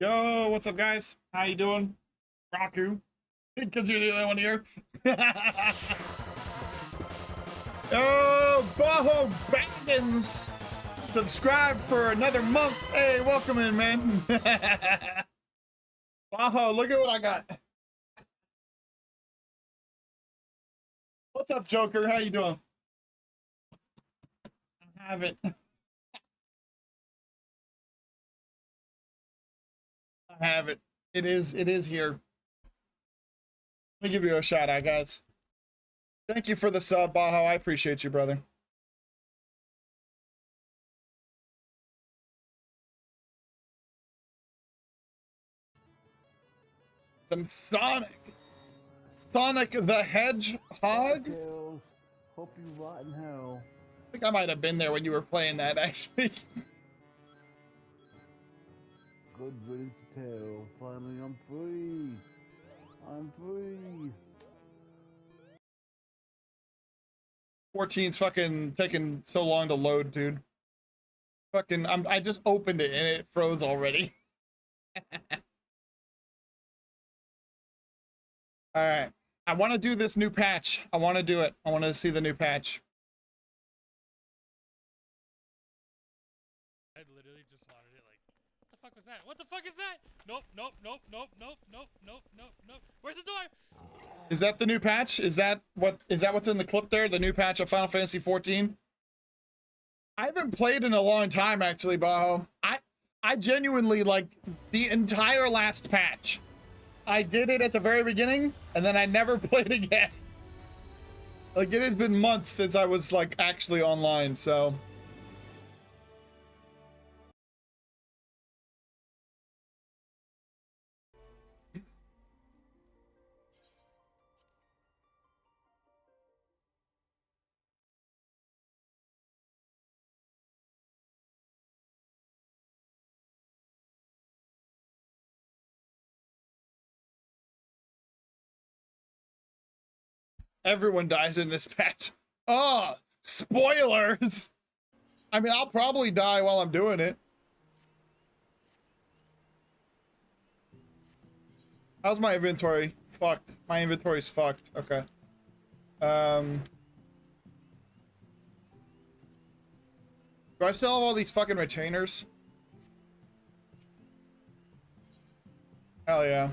Yo, what's up, guys? How you doing? Raku, because you're the only one here. Yo, Boho Baggins, subscribe for another month. Hey, welcome in, man. Boho, look at what I got. What's up, Joker? How you doing? I have it. I have it. It is here. Let me give you a shout out, guys. Thank you for the sub, Bajo. I appreciate you, brother. Some Sonic. Sonic the Hedgehog? Hope you rot in hell. I think I might have been there when you were playing that, actually. Good riddance to tell. Finally, I'm free. I'm free. 14's fucking taking so long to load, dude. Fucking, I just opened it and it froze already. All right. I want to do this new patch. I want to do it. I want to see the new patch. I literally just wanted it like, what the fuck was that? What the fuck is that? Nope, nope, nope, nope, nope, nope, nope, nope, nope. Where's the door? Is that the new patch? Is that what's in the clip there? The new patch of Final Fantasy 14? I haven't played in a long time, actually, Baho. I genuinely like the entire last patch. I did it at the very beginning, and then I never played again. Like, it has been months since I was, like, actually online, so... Everyone dies in this patch. Oh, spoilers! I mean, I'll probably die while I'm doing it. How's my inventory? Fucked. My inventory's fucked. Okay. Do I still have all these fucking retainers? Hell yeah.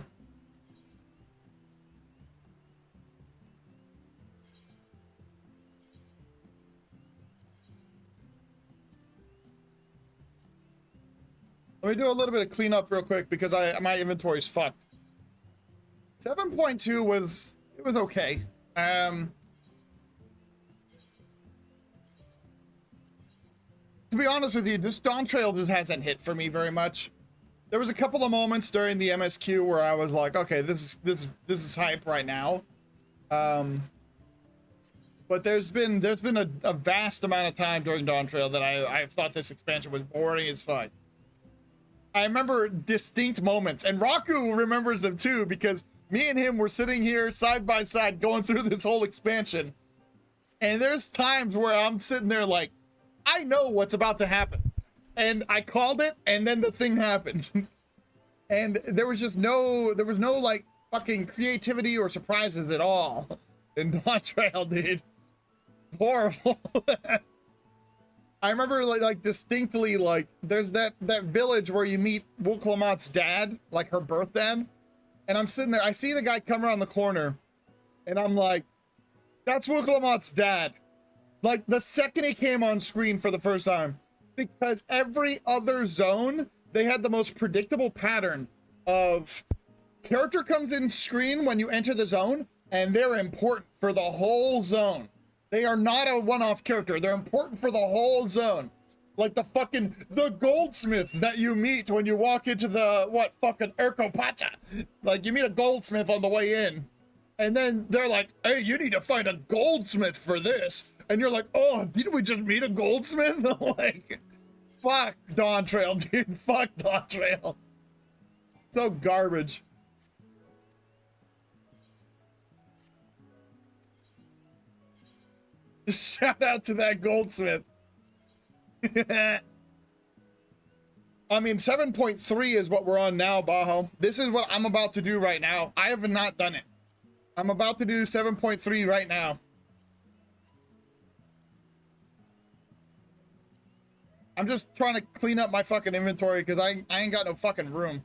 Let me do a little bit of cleanup real quick because my inventory's fucked. 7.2 was okay. To be honest with you, this Dawn Trail just hasn't hit for me very much. There was a couple of moments during the MSQ where I was like, okay, this is hype right now. But there's been a vast amount of time during Dawn Trail that I thought this expansion was boring as fuck. I remember distinct moments, and Raku remembers them too, because me and him were sitting here side by side going through this whole expansion. And there's times where I'm sitting there like, I know what's about to happen. And I called it, and then the thing happened. And there was no like fucking creativity or surprises at all in Dawn Trail, dude. It's horrible. I remember like distinctly, like there's that village where you meet Wuklamot's dad, like her birth dad, and I'm sitting there, I see the guy come around the corner, and I'm like, that's Wuklamot's dad. Like the second he came on screen for the first time, because every other zone they had the most predictable pattern of character comes in screen when you enter the zone, and they're important for the whole zone. They are not a one-off character. They're important for the whole zone. Like the goldsmith that you meet when you walk into the, fucking Erko Pacha. Like, you meet a goldsmith on the way in. And then they're like, hey, you need to find a goldsmith for this. And you're like, oh, did we just meet a goldsmith? Like, fuck Dawn Trail, dude. Fuck Dawn Trail. So garbage. Shout out to that goldsmith. I mean, 7.3 is what we're on now, Bajo. This is what I'm about to do right now. I have not done it. I'm about to do 7.3 right now. I'm just trying to clean up my fucking inventory because I ain't got no fucking room.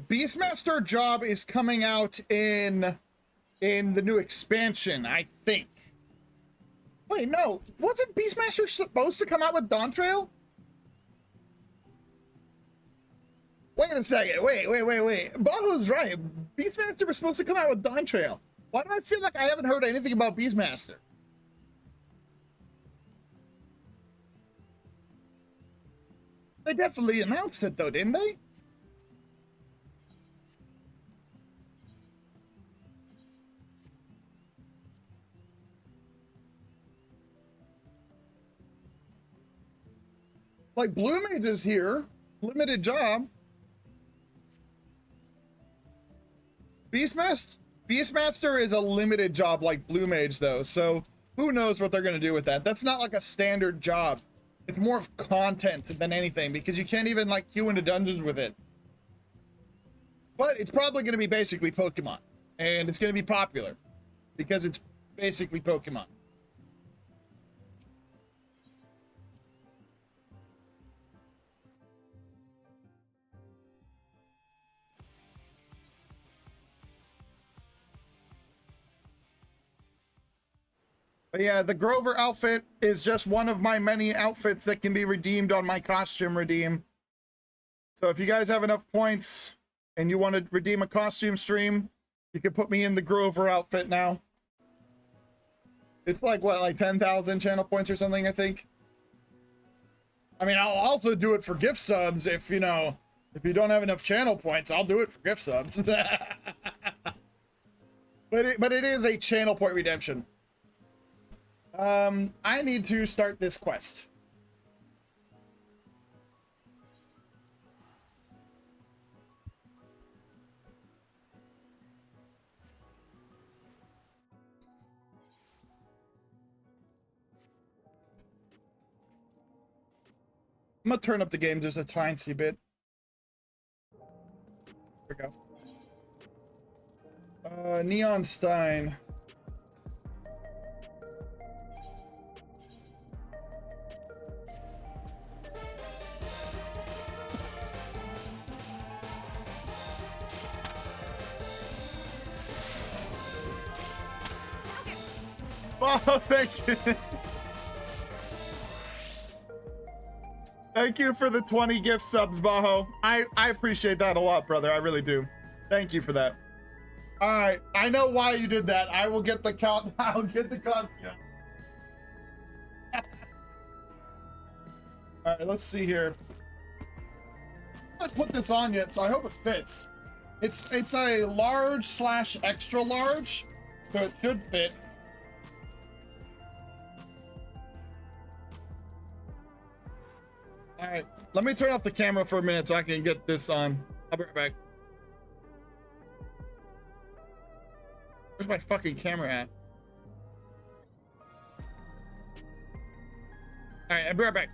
Beastmaster job is coming out in the new expansion, I think. Wait, no. Wasn't Beastmaster supposed to come out with Dawn Trail? Wait a second. Wait. Bajo's right. Beastmaster was supposed to come out with Dawn Trail. Why do I feel like I haven't heard anything about Beastmaster? They definitely announced it, though, didn't they? Like, Blue Mage is here. Limited job. Beastmaster is a limited job like Blue Mage, though, so who knows what they're going to do with that. That's not like a standard job. It's more of content than anything, because you can't even, like, queue into dungeons with it. But it's probably going to be basically Pokemon, and it's going to be popular, because it's basically Pokemon. But yeah, the Grover outfit is just one of my many outfits that can be redeemed on my costume redeem. So if you guys have enough points and you want to redeem a costume stream, you can put me in the Grover outfit now. It's like, what, like 10,000 channel points or something, I think? I mean, I'll also do it for gift subs if, you know, if you don't have enough channel points, I'll do it for gift subs. But it is a channel point redemption. I need to start this quest. I'm gonna turn up the game just a tiny bit. There we go. Neon Stein. Oh, thank you. Thank you for the 20 gift subs, Bajo. I appreciate that a lot, brother. I really do. Thank you for that. All right, I know why you did that. I will get the count. I'll get the count. All right, let's see here. I haven't put this on yet, so I hope it fits. It's a large / extra large, so it should fit. All right, let me turn off the camera for a minute so I can get this on. I'll be right back. Where's my fucking camera at? All right, I'll be right back.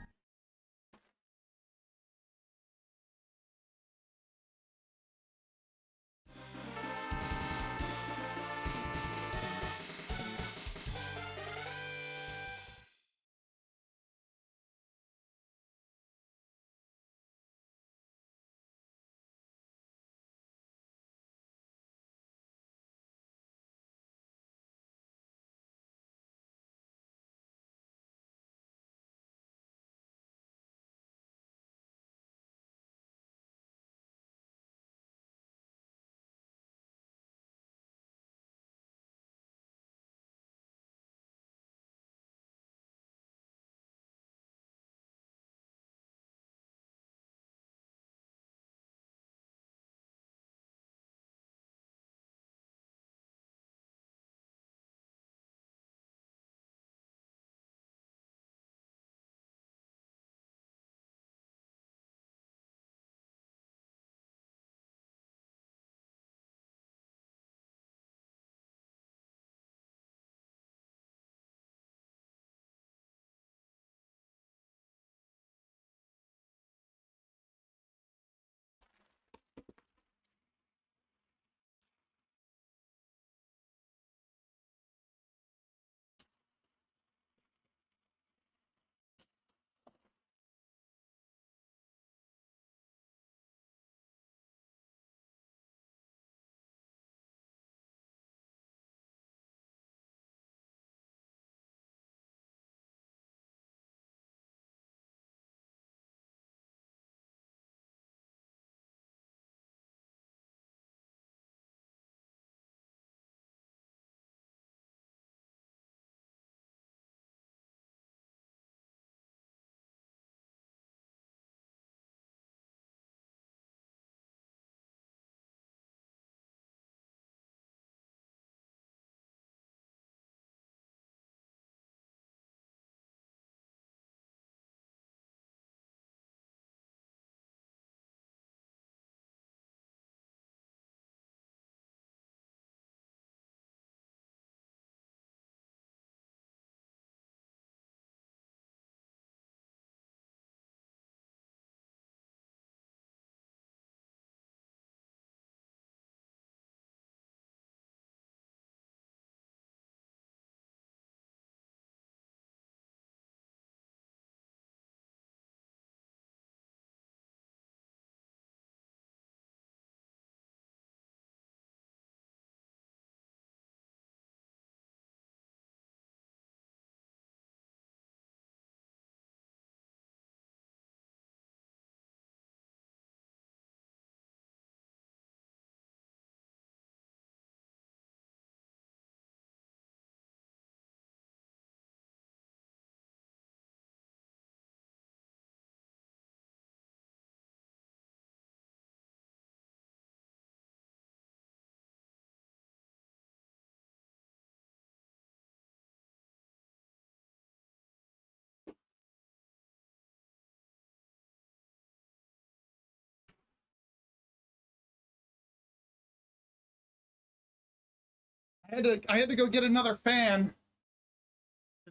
I had to go get another fan.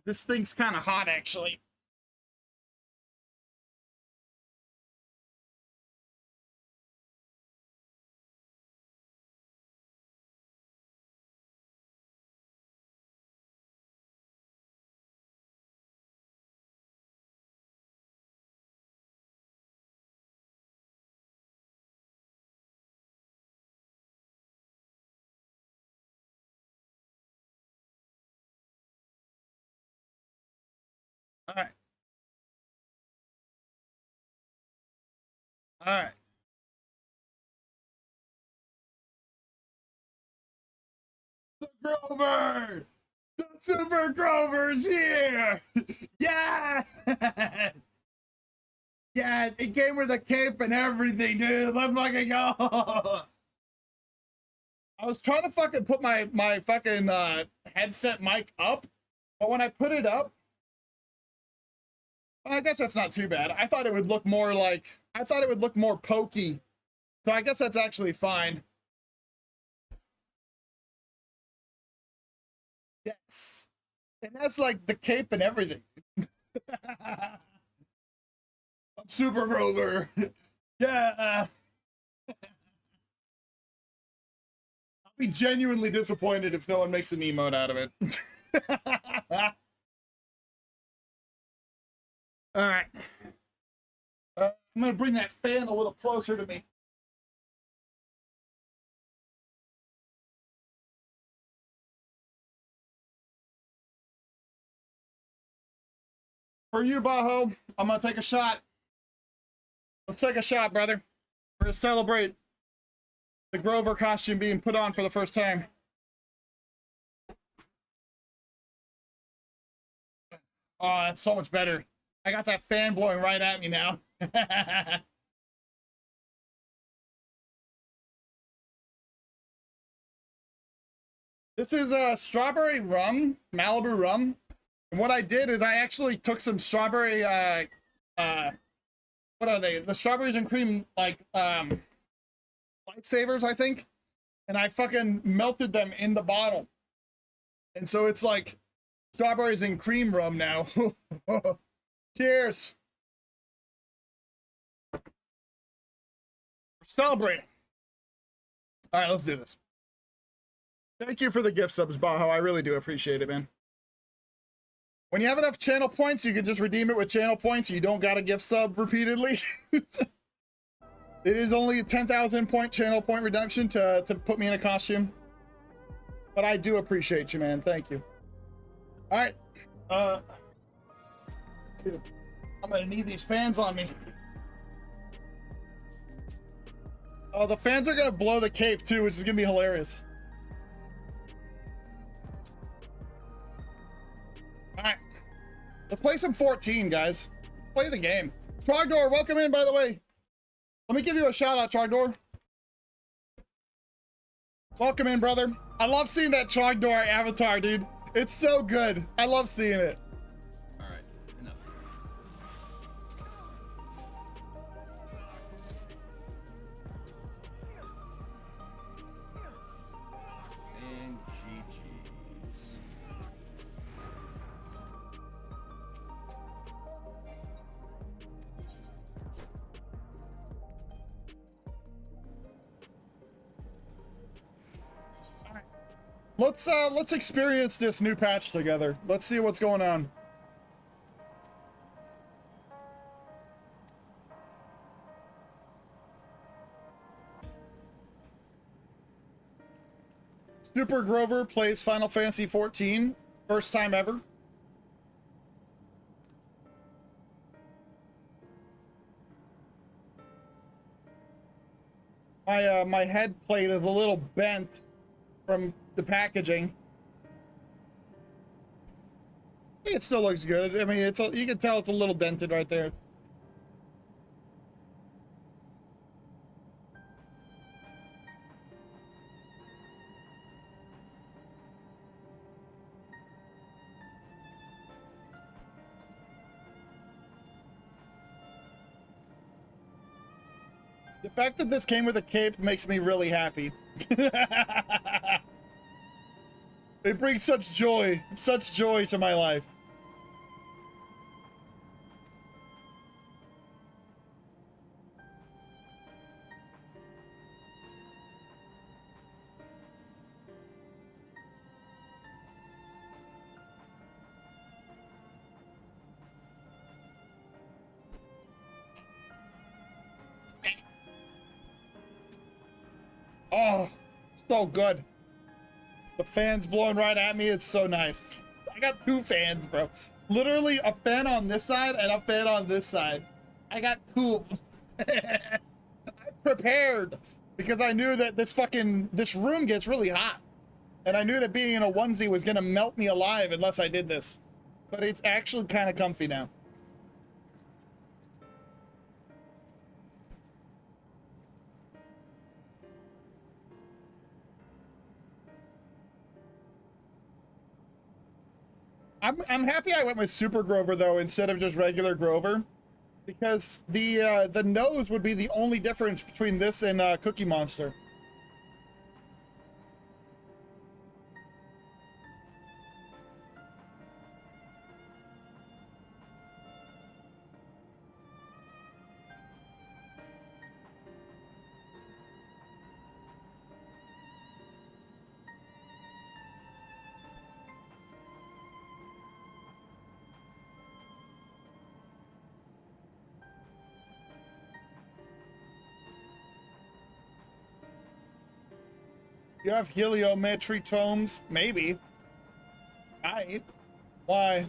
This thing's kind of hot, actually. All right. All right. The Grover! The Super Grover's here! Yeah! Yeah, it came with a cape and everything, dude. Let's fucking go! I was trying to fucking put my fucking headset mic up, but when I put it up, well, I guess that's not too bad. I thought it would look more like, I thought it would look more pokey. So I guess that's actually fine. Yes. And that's like the cape and everything. I'm Super Grover. Yeah. I'll be genuinely disappointed if no one makes an emote out of it. All right. I'm going to bring that fan a little closer to me. For you, Bajo, I'm going to take a shot. Let's take a shot, brother. We're going to celebrate the Grover costume being put on for the first time. Oh, that's so much better. I got that fan blowing right at me now. This is strawberry rum, Malibu rum. And what I did is I actually took some strawberry, what are they? The strawberries and cream, like, lifesavers, I think. And I fucking melted them in the bottle. And so it's like strawberries and cream rum now. Cheers. We're celebrating. All right, let's do this. Thank you for the gift subs, Bajo. I really do appreciate it, man. When you have enough channel points, you can just redeem it with channel points. You don't got to gift sub repeatedly. It is only a 10,000 point channel point redemption to put me in a costume. But I do appreciate you, man. Thank you. All right. Dude, I'm going to need these fans on me. Oh, the fans are going to blow the cape, too, which is going to be hilarious. All right. Let's play some 14, guys. Play the game. Trogdor, welcome in, by the way. Let me give you a shout out, Trogdor. Welcome in, brother. I love seeing that Trogdor avatar, dude. It's so good. I love seeing it. All right, enough. And GG's. Let's experience this new patch together. Let's see what's going on. Super Grover plays Final Fantasy XIV, first time ever. My head plate is a little bent from the packaging. It still looks good. I mean, you can tell it's a little dented right there. The fact that this came with a cape makes me really happy. It brings such joy to my life. Oh, so good. The fan's blowing right at me. It's so nice. I got two fans, bro. Literally a fan on this side and a fan on this side. I got two of them. I prepared because I knew that this room gets really hot. And I knew that being in a onesie was gonna melt me alive unless I did this. But it's actually kind of comfy now. I'm happy I went with Super Grover though instead of just regular Grover, because the nose would be the only difference between this and Cookie Monster. You have heliometry tomes? Maybe. Might. Why?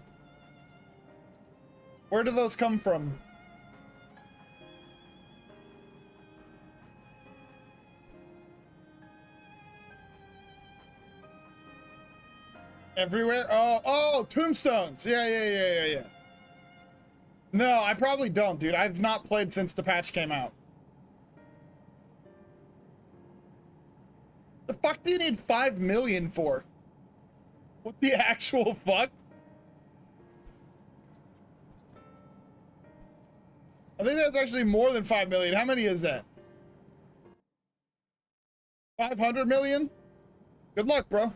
Where do those come from? Everywhere? Oh, tombstones. Yeah. No, I probably don't, dude. I've not played since the patch came out. The fuck do you need 5 million for? What the actual fuck? I think that's actually more than 5 million. How many is that? 500 million? Good luck, bro.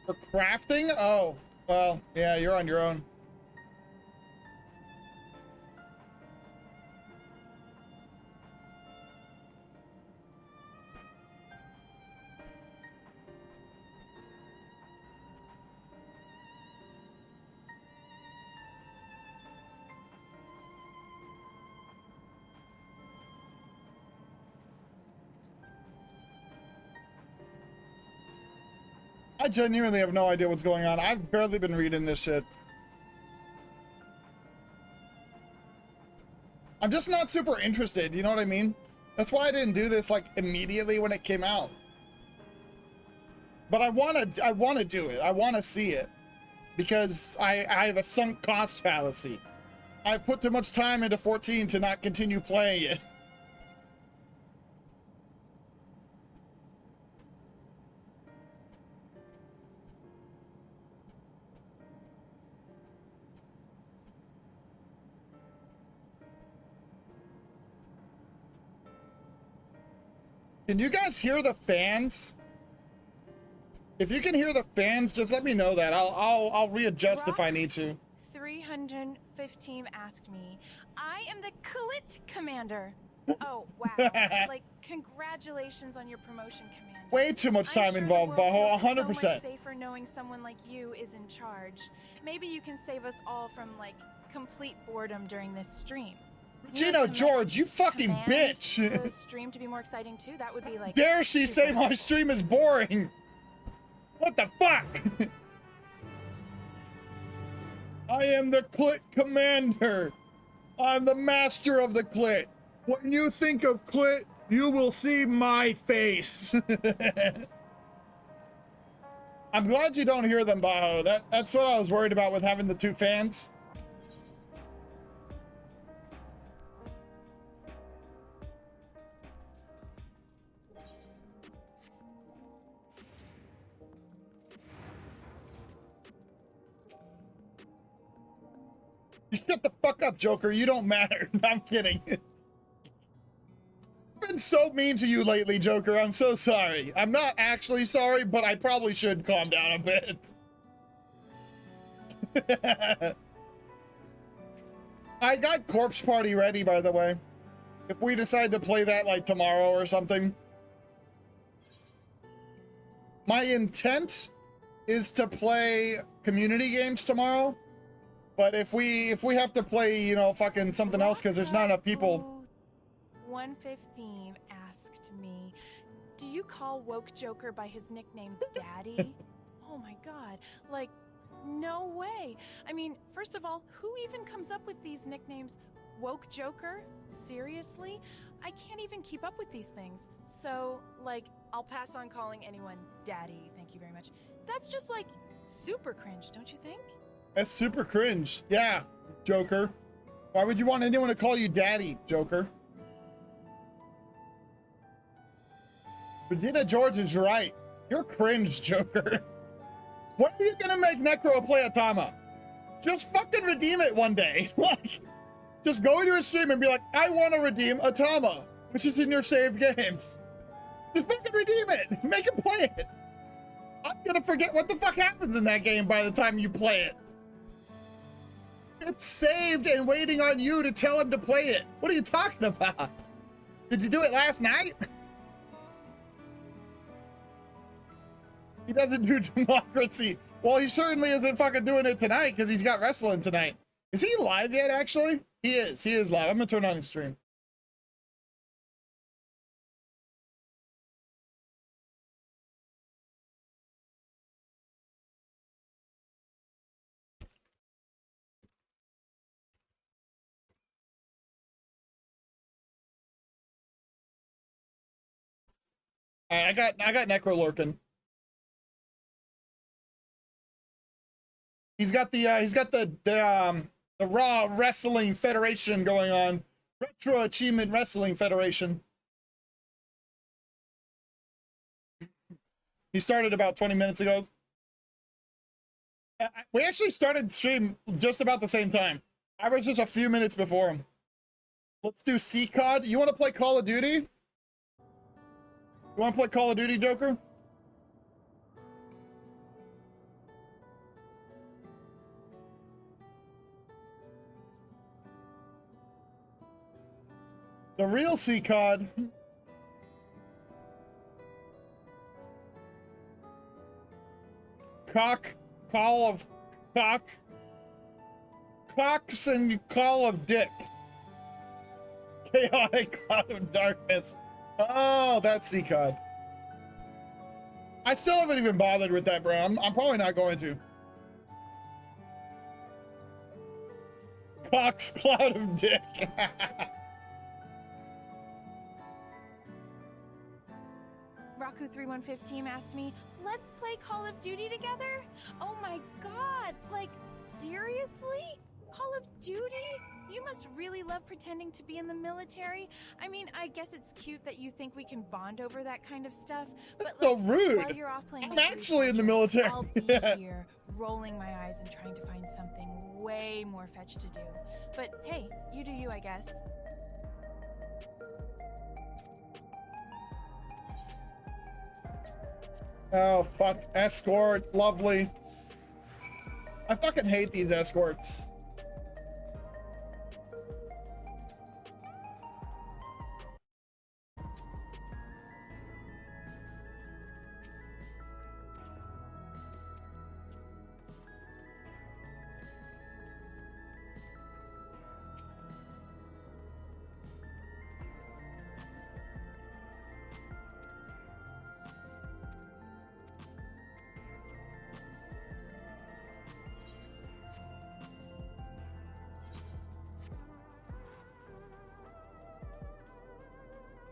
For crafting? Oh, well, yeah, you're on your own. I genuinely have no idea what's going on. I've barely been reading this shit. I'm just not super interested, you know what I mean? That's why I didn't do this like immediately when it came out. But I wanna do it. I wanna see it. Because I have a sunk cost fallacy. I've put too much time into 14 to not continue playing it. Can you guys hear the fans? If you can hear the fans, just let me know that. I'll readjust if I need to. 315 asked me. I am the Clit Commander. Oh, wow. Like, congratulations on your promotion, Commander. Way too much time involved, Baho. 100%. So much safer knowing someone like you is in charge. Maybe you can save us all from, like, complete boredom during this stream. Gino George, you fucking bitch! The stream to be more exciting too. That would be like. Dare she say my stream is boring? What the fuck? I am the Clit Commander. I'm the master of the Clit. When you think of Clit, you will see my face. I'm glad you don't hear them, Baho. That's what I was worried about with having the two fans. Shut the fuck up, Joker. You don't matter. I'm kidding. I've been so mean to you lately, Joker. I'm so sorry. I'm not actually sorry, but I probably should calm down a bit. I got Corpse Party ready, by the way. If we decide to play that like tomorrow or something. My intent is to play community games tomorrow. But if we have to play, you know, fucking something else because there's not enough people. 115 asked me, do you call Woke Joker by his nickname Daddy? Oh my god, like, no way. I mean, first of all, who even comes up with these nicknames? Woke Joker? Seriously? I can't even keep up with these things. So, like, I'll pass on calling anyone Daddy, thank you very much. That's just, like, super cringe, don't you think? That's super cringe. Yeah, Joker. Why would you want anyone to call you Daddy, Joker? Regina George is right. You're cringe, Joker. When are you gonna make Necro play Atama? Just fucking redeem it one day. Like, just go into a stream and be like, I want to redeem Atama, which is in your saved games. Just fucking redeem it. Make him play it. I'm gonna forget what the fuck happens in that game by the time you play it. It's saved and waiting on you to tell him to play it. What are you talking about? Did you do it last night? He doesn't do democracy. Well, he certainly isn't fucking doing it tonight because he's got wrestling tonight. Is he live yet, actually? He is. He is live. I'm gonna turn on his stream. I got Necro lurking. He's got the Raw Wrestling Federation going on. Retro Achievement Wrestling Federation. He started about 20 minutes ago. We actually started stream just about the same time. I was just a few minutes before him. Let's do CCOD. You want to play Call of Duty? You want to play Call of Duty, Joker? The real CCOD. Call of Cock. Cocks and Call of Dick. Chaotic Cloud of Darkness. Oh, that's CCOD. I still haven't even bothered with that, bro. I'm probably not going to. Cox Cloud of Dick. Raku315 team asked me, let's play Call of Duty together? Oh my god, like, seriously? Call of Duty? You must really love pretending to be in the military. I mean, I guess it's cute that you think we can bond over that kind of stuff. That's but, like, so rude. while you're off playing I'm actually in the military. I'll be here, rolling my eyes and trying to find something way more fetch to do. But hey, you do you, I guess. Oh, fuck. Escort. Lovely. I fucking hate these escorts.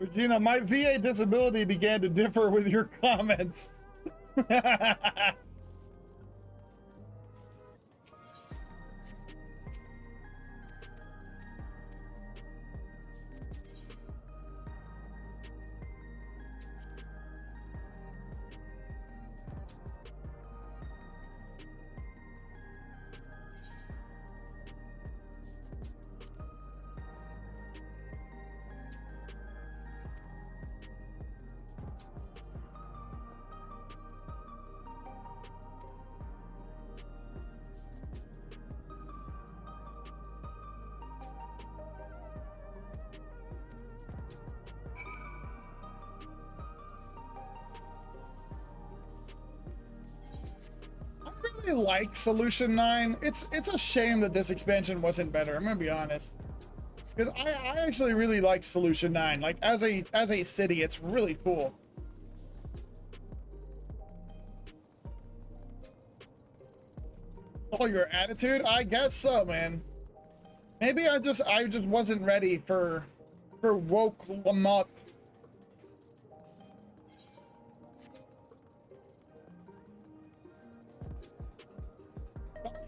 Regina, my VA disability began to differ with your comments. I like Solution 9. It's a shame that this expansion wasn't better. I'm gonna be honest. Because I actually really like Solution 9. Like as a city, it's really cool. Oh, your attitude? I guess so, man. Maybe I just wasn't ready for woke Lamont.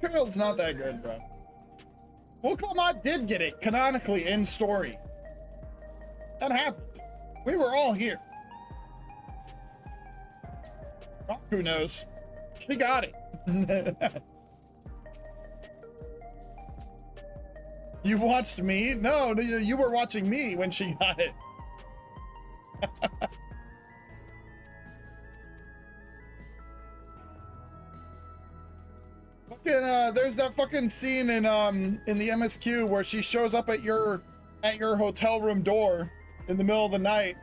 Trail's not that good, bro. Woke Lamont did get it canonically in story. That happened. We were all here. Who knows? She got it. You watched me? No, you were watching me when she got it. Fucking, there's that fucking scene in the MSQ where she shows up at your hotel room door in the middle of the night.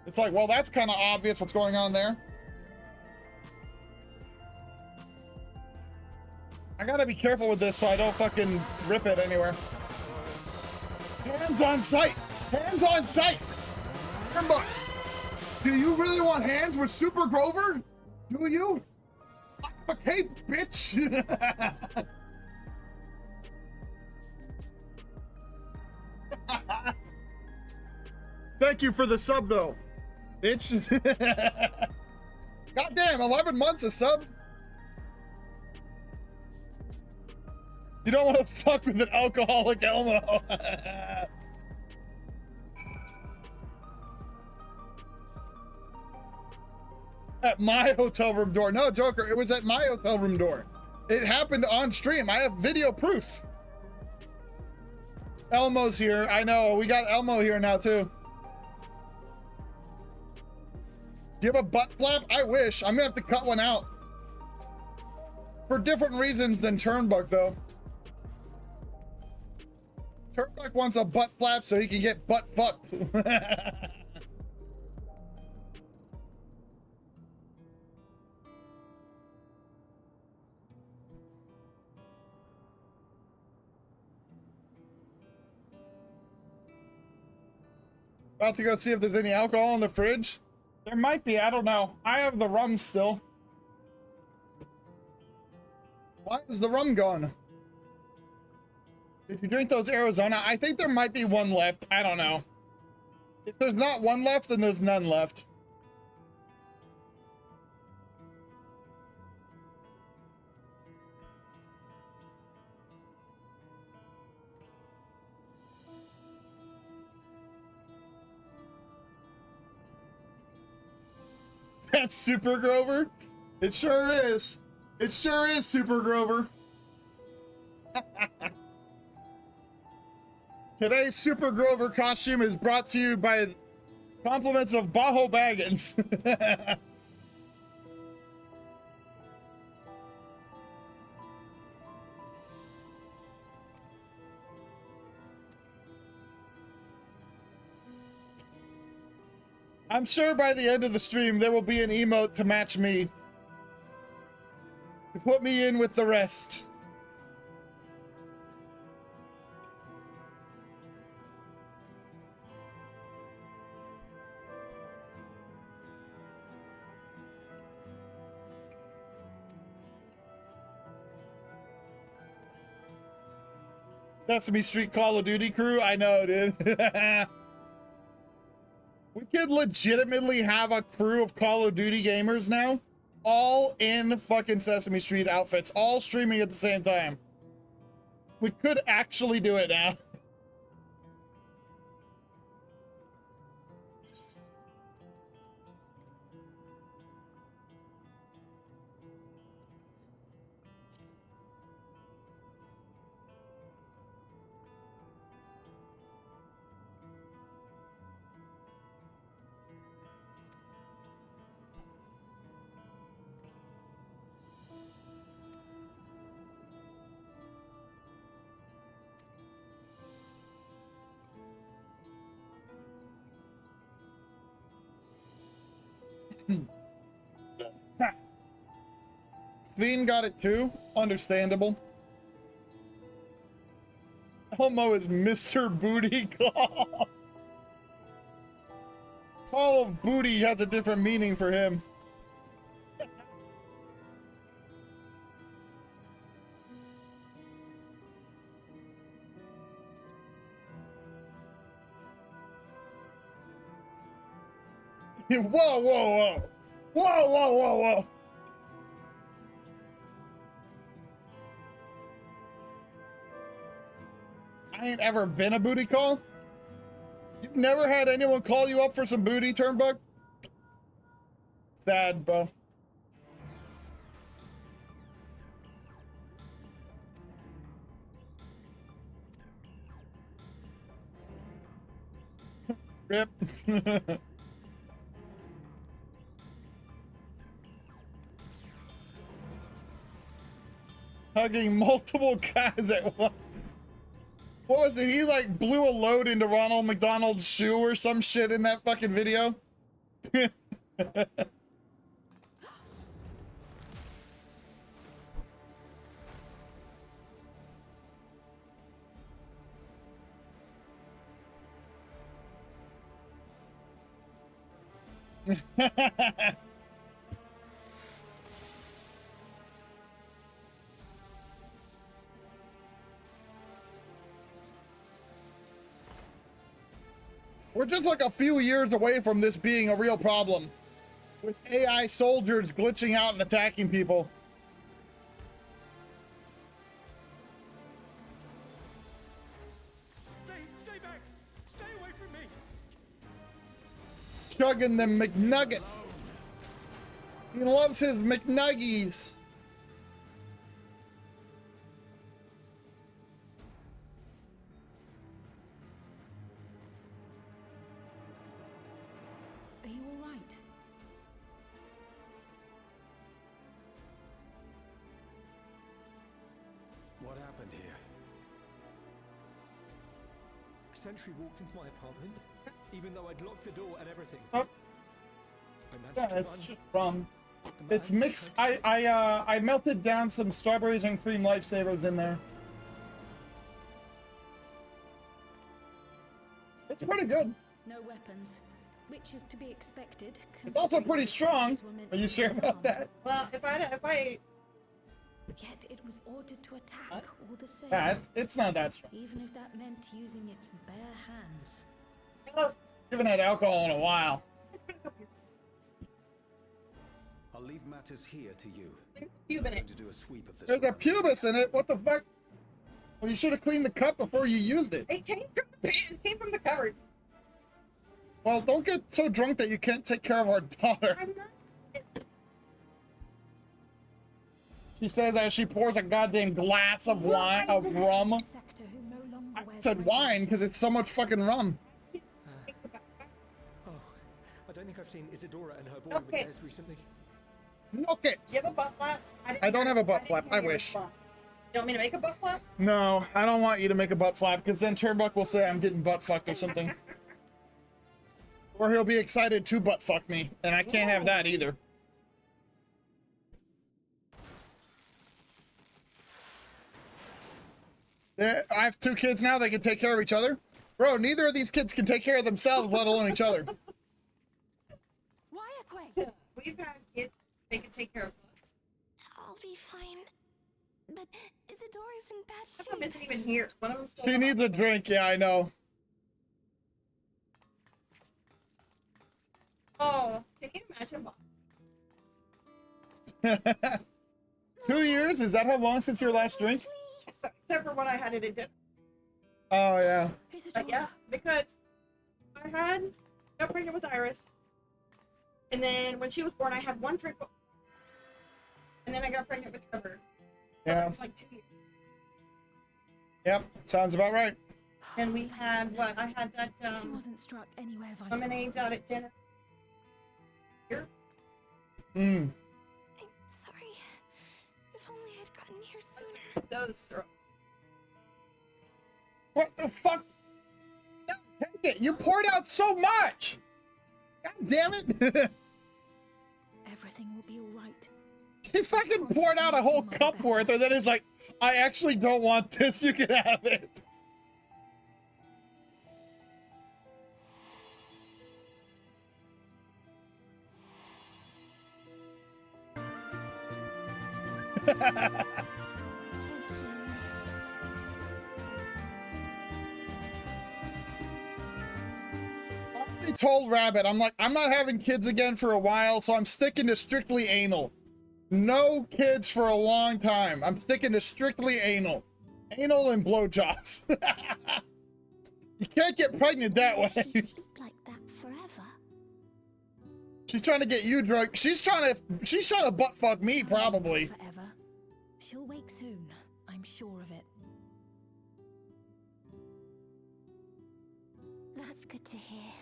It's like, well, that's kind of obvious what's going on there. I gotta be careful with this so I don't fucking rip it anywhere. Hands on sight! Hands on sight! Remember, do you really want hands with Super Grover? Do you? I'm a cape, bitch! Thank you for the sub, though, bitch. Goddamn, 11 months of sub. You don't want to fuck with an alcoholic Elmo. At my hotel room door. No, Joker, it was at my hotel room door. It happened on stream. I have video proof. Elmo's here. I know. We got Elmo here now, too. Do you have a butt flap? I wish. I'm gonna have to cut one out. For different reasons than Turnbuck, though. Turnbuck wants a butt flap so he can get butt fucked. About to go see if there's any alcohol in the fridge. There might be, I don't know. I have the rum still. Why is the rum gone? Did you drink those Arizona? I think there might be one left. I don't know. If there's not one left, then there's none left. That's Super Grover? It sure is. It sure is Super Grover. Today's Super Grover costume is brought to you by compliments of Bajo Baggins. I'm sure by the end of the stream there will be an emote to match me. To put me in with the rest. Sesame Street Call of Duty crew? I know, dude. We could legitimately have a crew of Call of Duty gamers now. All in fucking Sesame Street outfits. All streaming at the same time. We could actually do it now. Fiend got it too. Understandable. Elmo is Mr. Booty Call. Call of Booty has a different meaning for him. Whoa, whoa, whoa. Whoa, whoa, whoa, whoa. I ain't ever been a booty call. You've never had anyone call you up for some booty, Turnbuck? Sad, bro. Rip. Hugging multiple guys at once. What was it? He like blew a load into Ronald McDonald's shoe or some shit in that fucking video. We're just like a few years away from this being a real problem, with AI soldiers glitching out and attacking people. Stay back! Stay away from me! Chugging them McNuggets. He loves his McNuggies. Are you all right? What happened here? Sentry walked into my apartment, even though I'd locked the door and everything. Oh. I Yeah, managed to it's run. just rum. The It's man mixed. tried to- I melted down some strawberries and cream lifesavers in there. It's pretty good. No weapons, which is to be expected. It's also pretty strong. considering the soldiers were meant Are to you be sure about disarmed. that? Well, if I Yet it was ordered to attack all the same. Yeah, it's not that strong. Even if that meant using its bare hands. oh, Haven't had alcohol in a while. it's been a couple years. I'll leave matters here to you. You've been I'm it. going to do a sweep of this. There's a room. pubis in it. What the fuck? Well, you should have cleaned the cup before you used it. It came from the pan. It came from the cupboard. Well, don't get so drunk that you can't take care of our daughter. I'm not. She says as she pours a goddamn glass of wine, of rum. Sector who no longer I wears said wine because it's so much fucking rum. Oh, I don't think I've seen Isadora and her boy with Okay. theirs recently. Knock it. You have a butt flap? I don't have a butt flap. I wish. You want me to make a butt flap? No, I don't want you to make a butt flap because then Turnbuck will say I'm getting butt fucked or something. Or he'll be excited to butt fuck me, and I can't have that either. Yeah, I have 2 kids now. They can take care of each other. Bro, neither of these kids can take care of themselves, let alone each other. Why a quake? We've had kids. They can take care of us. I'll be fine. But Isadora's in bad One of them shape. isn't even here. One of them's still She alive. needs a drink. Yeah, I know. Oh, can you imagine? 2 years? Is that how long since your last drink? Except for when I had it at dinner. Oh, yeah. Isadora. Yeah, because I got pregnant with Iris, and then when she was born, I had 1 drink, and then I got pregnant with Trevor. So Yeah. it was like 2 years. Yep, sounds about right. And we had what? I had that She wasn't struck anywhere vital. lemonades out at dinner. Here. Mm. I'm sorry. If only I'd gotten here sooner. Those throw. What the fuck? No, take it. You poured out so much. God damn it. Everything will be all right. She fucking poured out a whole cup worth and then is like, I actually don't want this, you can have it. I told Rabbit, I'm like, I'm not having kids again for a while, so I'm sticking to strictly anal. No kids for a long time. I'm sticking to strictly anal. Anal and blowjobs. You can't get pregnant that way. She sleep like that forever. She's trying to get you drunk. She's trying to butt fuck me, probably. Forever. She'll wake soon. I'm sure of it. That's good to hear.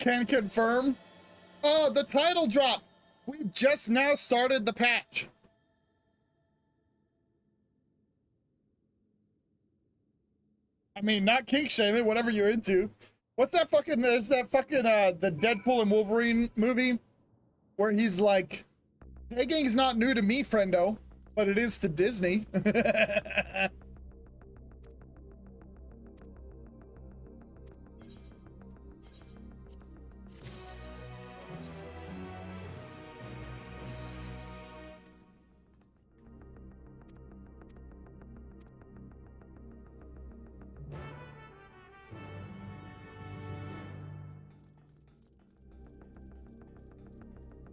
Can confirm. Oh, the title drop. We just now started the patch. I mean, not kink shaming, whatever you're into. What's that fucking, there's that fucking, the Deadpool and Wolverine movie where he's like, pegging's not new to me, friendo, but it is to Disney.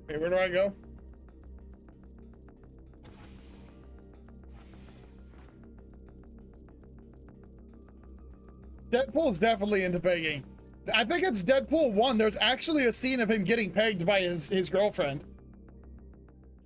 Okay, where do I go? Deadpool's definitely into pegging. I think it's Deadpool 1. There's actually a scene of him getting pegged by his girlfriend.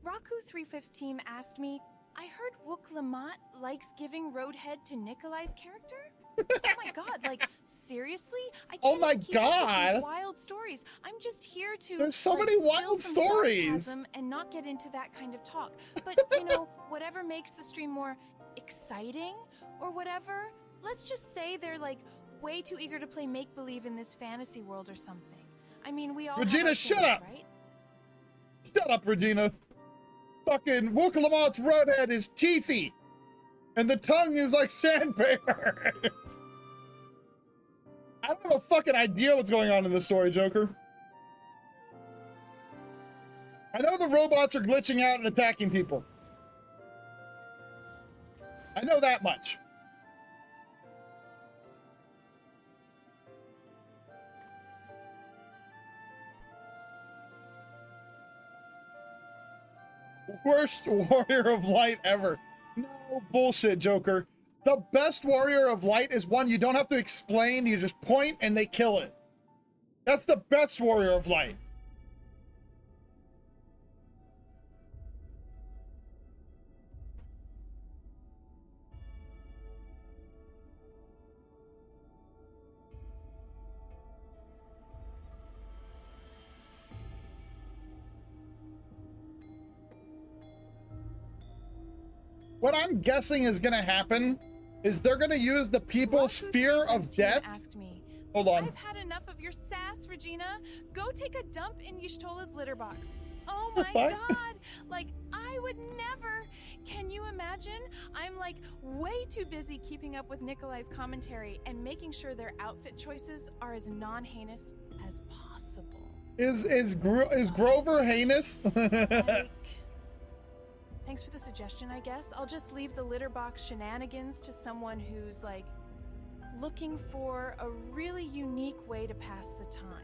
Raku315 asked me, I heard Wook Lamont likes giving Roadhead to Nikolai's character? Oh my god, like, seriously? I can't Oh my even keep up with God. these wild stories. I'm just here to There's so like, many spill wild some stories. sarcasm and not get into that kind of talk. But, you know, whatever makes the stream more exciting or whatever, let's just say they're like way too eager to play make-believe in this fantasy world or something. I mean, we all have Regina, our shut things, up. right? Shut up, Regina. Fucking Wook Lamont's Roadhead is teethy. And the tongue is like sandpaper. I don't have a fucking idea what's going on in this story, Joker. I know the robots are glitching out and attacking people. I know that much. Worst warrior of light ever. No bullshit, Joker. The best warrior of light is one you don't have to explain, you just point and they kill it. That's the best warrior of light. What I'm guessing is gonna happen is they're gonna use the people's fear of death. Asked me, Hold on. I've had enough of your sass, Regina. Go take a dump in Y'shtola's litter box. Oh my What? god! Like, I would never. Can you imagine? I'm like way too busy keeping up with Nikolai's commentary and making sure their outfit choices are as non-heinous as possible. Is Grover heinous? Like, thanks for the suggestion, I guess. I'll just leave the litter box shenanigans to someone who's like looking for a really unique way to pass the time.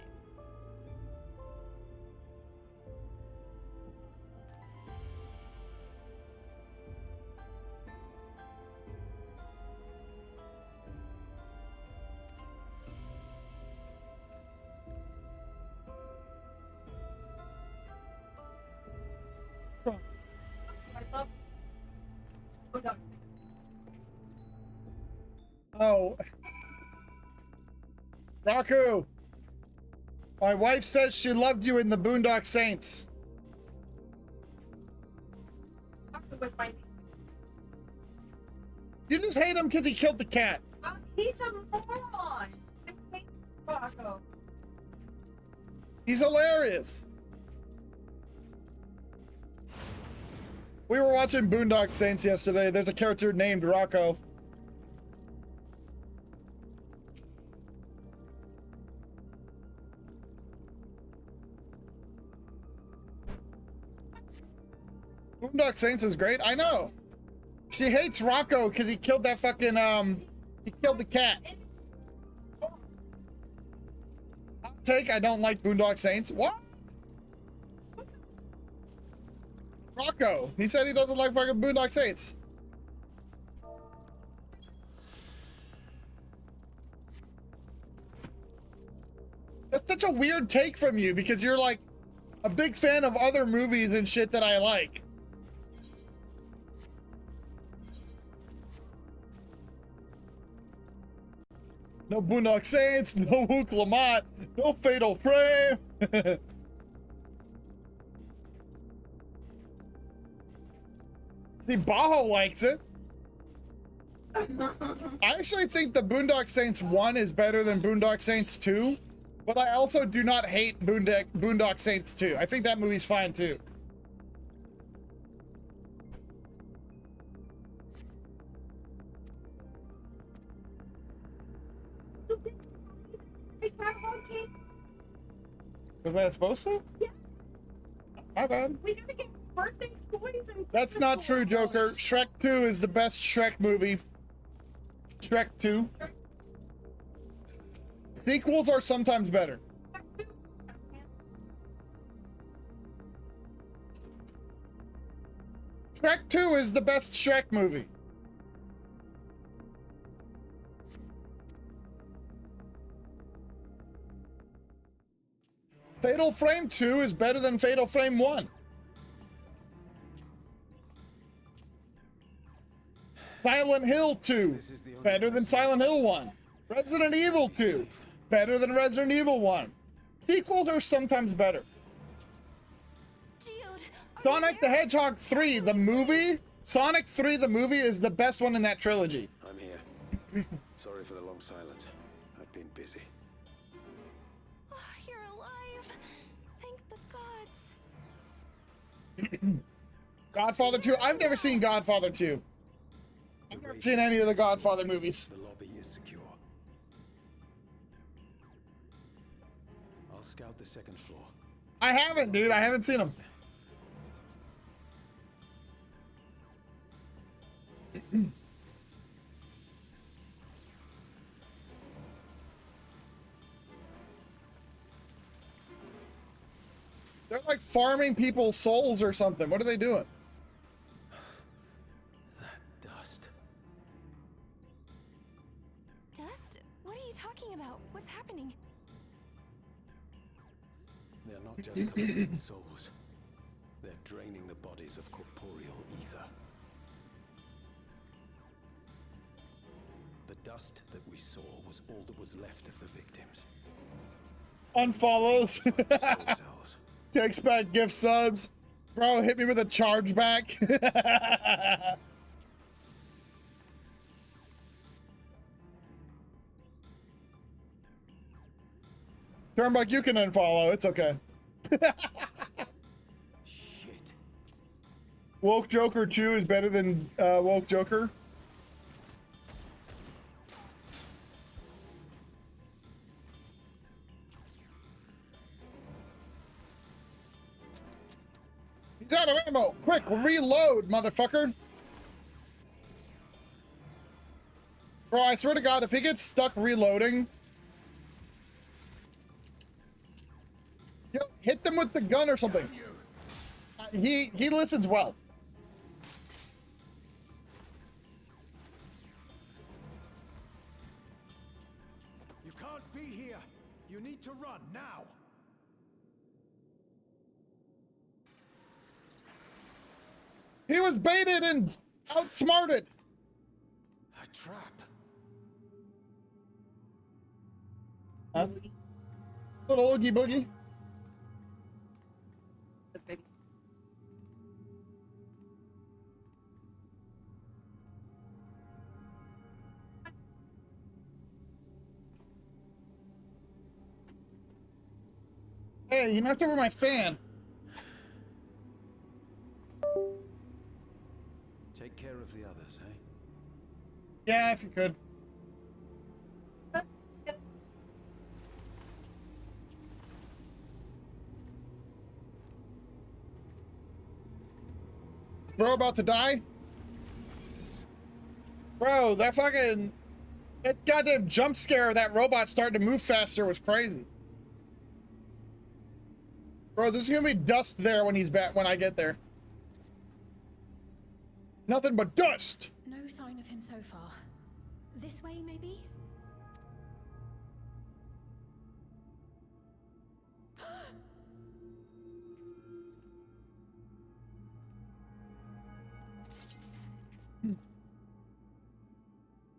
Oh. Raku. My wife says she loved you in the Boondock Saints. was my least. You just hate him because he killed the cat. He's a moron. I hate Rocco. He's hilarious. We were watching Boondock Saints yesterday. There's a character named Rocco. Boondock Saints is great. I know. She hates Rocco because he killed that fucking, he killed the cat. Hot take, I don't like Boondock Saints. What? Rocco. He said he doesn't like fucking Boondock Saints. That's such a weird take from you because you're like a big fan of other movies and shit that I like. No Boondock Saints, no Hook Lamont, no Fatal Frame. See, Bajo likes it. I actually think the Boondock Saints 1 is better than Boondock Saints 2, but I also do not hate Boondock Saints 2. I think that movie's fine too. Was that supposed to? Yeah. My bad. We gotta get birthday toys and That's not true, Joker. Shrek 2 is the best Shrek movie. Shrek 2. Sequels are sometimes better. Shrek 2 is the best Shrek movie. Fatal Frame 2 is better than Fatal Frame 1. Silent Hill 2, better than Silent Hill 1. Resident Evil 2, better than Resident Evil 1. Sequels are sometimes better. Sonic the Hedgehog 3, the movie, Sonic 3, the movie is the best one in that trilogy. I'm here. Sorry for the long silence. I've been busy. Oh, you're alive. Thank the gods. Godfather 2, I've never seen Godfather 2. I've never seen any of the Godfather movies. The lobby is secure. I'll scout the second floor. I haven't, dude. I haven't seen them. They're like farming people's souls or something. What are they doing? Dust. Dust? What are you talking about? What's happening? They're not just collecting souls. They're draining the bodies of corporeal ether. The dust that we saw was all that was left of the victims. Unfollows. Soul cells. Takes back gift subs. Bro, hit me with a chargeback. Turnbuck, you can unfollow. It's okay. Shit. Woke Joker 2 is better than Woke Joker. He's out of ammo. Quick, reload, motherfucker. Bro, I swear to God, if he gets stuck reloading, yo, hit them with the gun or something. He listens well. You can't be here. You need to run now. He was baited and outsmarted. A trap. Huh? Little Oogie Boogie. Hey, you knocked over my fan. Take care of the others, eh? Yeah, if you could. Bro, about to die? Bro, that goddamn jump scare of that robot starting to move faster was crazy. Bro, there's gonna be dust there when he's back, when I get there. Nothing but dust! No sign of him so far. This way, maybe?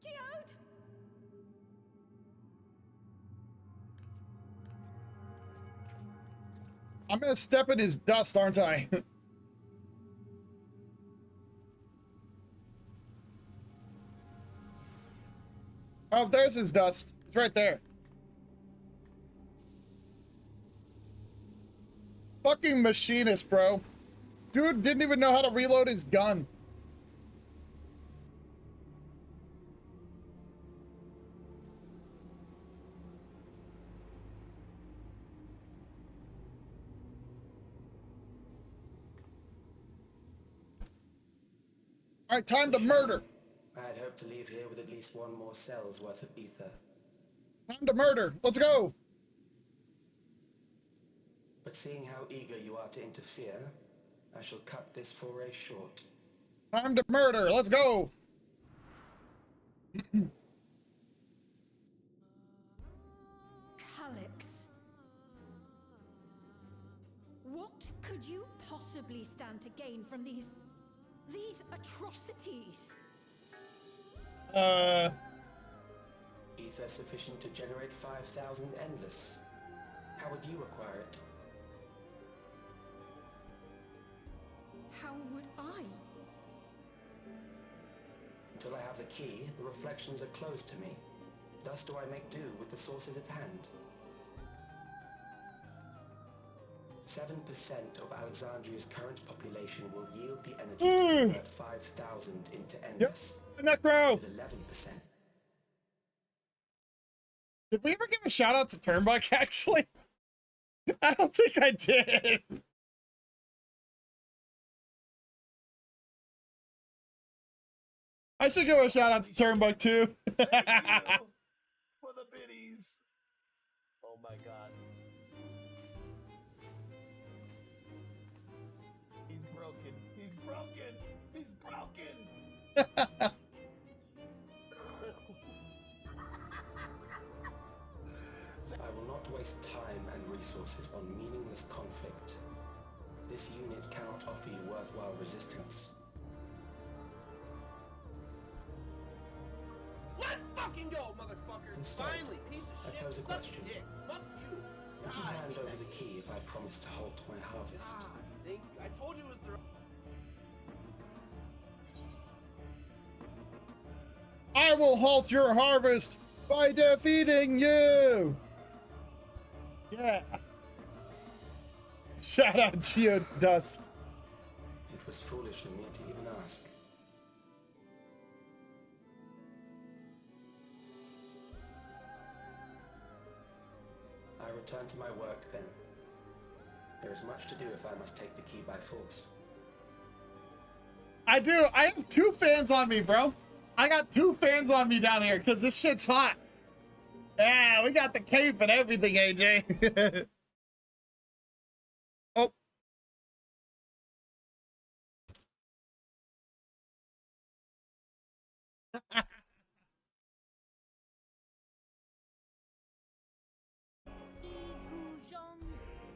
Geode! I'm gonna step in his dust, aren't I? Oh, there's his dust. It's right there. Fucking machinist, bro. Dude didn't even know how to reload his gun. All right, time to murder. I had hoped to leave here with at least one more cell's worth of ether. Time to murder. Let's go. But seeing how eager you are to interfere, I shall cut this foray short. Time to murder. Let's go. Calyx. What could you possibly stand to gain from these atrocities? Ether sufficient to generate 5,000 endless. How would you acquire it? How would I? Until I have the key, the reflections are closed to me. Thus do I make do with the sources at hand. 7% of Alexandria's current population will yield the energy to convert 5,000 into endless. Yep, Necro! With 11%. Did we ever give a shout out to Turnbuck, actually? I don't think I did. I should give a shout out to Turnbuck, too. Thank you for the biddies. Oh my god. He's broken. He's broken. He's broken. I will not waste time and resources on meaningless conflict. This unit cannot offer you worthwhile resistance. Let's fucking go, motherfucker! Instead, Finally, piece I of shit. pose a Suck question. dick. Fuck you. Would you God, I hand hate over that the key if I promise to halt my harvest? God, thank you. I told you it was the. I will halt your harvest by defeating you! Yeah. Shout out Geodust. It was foolish of me to even ask. I return to my work then. There is much to do if I must take the key by force. I do. I have 2 fans on me, bro. I got 2 fans on me down here because this shit's hot. Yeah, we got the cape and everything, AJ. Oh.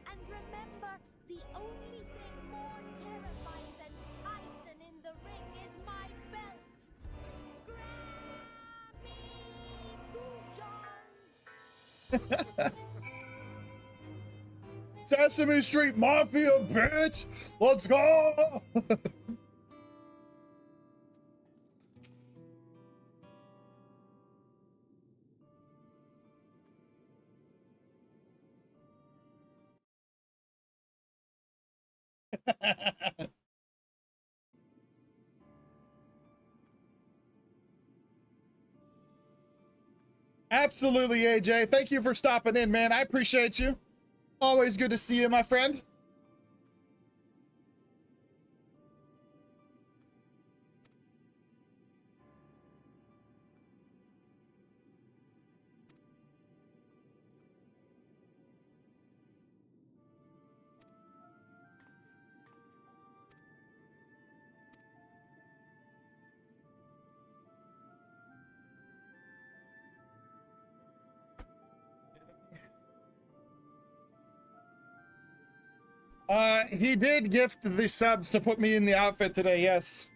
And remember, the only thing more terrifying than Tyson in the ring is my belt. Scrammy Sesame Street Mafia, bitch! Let's go! Absolutely, AJ. Thank you for stopping in, man. I appreciate you. Always good to see you, my friend. He did gift the subs to put me in the outfit today, yes.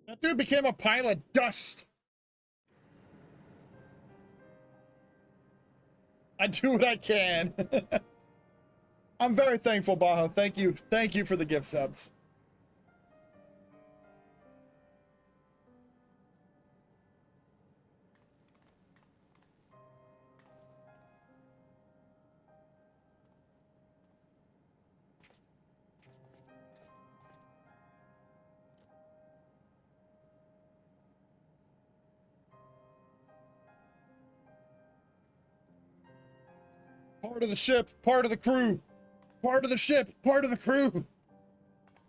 That dude became a pile of dust. I do what I can. I'm very thankful, Baja. Thank you. Thank you for the gift subs. Part of the ship, part of the crew. Part of the ship, part of the crew.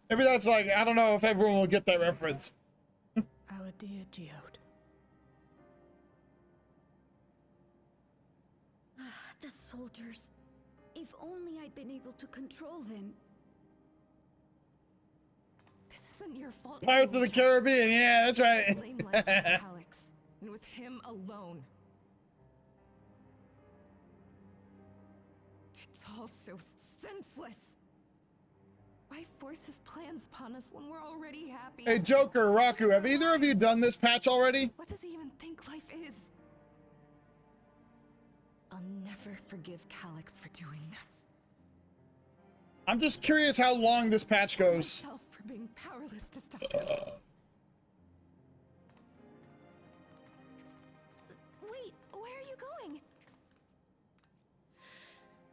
Maybe that's like, I don't know if everyone will get that reference. Our dear Geode. The soldiers. If only I'd been able to control them. This isn't your fault. Pirates of the Caribbean, yeah, that's right. Blame lies with Alex, and with him alone. It's all so senseless. Why force his plans upon us when we're already happy? Hey, Joker, Raku, have either of you done this patch already? What does he even think life is? I'll never forgive Calyx for doing this. I'm just curious how long this patch goes. Myself for being powerless to stop him. Wait, where are you going?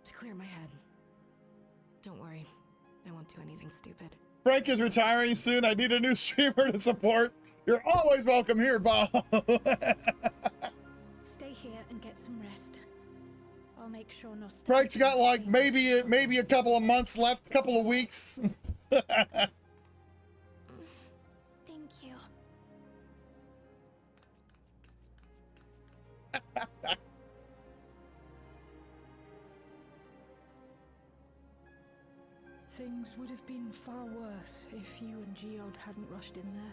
To clear my head. Don't worry, I won't do anything stupid. Frank is retiring soon. I need a new streamer to support. You're always welcome here, Bob. Stay here and get some rest. I'll make sure Nostalgia. Frank's got like maybe a couple of months left, a couple of weeks. Thank you. Things would have been far worse if you and Geode hadn't rushed in there.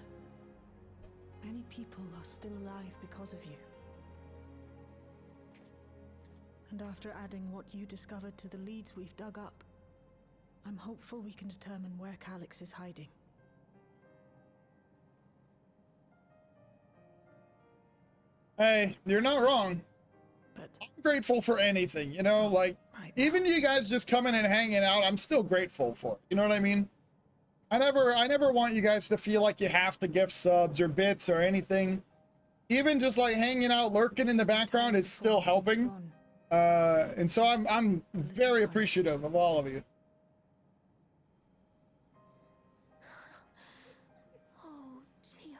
Many people are still alive because of you. And after adding what you discovered to the leads we've dug up, I'm hopeful we can determine where Calyx is hiding. Hey, you're not wrong. But I'm grateful for anything, you know, like even you guys just coming and hanging out, I'm still grateful for it. You know what I mean? I never want you guys to feel like you have to gift subs or bits or anything. Even just like hanging out, lurking in the background is still helping. And so I'm very appreciative of all of you. Oh, Geode.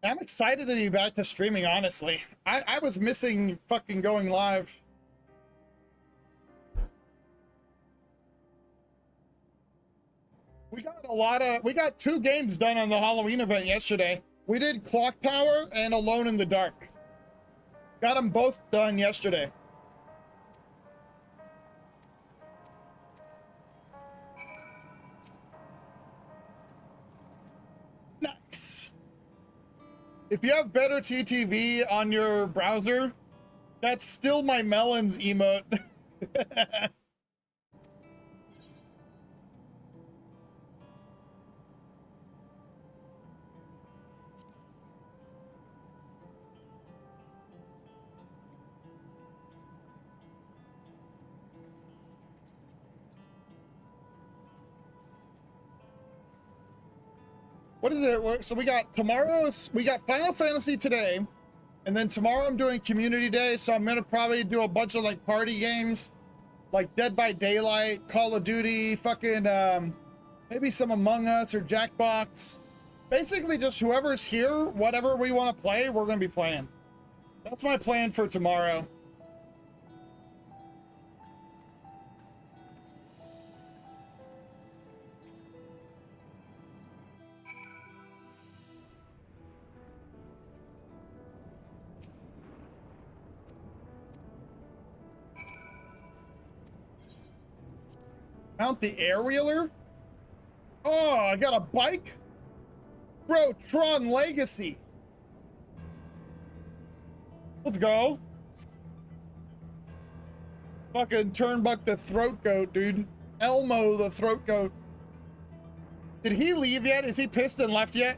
I'm excited to be back to streaming, honestly. I was missing fucking going live. We got 2 games done on the Halloween event yesterday. We did Clock Tower and Alone in the Dark. Got them both done yesterday. Nice. If you have better TTV on your browser, that's still my melons emote. What is it? So we got Final Fantasy today, and then tomorrow I'm doing Community Day, so I'm gonna probably do a bunch of like party games, like Dead by Daylight, Call of Duty, fucking maybe some Among Us or Jackbox. Basically just whoever's here, whatever we want to play, we're gonna be playing. That's my plan for tomorrow. Mount the air wheeler? Oh, I got a bike? Bro, Tron Legacy. Let's go. Fucking Turnbuck the throat goat, dude. Elmo the throat goat. Did he leave yet? Is he pissed and left yet?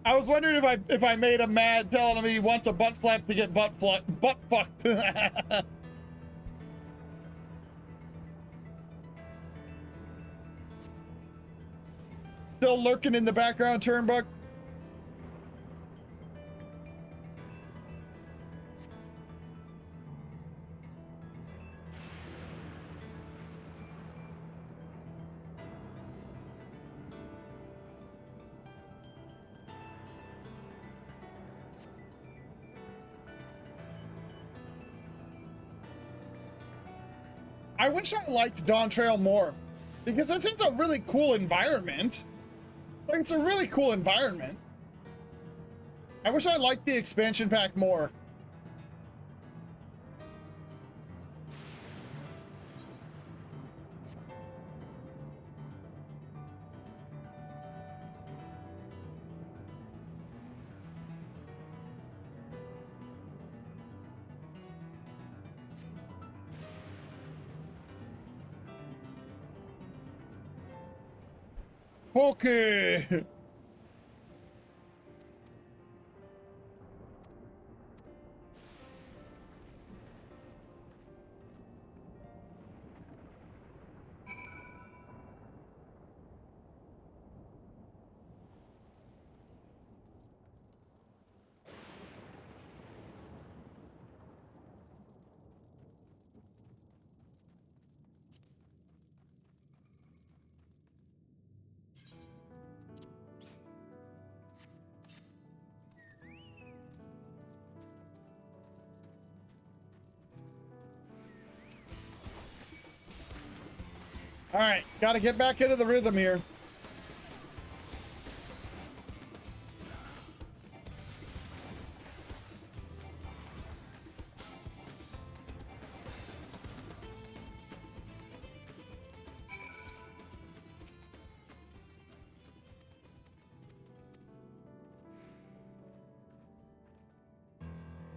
I was wondering if I made him mad telling him he wants a butt flap to get butt fucked. Still lurking in the background, Turnbuck. I wish I liked Dawn Trail more, because this is a really cool environment. Like, it's a really cool environment. I wish I liked the expansion pack more. Okay. All right, got to get back into the rhythm here.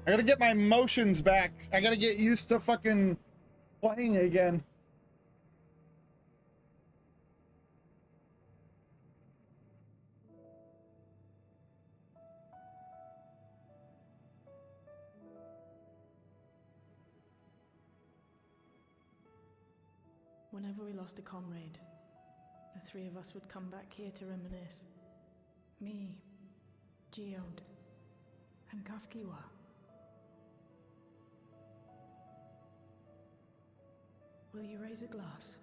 I gotta get my motions back. I gotta get used to fucking playing again. Whenever we lost a comrade, the three of us would come back here to reminisce. Me, Geode, and Kafkiwa. Will you raise a glass?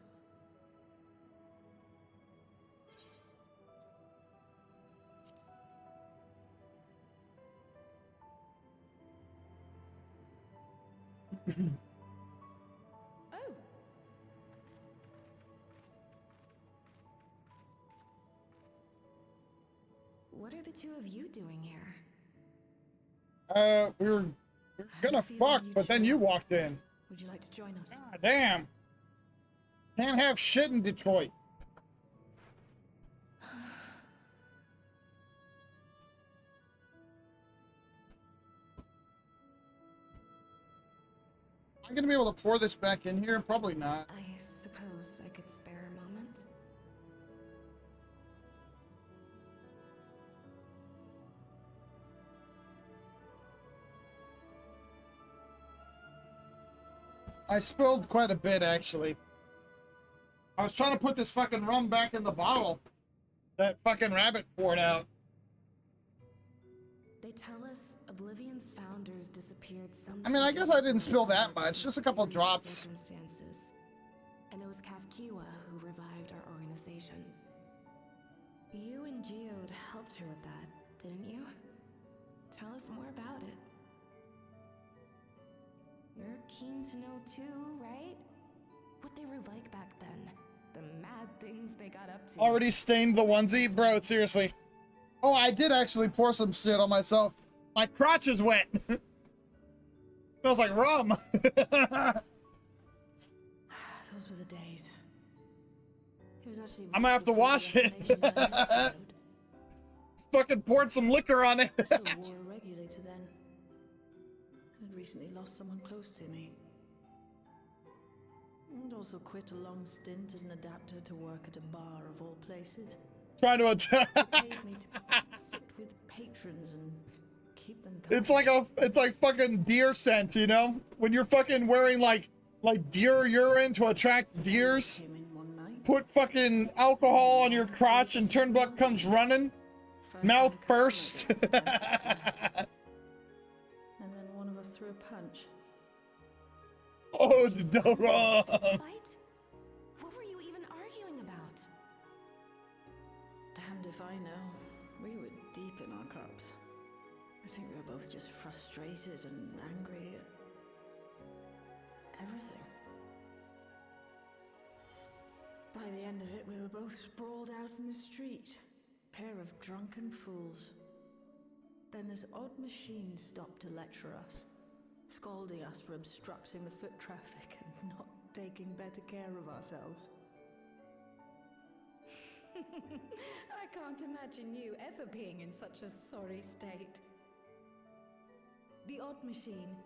Oh. What are the two of you doing here? We were gonna fuck, but then you walked in. Would you like to join us? God damn. Can't have shit in Detroit. Am I gonna be able to pour this back in here? Probably not. I suppose I could spare a moment. I spilled quite a bit, actually. I was trying to put this fucking rum back in the bottle that fucking rabbit poured out. They tell us Oblivion's founders disappeared some. I mean, I guess I didn't spill that much, just a couple drops. Circumstances. And it was Kafkiwa who revived our organization. You and Geode helped her with that, didn't you? Tell us more about it. You're keen to know too, right? What they were like back then. The mad things they got up to. Already stained the onesie? Bro, seriously. Oh, I did actually pour some shit on myself. My crotch is wet. Smells like rum. Those were the days. It was actually I'm gonna have to wash it. Fucking poured some liquor on it. I still wore a regulator then. I'd recently lost someone close to me. And also quit a long stint as an adapter to work at a bar of all places. Trying to They paid me to sit with patrons and keep them company. it's like fucking deer scent, you know? When you're fucking wearing like deer urine to attract deers. Came in one night. Put fucking alcohol on your crotch and Turnbuck comes running. Mouth first. And then one of us threw a punch. Oh, Dora. Fight? What were you even arguing about? Damned if I know. We were deep in our cups. I think we were both just frustrated and angry at everything. By the end of it, we were both sprawled out in the street. Pair of drunken fools. Then this odd machine stopped to lecture us, scolding us for obstructing the foot traffic and not taking better care of ourselves. I can't imagine you ever being in such a sorry state. The odd machine.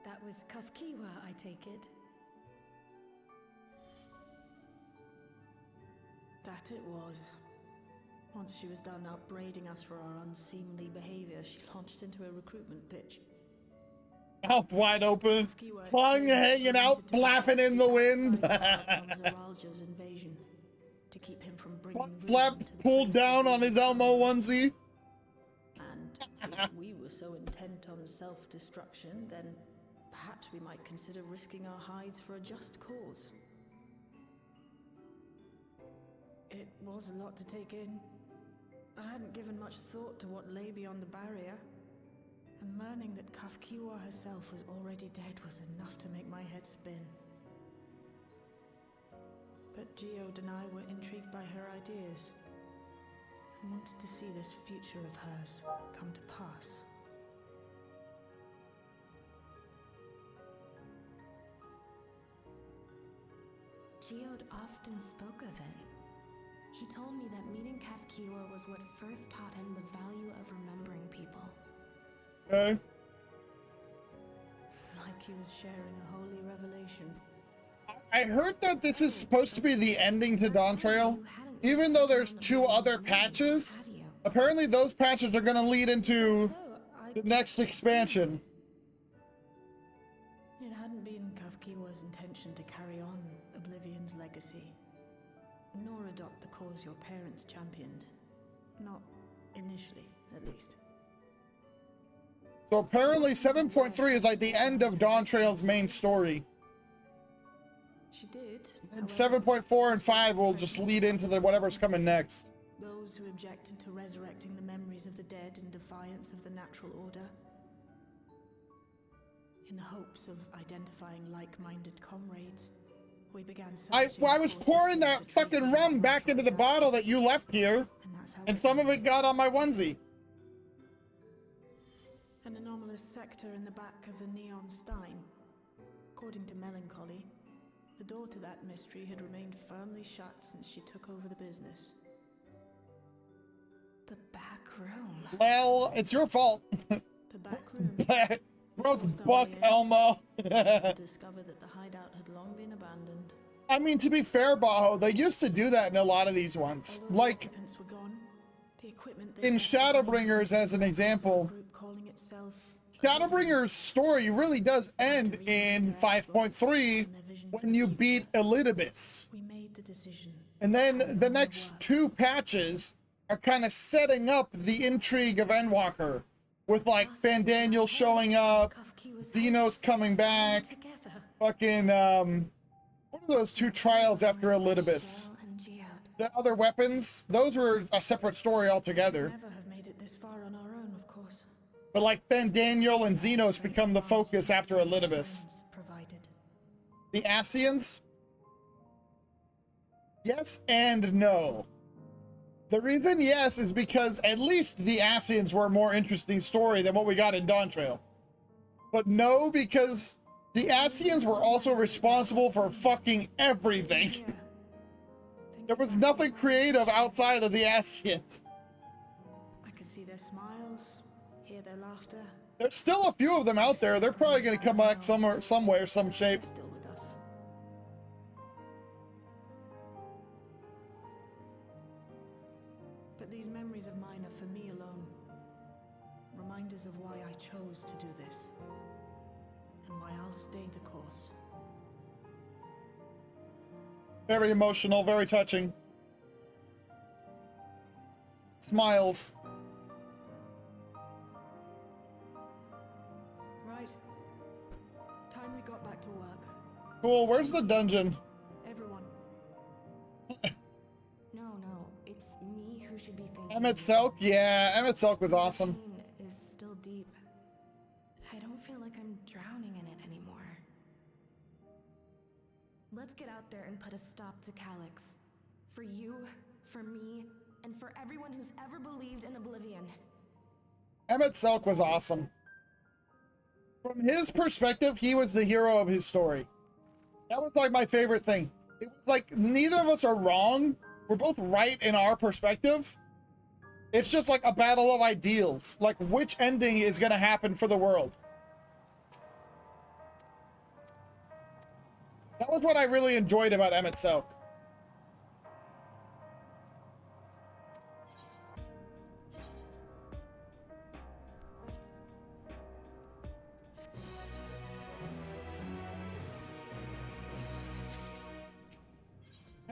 That was Kafkiwa, I take it. That it was. Once she was done upbraiding us for our unseemly behavior, she launched into a recruitment pitch. Mouth wide open, tongue hanging out, flapping in the wind. Zaralja's invasion to keep him from bringing Flap pulled down on his Elmo onesie. And if we were so intent on self-destruction, then perhaps we might consider risking our hides for a just cause. It was a lot to take in. I hadn't given much thought to what lay beyond the barrier, and learning that Kafkiwa herself was already dead was enough to make my head spin. But Geode and I were intrigued by her ideas, and wanted to see this future of hers come to pass. Geode often spoke of it. He told me that meeting Kafkiwa was what first taught him the value of remembering people. Okay. Like he was sharing a holy revelation. I heard that this is supposed to be the ending to Dawn Trail. Even though there's 2 other patches, apparently those patches are going to lead into the next expansion. It hadn't been Kafkiwa's intention to carry on Oblivion's legacy, nor adopt the cause your parents championed. Not initially, at least. So apparently 7.3 is like the end of Dawn Trail's main story. She did. And 7.4 and 5 will just lead into the whatever's coming next. Those who objected to resurrecting the memories of the dead in defiance of the natural order, in the hopes of identifying like-minded comrades, we began searching. I was pouring that fucking rum back into the bottle that you left here. And That's how And some of it got on my onesie. An anomalous sector in the back of the Neon Stein. According to Melancholy, the door to that mystery had remained firmly shut since she took over the business. The back room. Well, it's your fault. The back room. Broke Buck, Elmo. To discover that the hideout had long been abandoned. I mean, to be fair, Baho, they used to do that in a lot of these ones. Although Like, the occupants were gone, the equipment they in left behind Shadowbringers, as an example, group calling itself Shadowbringer's story really does end in 5.3 when you beat Elidibus. We made the decision. And then the next two patches are kind of setting up the intrigue of Endwalker, with like Fandaniel showing up, Xenos coming back, fucking what are those two trials after Elidibus? The other weapons, those were a separate story altogether. Never have made it this far on our own, of course. But like Fandaniel and Xenos become the focus after Elidibus. Provided. The Ascians? Yes and no. The reason yes is because at least the Ascians were a more interesting story than what we got in Dawn Trail. But no, because the Ascians were also responsible for fucking everything. There was nothing creative outside of the Ascians. I could see their smiles, hear their laughter. There's still a few of them out there. They're probably going to come back somewhere, some way, or some shape. Still with us. But these memories of mine are for me alone. Reminders of why I chose to do this. And why I'll stay the course. Very emotional, very touching. Smiles. Right. Time we got back to work. Cool, where's the dungeon? Everyone. No, it's me who should be thinking. Emmett Selk? Yeah, Emmett Selk was awesome. Pain is still deep. I don't feel like I'm drowning in it anymore. Let's get out there and put a stop to Calyx. For you, for me, and for everyone who's ever believed in Oblivion. Emmett Selk was awesome. From his perspective, he was the hero of his story. That was like my favorite thing. It was like neither of us are wrong. We're both right in our perspective. It's just like a battle of ideals. Like which ending is going to happen for the world. That was what I really enjoyed about Emmett Selk.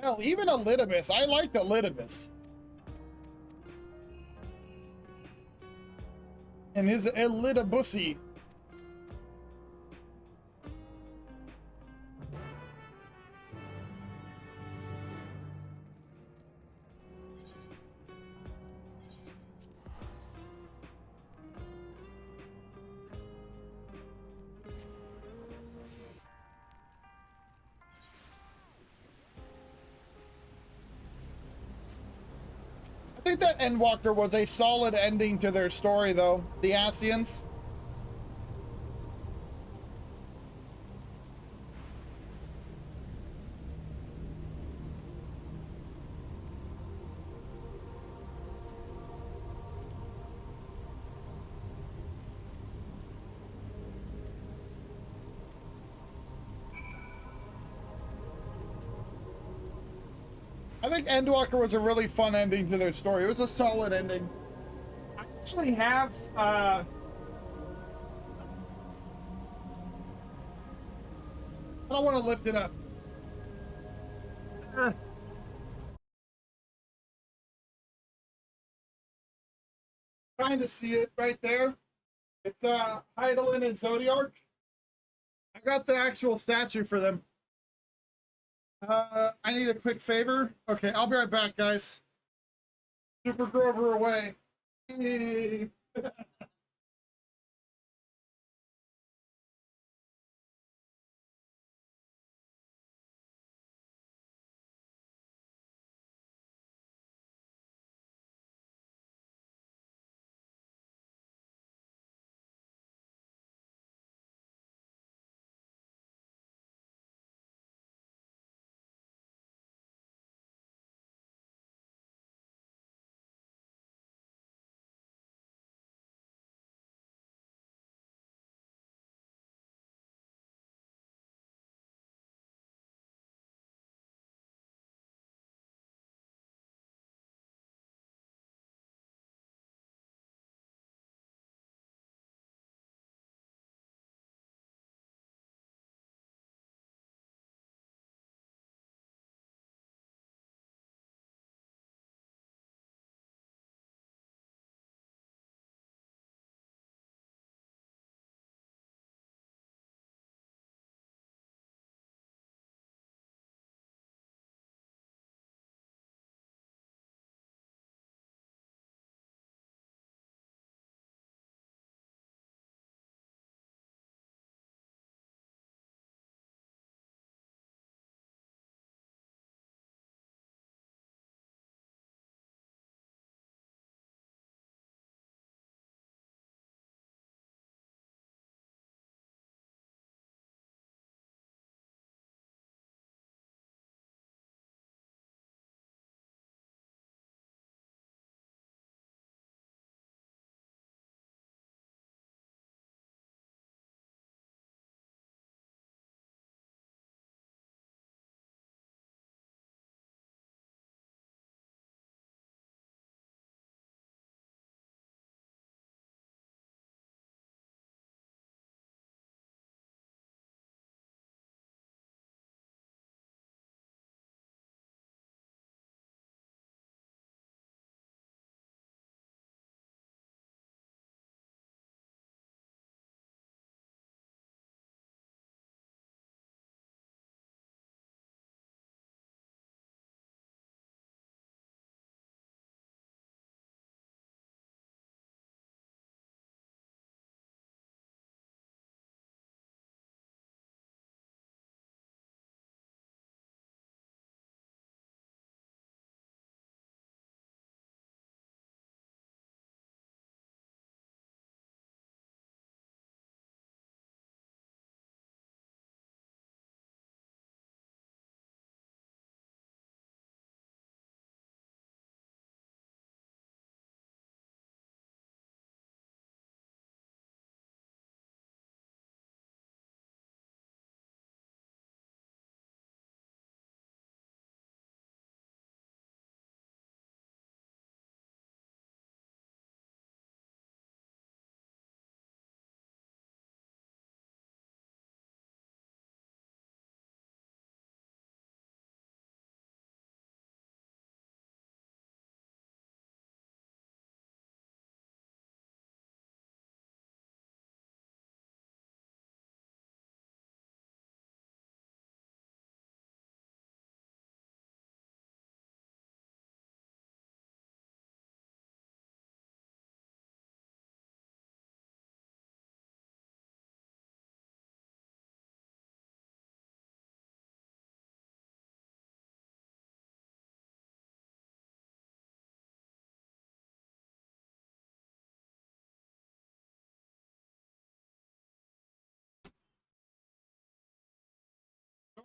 Hell, even Elidibus. I liked Elidibus. And his Elidibussy. I think that Endwalker was a solid ending to their story, though. The Ascians. I think Endwalker was a really fun ending to their story. It was a solid ending. I actually have, I don't want to lift it up. Trying to see it right there. It's Heidelin and Zodiark. I got the actual statue for them. I need a quick favor. Okay, I'll be right back, guys. Super Grover away.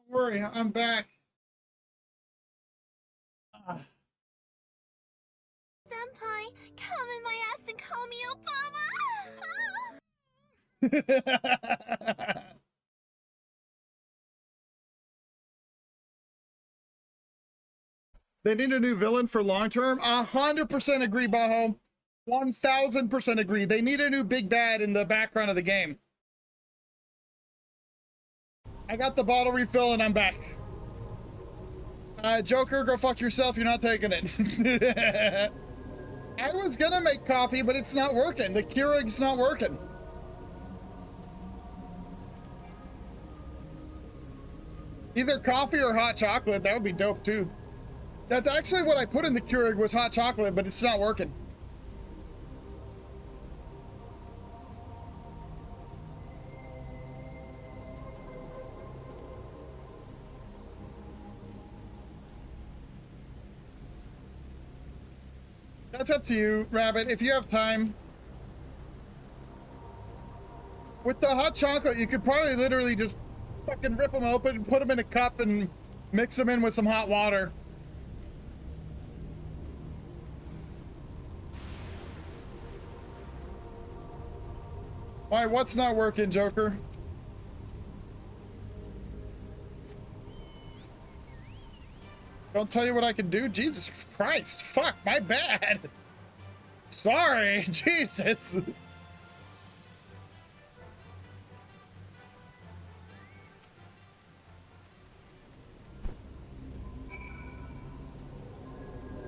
worry, I'm back. Senpai, come in my ass and call me Obama! They need a new villain for long term. 100% agree, Baho. 1000% agree. They need a new big bad in the background of the game. I got the bottle refill and I'm back. Joker, go fuck yourself. You're not taking it. I was gonna make coffee, but it's not working. The Keurig's not working. Either coffee or hot chocolate. That would be dope too. That's actually what I put in the Keurig was hot chocolate, but it's not working. That's up to you, Rabbit, if you have time. With the hot chocolate, you could probably literally just fucking rip them open, put them in a cup, and mix them in with some hot water. Why, what's not working, Joker? Don't tell you what I can do? Jesus Christ, fuck, my bad. Sorry, Jesus.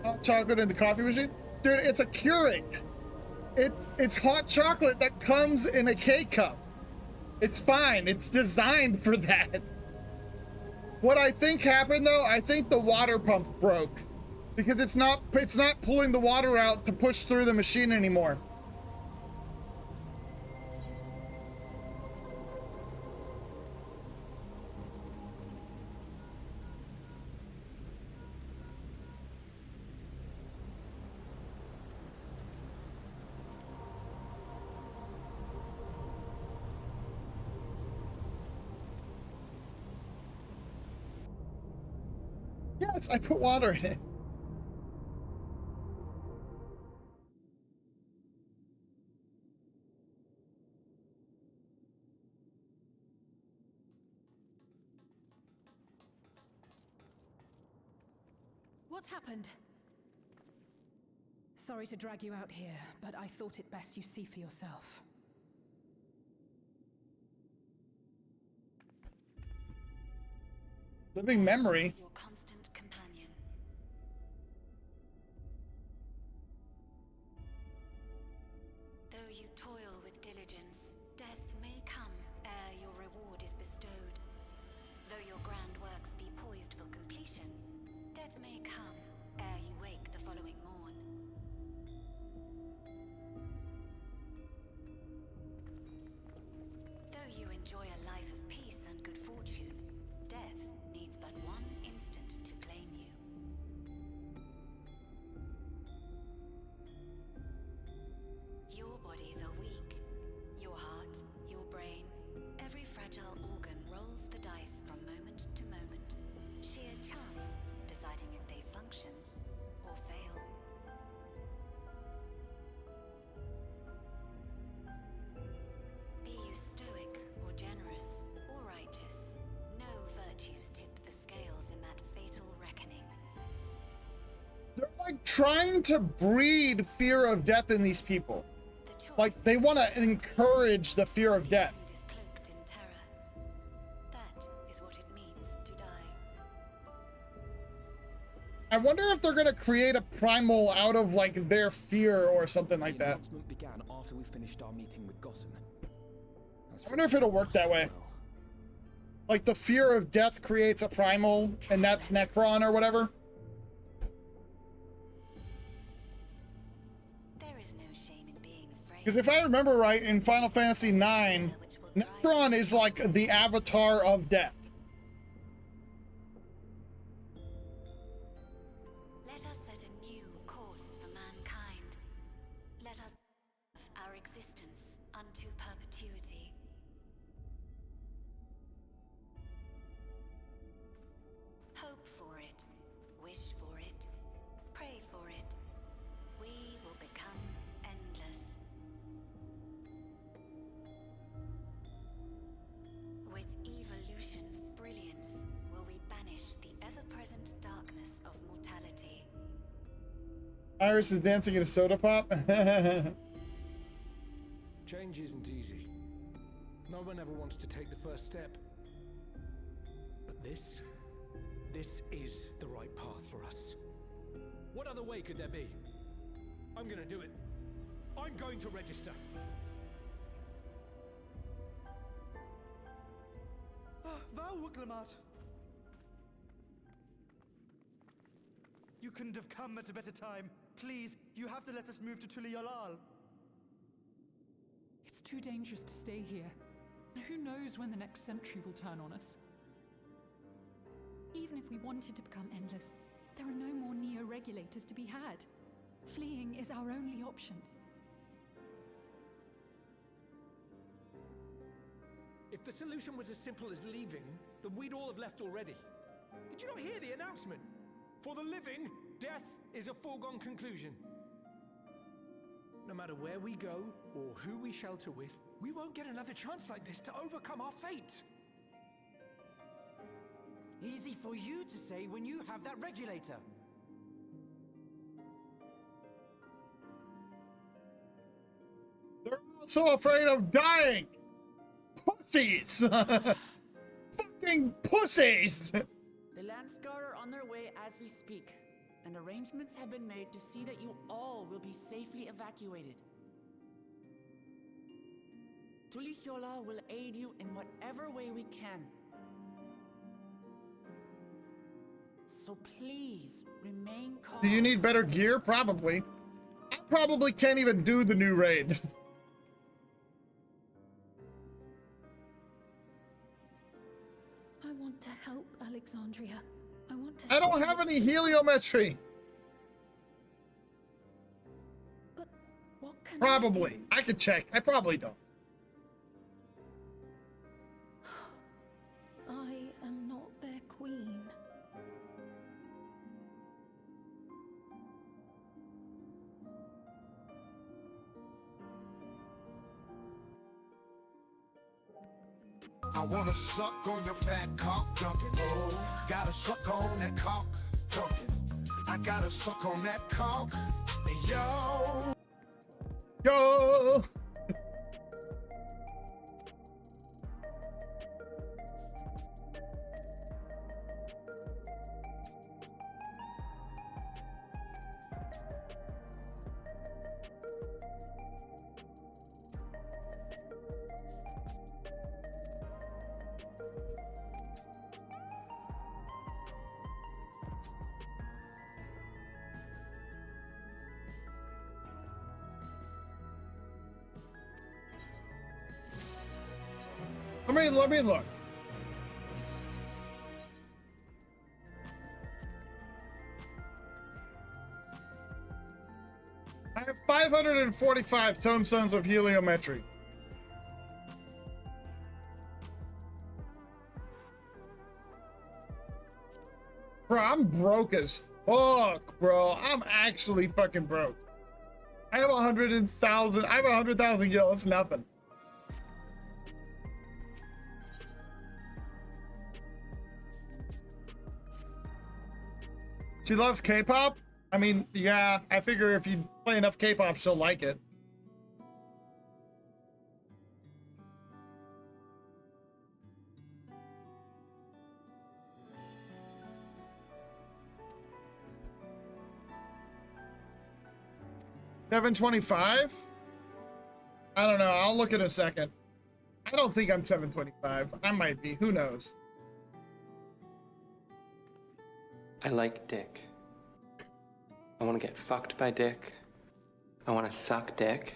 Hot chocolate in the coffee machine? Dude, it's a Keurig. It's hot chocolate that comes in a K-cup. It's fine. It's designed for that. What I think happened though, I think the water pump broke because it's not pulling the water out to push through the machine anymore. Yes, I put water in it. What's happened? Sorry to drag you out here, but I thought it best you see for yourself. Living memory. Your constant companion. Though you toil with diligence, death may come ere your reward is bestowed. Though your grand works be poised for completion, death may come ere you wake the following morn. Though you enjoy a life of peace and good fortune, death needs but one instant to claim you. Your bodies are weak. Your heart, your brain, every fragile organ rolls the dice from moment to moment. Sheer chance deciding if they function or fail. Be you stoic or generous or righteous, no virtues tip the scales in that fatal reckoning. They're like trying to breed fear of death in these people. Like they want to encourage the fear of death. It is cloaked in terror. That is what it means to die. I wonder if they're gonna create a primal out of like their fear or something like The that. announcement began after we finished our meeting with Gossen. I wonder if it'll work that way. Like the fear of death creates a primal, and that's Necron or whatever. There is no shame in being afraid. Because if I remember right, in Final Fantasy IX, Necron is like the avatar of death. Let us set a new course for mankind. Let us live our existence unto perpetuity. Iris is dancing in a soda pop. Change isn't easy. No one ever wants to take the first step. But this is the right path for us. What other way could there be? I'm gonna do it. I'm going to register. Val Wuglamat! You couldn't have come at a better time. Please, you have to let us move to Tuliyalal. It's too dangerous to stay here. Who knows when the next century will turn on us? Even if we wanted to become endless, there are no more neo-regulators to be had. Fleeing is our only option. If the solution was as simple as leaving, then we'd all have left already. Did you not hear the announcement? For the living, death is a foregone conclusion. No matter where we go, or who we shelter with, we won't get another chance like this to overcome our fate. Easy for you to say when you have that regulator. They're also afraid of dying. Pussies. Fucking pussies. The Landsguard are on their way as we speak, and arrangements have been made to see that you all will be safely evacuated. Tulihiola will aid you in whatever way we can. So please, remain calm. Do you need better gear? Probably. I probably can't even do the new raid. I want to help Alexandria. I want to. I don't have any heliometry. But what can Probably. I could check. I probably don't. I am not their queen. I wanna suck on your fat cock, Duncan. Oh, gotta suck on that cock, Duncan. I gotta suck on that cock. Yo. Yo. Let me look. I have 545 tomestones of heliometry. Bro, I'm broke as fuck, bro. I'm actually fucking broke. I have 100,000. I have 100,000 gil. That's nothing. She loves K-pop? I mean, yeah, I figure if you play enough K-pop, she'll like it. $725? I don't know. I'll look in a second. I don't think I'm 725. I might be. Who knows? I like dick. I want to get fucked by dick. I want to suck dick.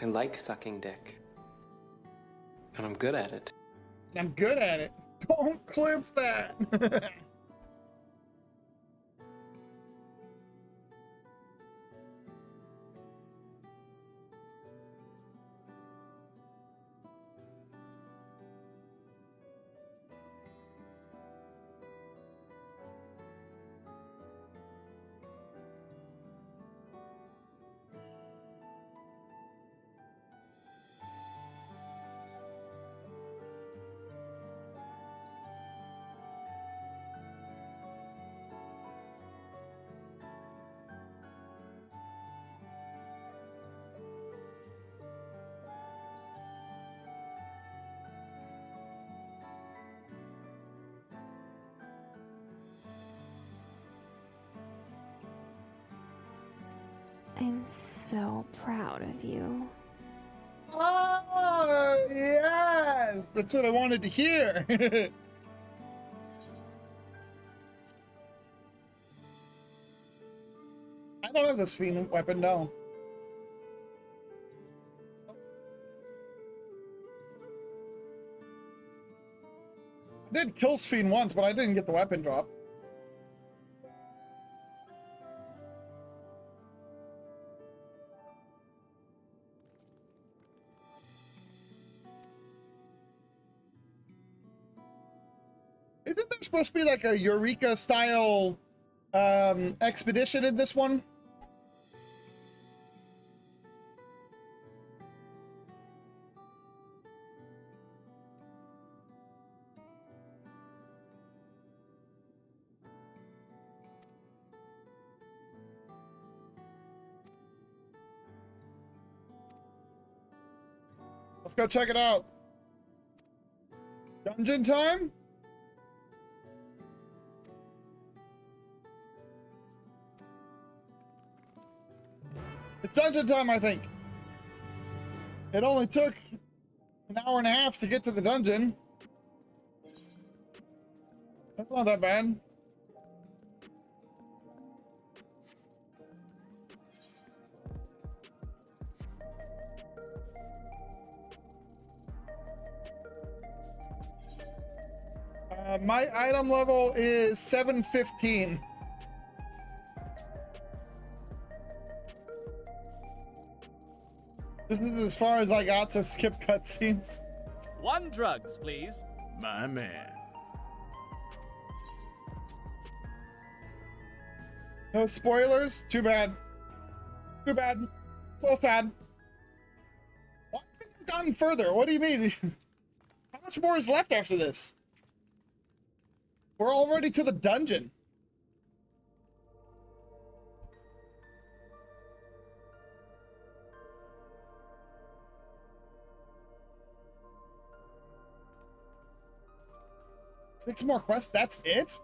I like sucking dick. And I'm good at it. I'm good at it. Don't clip that. I'm so proud of you. Oh, yes! That's what I wanted to hear. I don't have this fiend weapon, no. I did kill Fiend once, but I didn't get the weapon drop. Isn't there supposed to be like a Eureka style expedition in this one? Let's go check it out. Dungeon time? It's dungeon time, I think. It only took an hour and a half to get to the dungeon. That's not that bad. My item level is 715. This is as far as I got, so skip cutscenes. 1 drugs, please. My man. No spoilers? Too bad. Too bad. So sad. Why haven't you gotten further? What do you mean? How much more is left after this? We're already to the dungeon. Six more quests, that's it?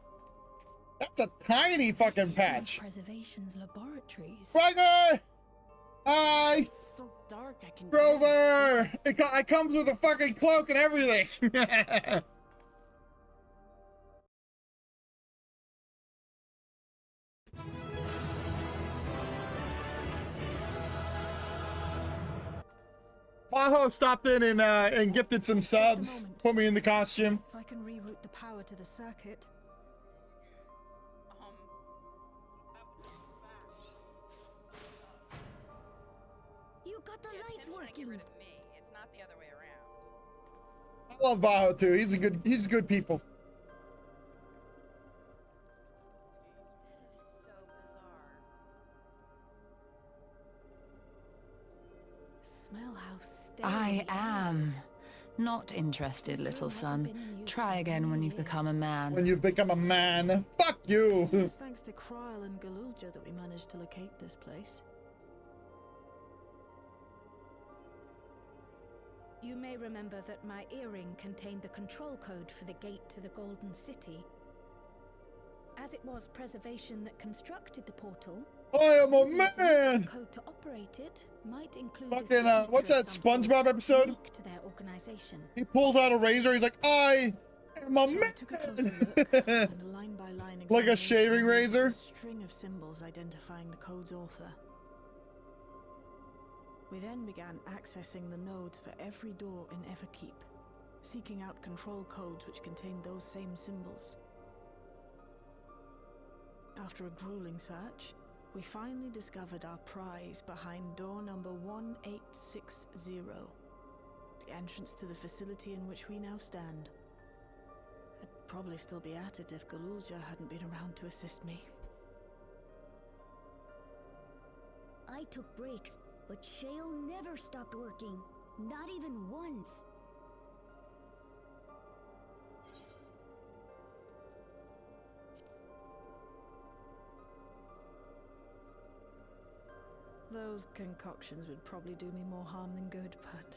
That's a tiny fucking patch. Preservation's laboratories. Swagger! Hi! It's so dark I can Grover! It comes with a fucking cloak and everything. Baho stopped in and gifted some subs. Put me in the costume. If I can reroute the power to the circuit. You got the lights working. It's not the other way around. I love Baho too. He's good people. Smell how stale I the air am is. not interested, little son. Try again when you've become a man. When you've become a man. Fuck you! It was thanks to Kryl and Galulja that we managed to locate this place. You may remember that my earring contained the control code for the gate to the Golden City. As it was Preservation that constructed the portal, I am a the man! code to operate it might include Fucking, a what's that signature SpongeBob episode? unique to their organization. He pulls out a razor, he's like, I am a man! Took a closer look, and line by line Like a examination shaving revealed razor? a string of symbols identifying the code's author. We then began accessing the nodes for every door in Everkeep, seeking out control codes which contained those same symbols. After a grueling search, we finally discovered our prize behind door number 1860, the entrance to the facility in which we now stand. I'd probably still be at it if Galulja hadn't been around to assist me. I took breaks, but Shale never stopped working. Not even once. Those concoctions would probably do me more harm than good, but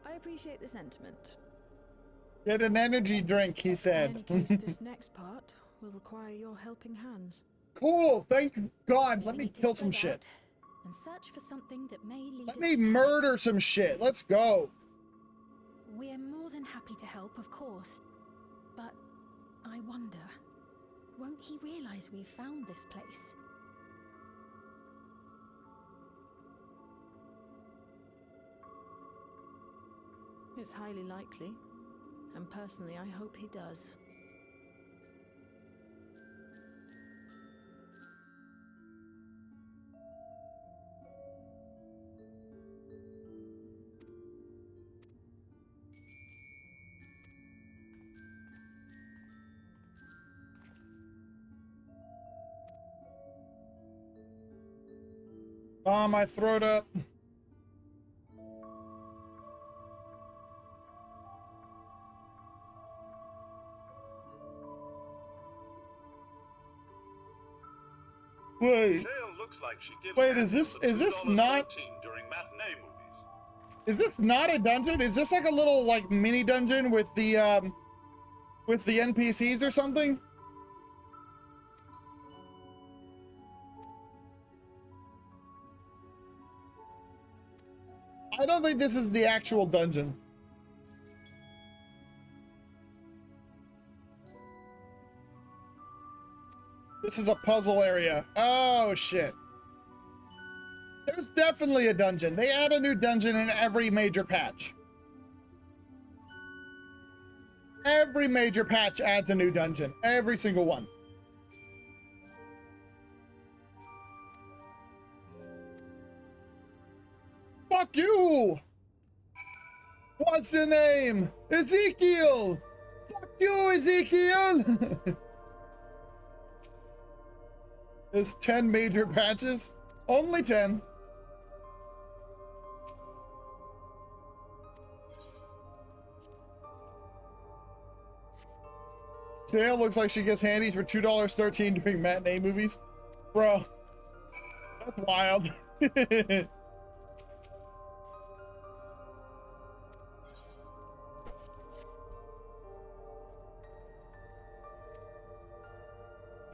I appreciate the sentiment. Get an energy drink, he In said. any case, this next part will require your helping hands. Cool. Thank God. Let We me need to kill some spread shit. out and search for something that may lead Let us me to murder Pax. some shit. Let's go. We're more than happy to help, of course. But I wonder, won't he realize we've found this place? It's highly likely. And personally, I hope he does. My throat up. Wait. Looks like she gives Wait, is this not during matinee movies. is this not a dungeon? Is this like a little like mini dungeon with the NPCs or something? I don't think this is the actual dungeon. This is a puzzle area. Oh, shit. There's definitely a dungeon. They add a new dungeon in every major patch. Every major patch adds a new dungeon. Every single one. Fuck you! What's your name? Ezekiel! Fuck you, Ezekiel! There's 10 major patches? Only 10. Dale looks like she gets handies for $2.13 during matinee movies. Bro, that's wild.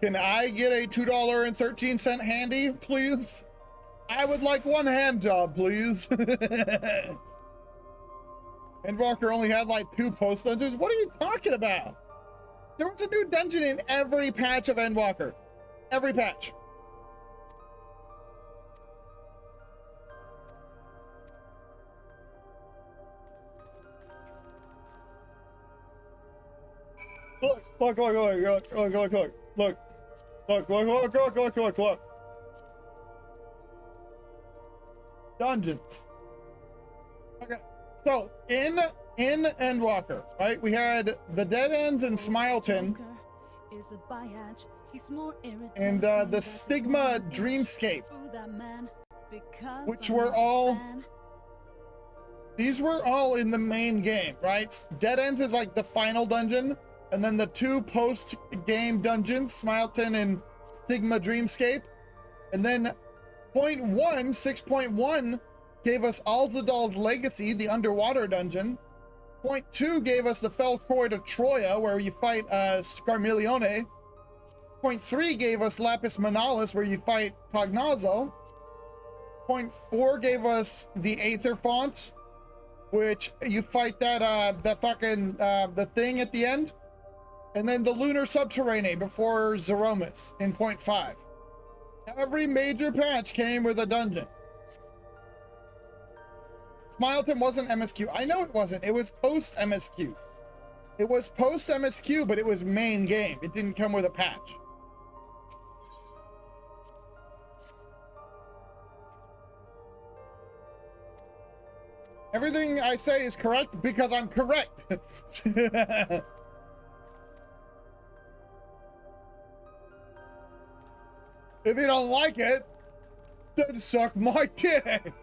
Can I get a $2.13 handy, please? I would like one hand job, please. Endwalker only had like 2 post dungeons? What are you talking about? There was a new dungeon in every patch of Endwalker. Every patch. Look. Dungeons. Okay, so in Endwalker, right, we had the Dead Ends in Smileton and the Stigma Dreamscape, which were all, these were all in the main game, right? Dead Ends is like the final dungeon, and then the 2 post-game dungeons, Smileton and Stigma Dreamscape, and then 6.1 gave us Alzadal's Legacy, the underwater dungeon. 0.2 gave us the Fell Corridor of Troya, where you fight Scarmiglione. 0.3 gave us Lapis Manalis, where you fight Cognazzo. 0.4 gave us the Aether Font, which you fight that the thing at the end. And then the Lunar Subterranean before Zeromus in 0.5. Every major patch came with a dungeon. Smileton wasn't MSQ. I know it wasn't. It was post MSQ. It was post MSQ, but it was main game. It didn't come with a patch. Everything I say is correct because I'm correct. If you don't like it, then suck my dick.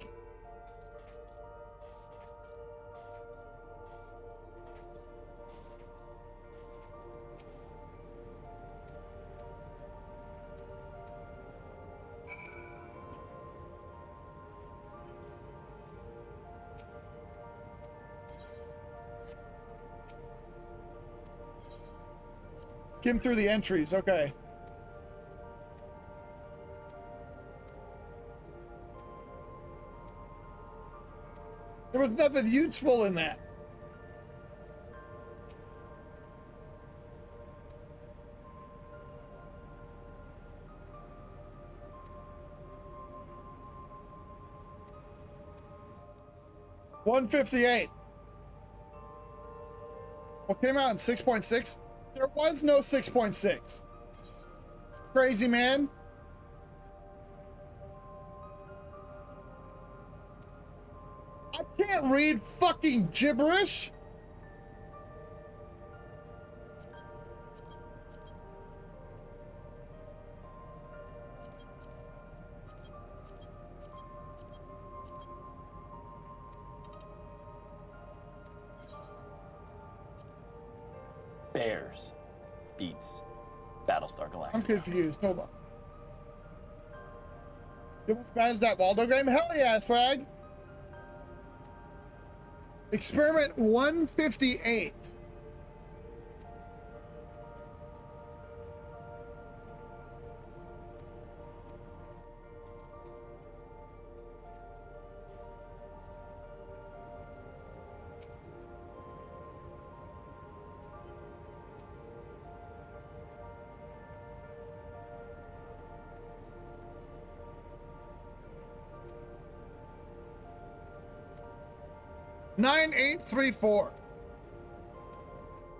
Skim through the entries, okay. There was nothing useful in that. $158. What came out in 6.6? There was no 6.6. Crazy, man. I can't read fucking gibberish. Bears beats Battlestar Galactica. I'm confused. Hold on. It was as bad as that Waldo game? Hell yeah, swag. Experiment 158. $9834.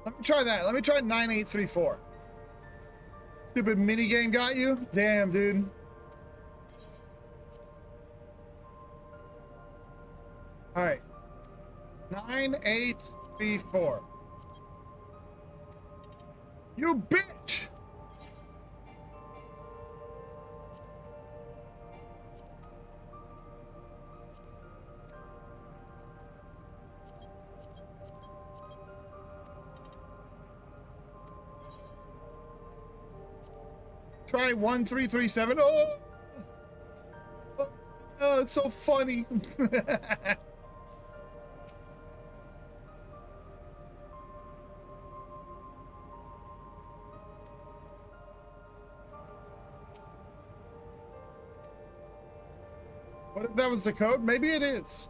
Let me try that. Let me try 9834. Stupid minigame got you? Damn, dude. All right. 9834. You bitch! Try 1337. Oh, oh, it's so funny. What if that was the code? Maybe it is.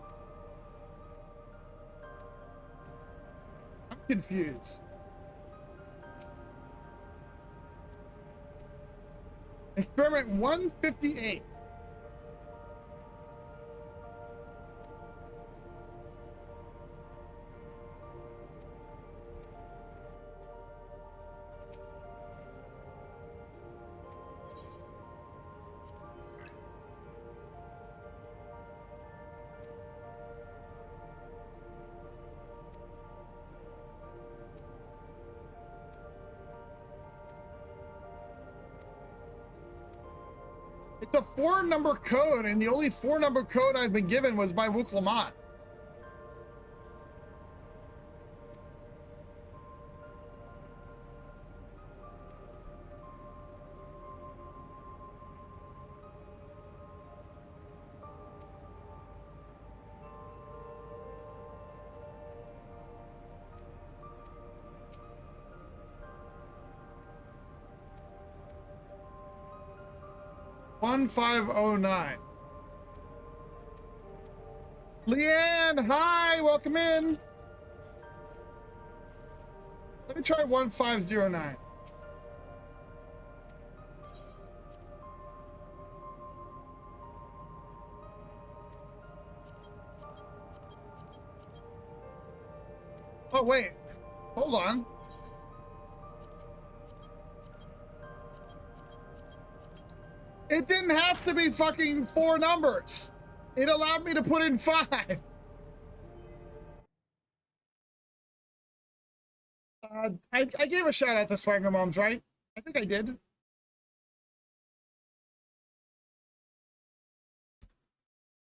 I'm confused. Experiment 158. It's a 4-number code, and the only 4-number code I've been given was by Wook Lamont. $1509. Leanne, hi, welcome in. Let me try 1509. Oh, wait. Hold on. It didn't have to be fucking 4 numbers. It allowed me to put in 5. I gave a shout out to Swagger Moms, right? I think I did.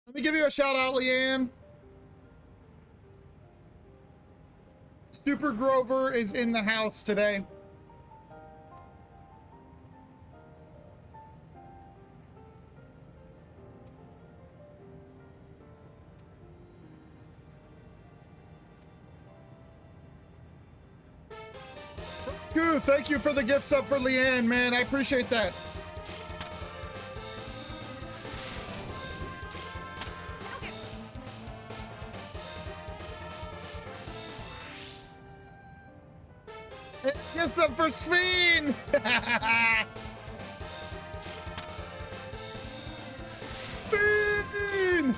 Let me give you a shout out, Leanne. Super Grover is in the house today. Dude, thank you for the gift sub for Leanne, man. I appreciate that. gift sub for Sveen! Sveen!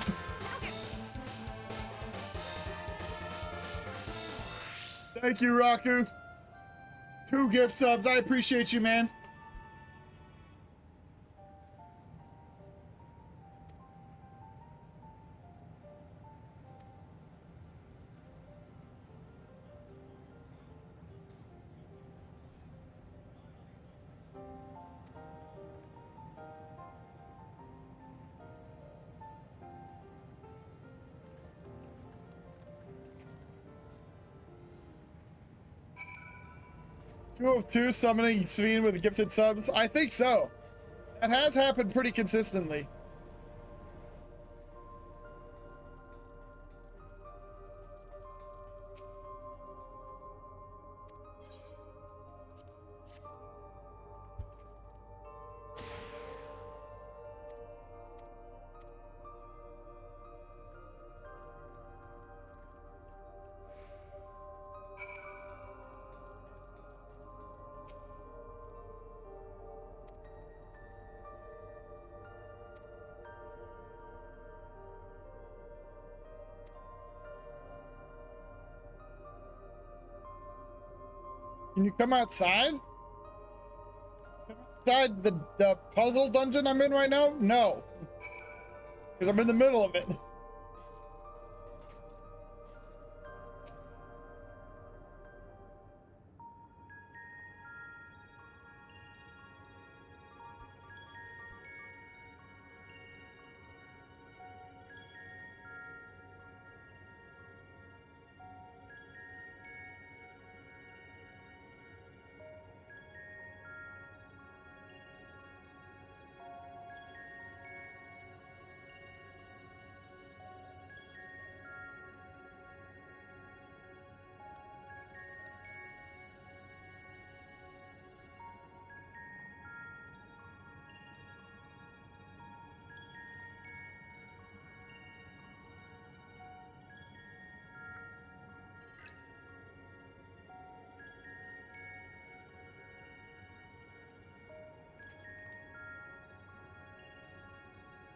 Thank you, Raku. 2 gift subs. I appreciate you, man. Two of 2 summoning Sveen with gifted subs? I think so. That has happened pretty consistently. Can you come outside? Come outside the puzzle dungeon I'm in right now? No. Because I'm in the middle of it.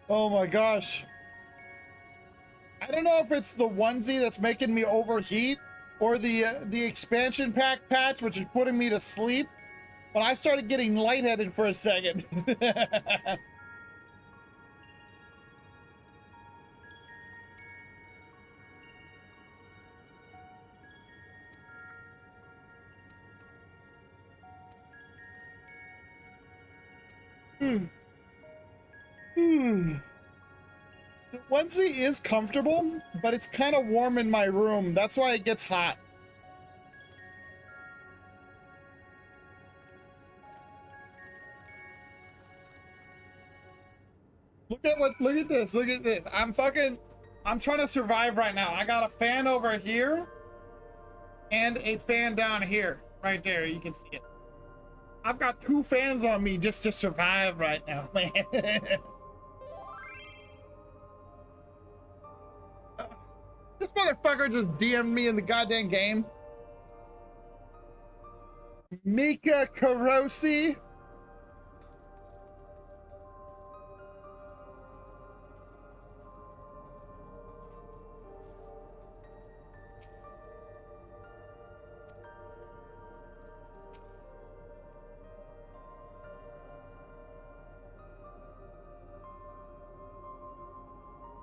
Oh my gosh. I don't know if it's the onesie that's making me overheat or the expansion pack patch, which is putting me to sleep, but I started getting lightheaded for a second. The onesie is comfortable, but it's kind of warm in my room. That's why it gets hot. Look at this. Look at this. I'm trying to survive right now. I got a fan over here and a fan down here. Right there, you can see it. I've got 2 fans on me just to survive right now, man. This motherfucker just DM'd me in the goddamn game. Mika Karosi.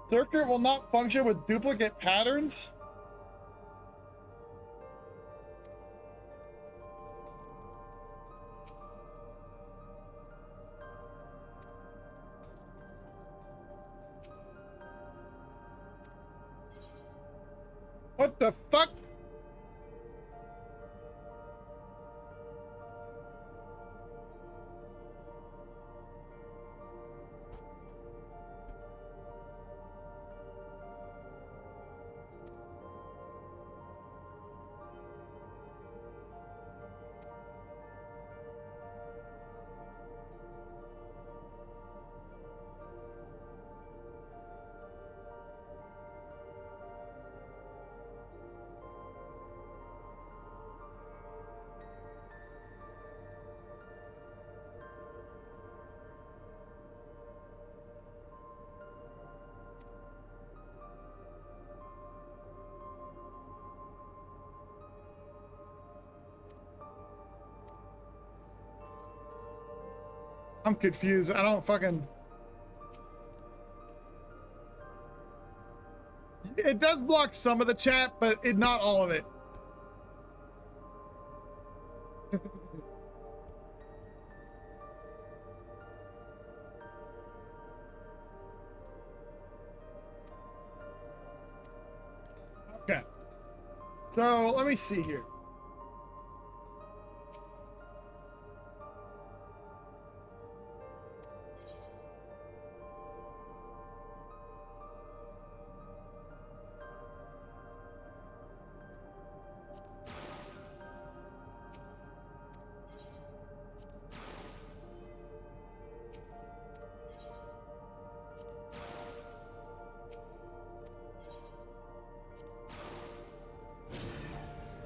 Circuit will not function with duplicate patterns. What the fuck? I'm confused. I don't fucking... It does block some of the chat, but not all of it. Okay. So, let me see here.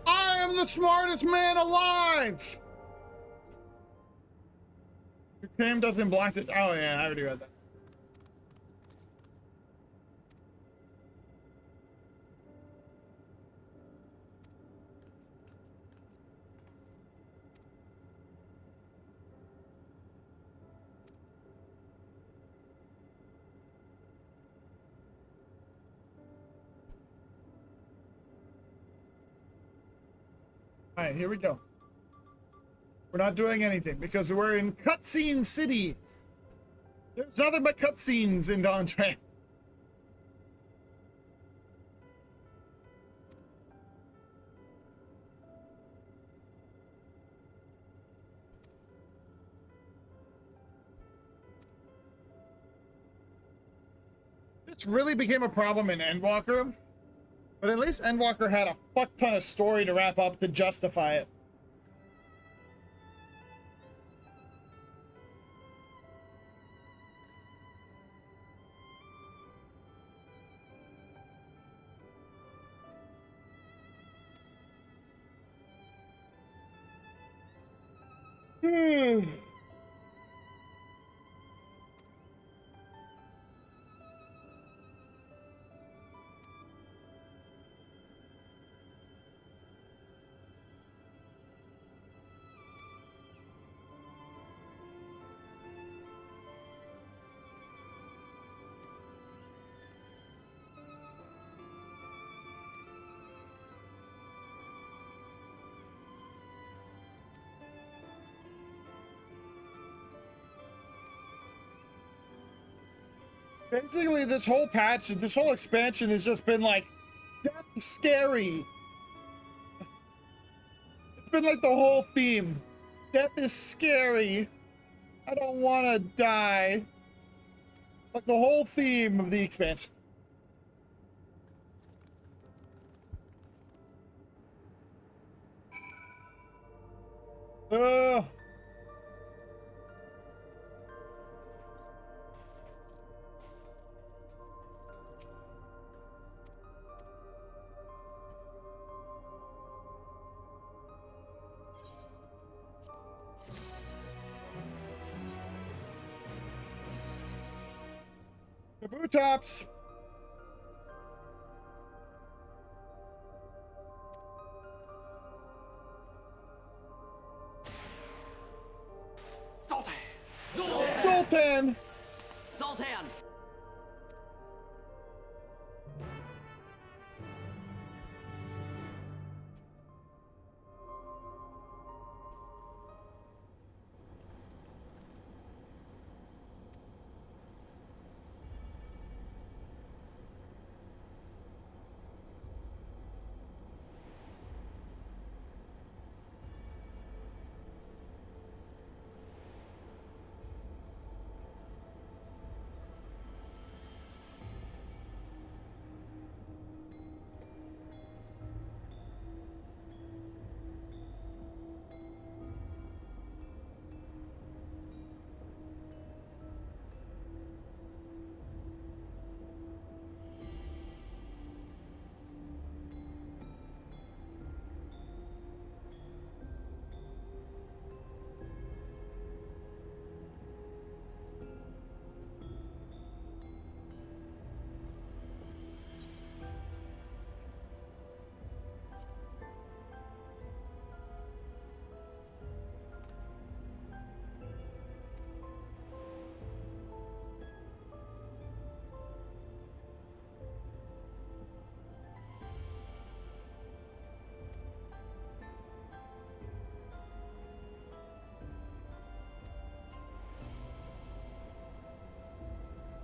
I am the smartest man alive! Your cam doesn't block it. Oh, yeah, I already read that. All right, here we go. We're not doing anything because we're in Cutscene City. There's nothing but cutscenes in Dawn Trail. This really became a problem in Endwalker, but at least Endwalker had a fuck ton of story to wrap up to justify it. Basically, this whole patch, this whole expansion has just been like, death is scary. It's been like the whole theme. Death is scary. I don't want to die. Like the whole theme of the expansion. The boot tops. Zoltan! Zoltan! Zoltan!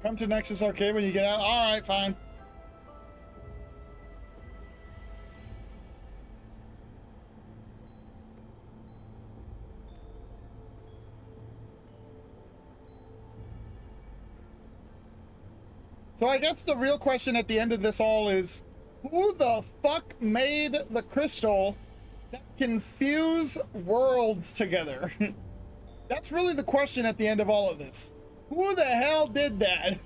Come to Nexus Arcade when you get out. All right, fine. So I guess the real question at the end of this all is, who the fuck made the crystal that can fuse worlds together? That's really the question at the end of all of this. Who the hell did that?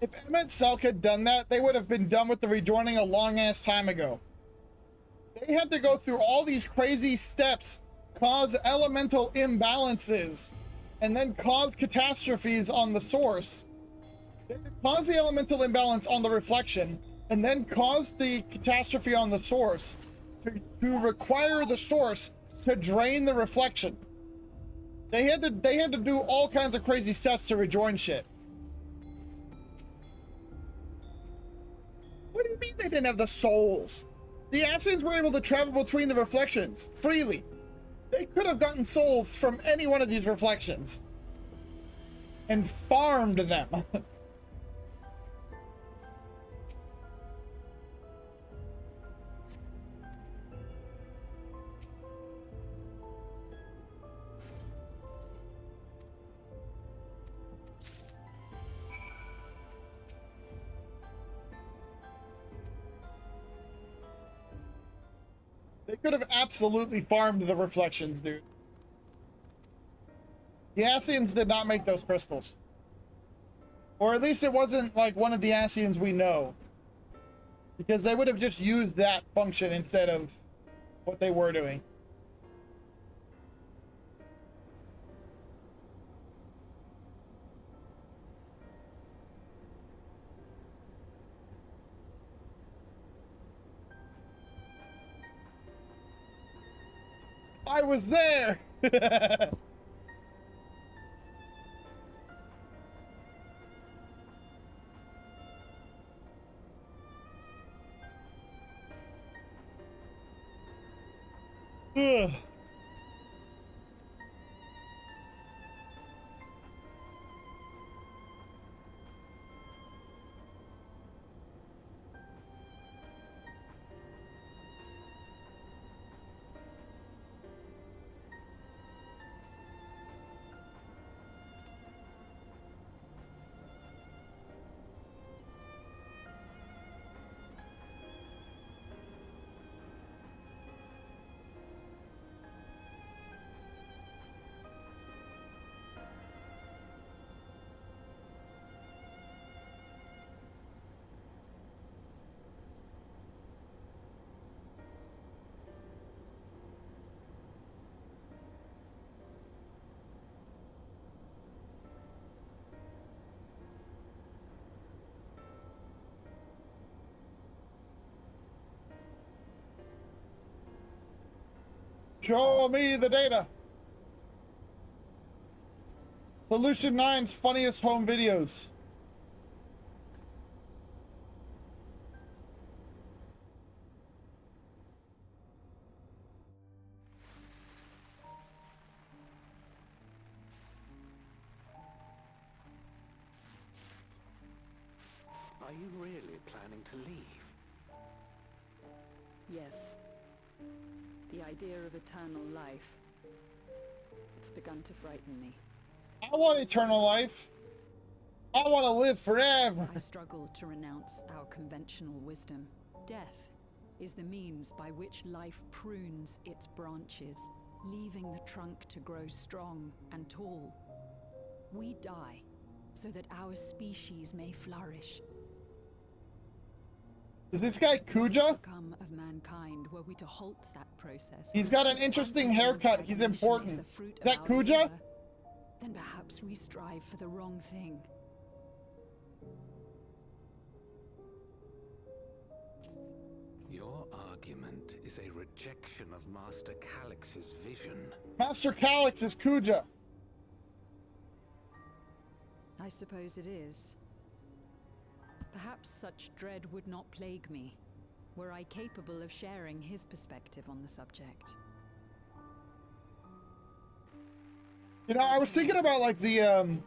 If Emmett Selk had done that, they would have been done with the rejoining a long-ass time ago. They had to go through all these crazy steps, cause elemental imbalances, and then cause catastrophes on the source. They had to cause the elemental imbalance on the reflection, and then cause the catastrophe on the source to require the source to drain the reflection. They had to do all kinds of crazy steps to rejoin shit. What do you mean they didn't have the souls? The Ascians were able to travel between the reflections freely. They could have gotten souls from any one of these reflections and farmed them. They could have absolutely farmed the reflections, dude. The Ascians did not make those crystals. Or at least it wasn't like one of the Ascians we know. Because they would have just used that function instead of what they were doing. I was there! Ugh. Show me the data. Solution 9's funniest home videos. Are you really planning to leave? Yes. The idea of eternal life. It's begun to frighten me. I want eternal life. I want to live forever. I struggle to renounce our conventional wisdom. Death is the means by which life prunes its branches, leaving the trunk to grow strong and tall. We die so that our species may flourish. Is this guy Kuja? Come of mankind were we to halt that process. He's got an interesting haircut. He's important. Is that Kuja? Then perhaps we strive for the wrong thing. Your argument is a rejection of Master Calix's vision. Master Calix is Kuja. I suppose it is. Perhaps such dread would not plague me, were I capable of sharing his perspective on the subject. You know, I was thinking about like He and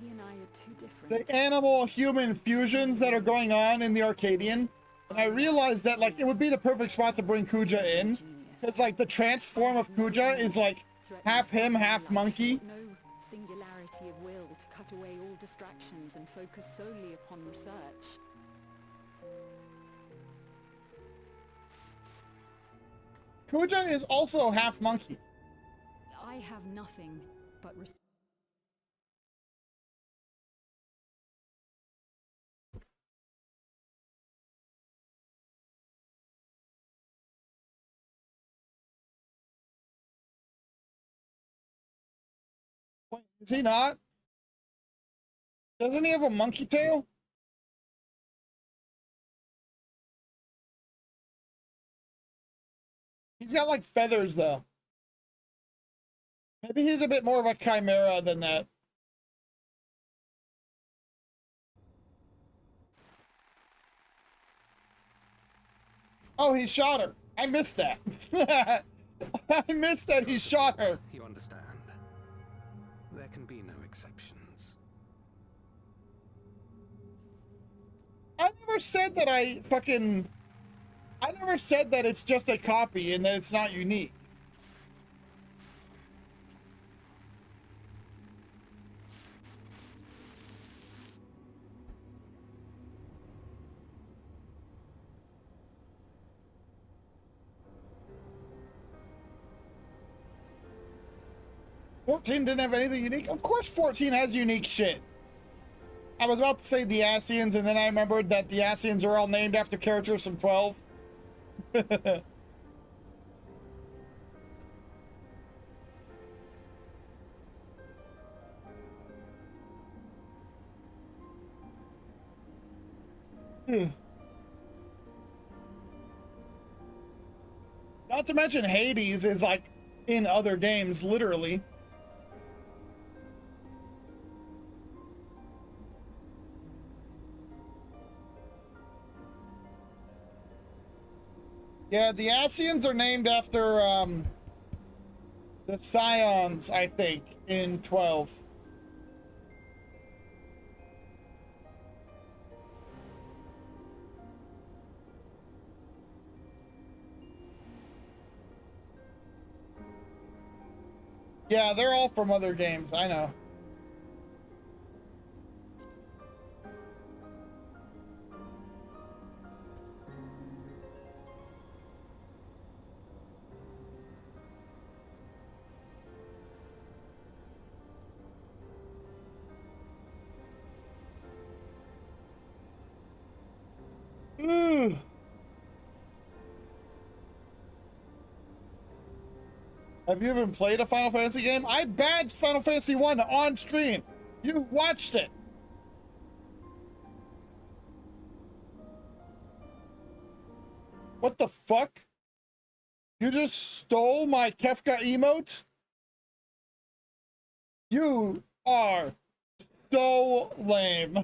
I are too different. the animal-human fusions that are going on in the Arcadian, and I realized that like it would be the perfect spot to bring Kuja in, because like the transform of Kuja is like half him, half monkey. No singularity of will to cut away all distractions and focus solely upon research. Kuja is also half monkey. I have nothing but respect. Wait, is he not? Doesn't he have a monkey tail? He's got like feathers though. Maybe he's a bit more of a chimera than that. Oh, he shot her. I missed that. I missed that he shot her. You understand? There can be no exceptions. I never said that I never said that it's just a copy and that it's not unique. "14 didn't have anything unique?" Of course 14 has unique shit. I was about to say the Asians, and then I remembered that the Asians are all named after characters from 12. Not to mention Hades is like in other games, literally. Yeah, the Asians are named after the Scions, I think, in 12. Yeah, they're all from other games, I know. Ooh. Have you even played a Final Fantasy game? I badged Final Fantasy 1 on stream. You watched it. What the fuck? You just stole my Kefka emote? You are so lame.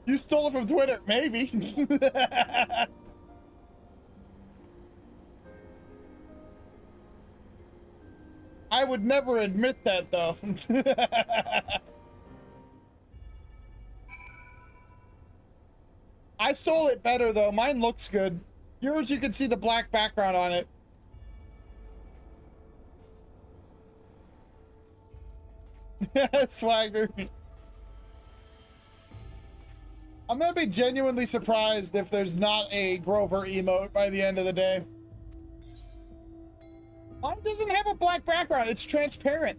You stole it from Twitter, maybe. I would never admit that, though. I stole it better, though. Mine looks good. Yours, you can see the black background on it. Swagger. I'm gonna be genuinely surprised if there's not a Grover emote by the end of the day. Mine doesn't have a black background. It's transparent.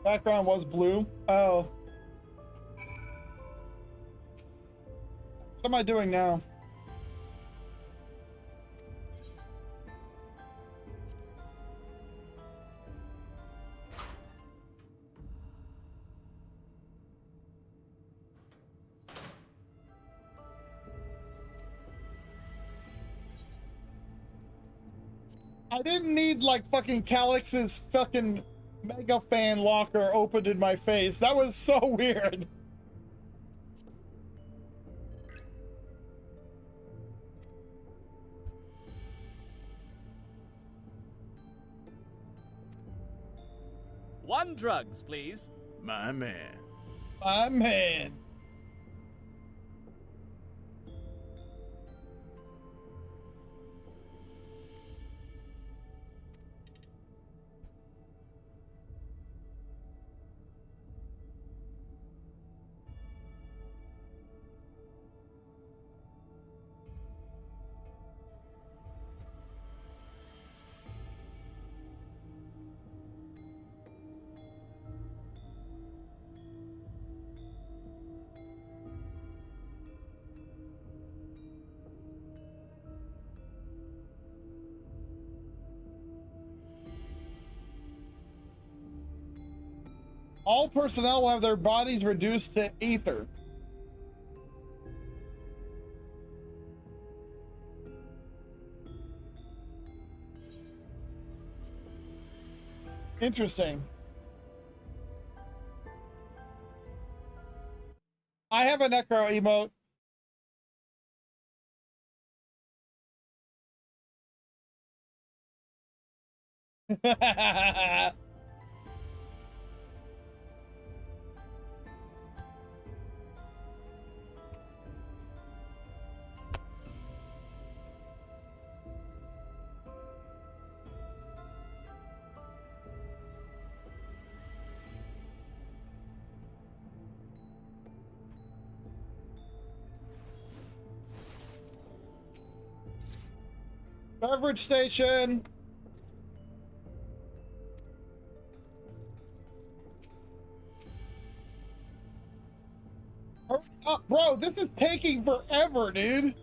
Background was blue. Oh. What am I doing now? I didn't need like fucking Calix's fucking mega fan locker opened in my face. That was so weird. One drugs, please. My man. My man. All personnel will have their bodies reduced to ether. Interesting. I have a necro emote. Beverage station. Hurry up, bro, this is taking forever, dude.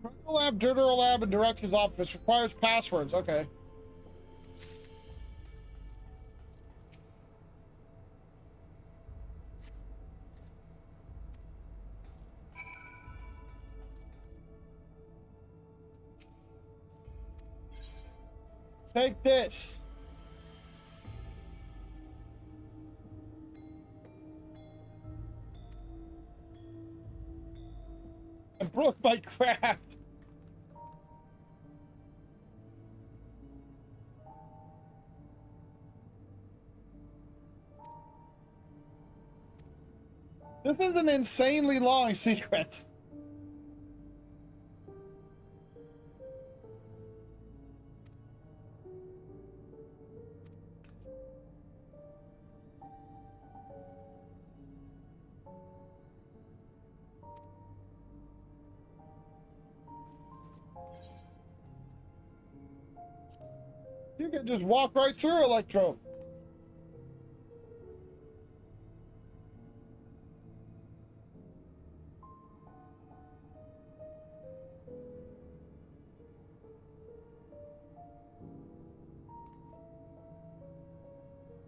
Critical lab, Digital lab, and director's office requires passwords. Okay. Take this. I broke my craft. This is an insanely long sequence. You can just walk right through Electro.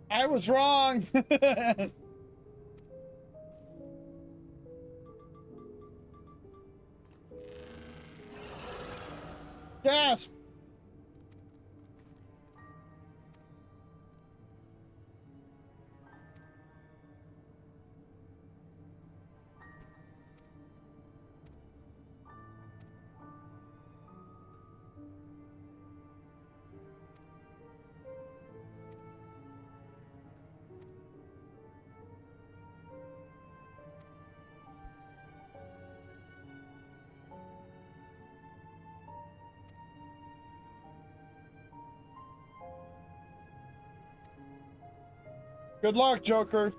I was wrong. Gasp. Good luck, Joker.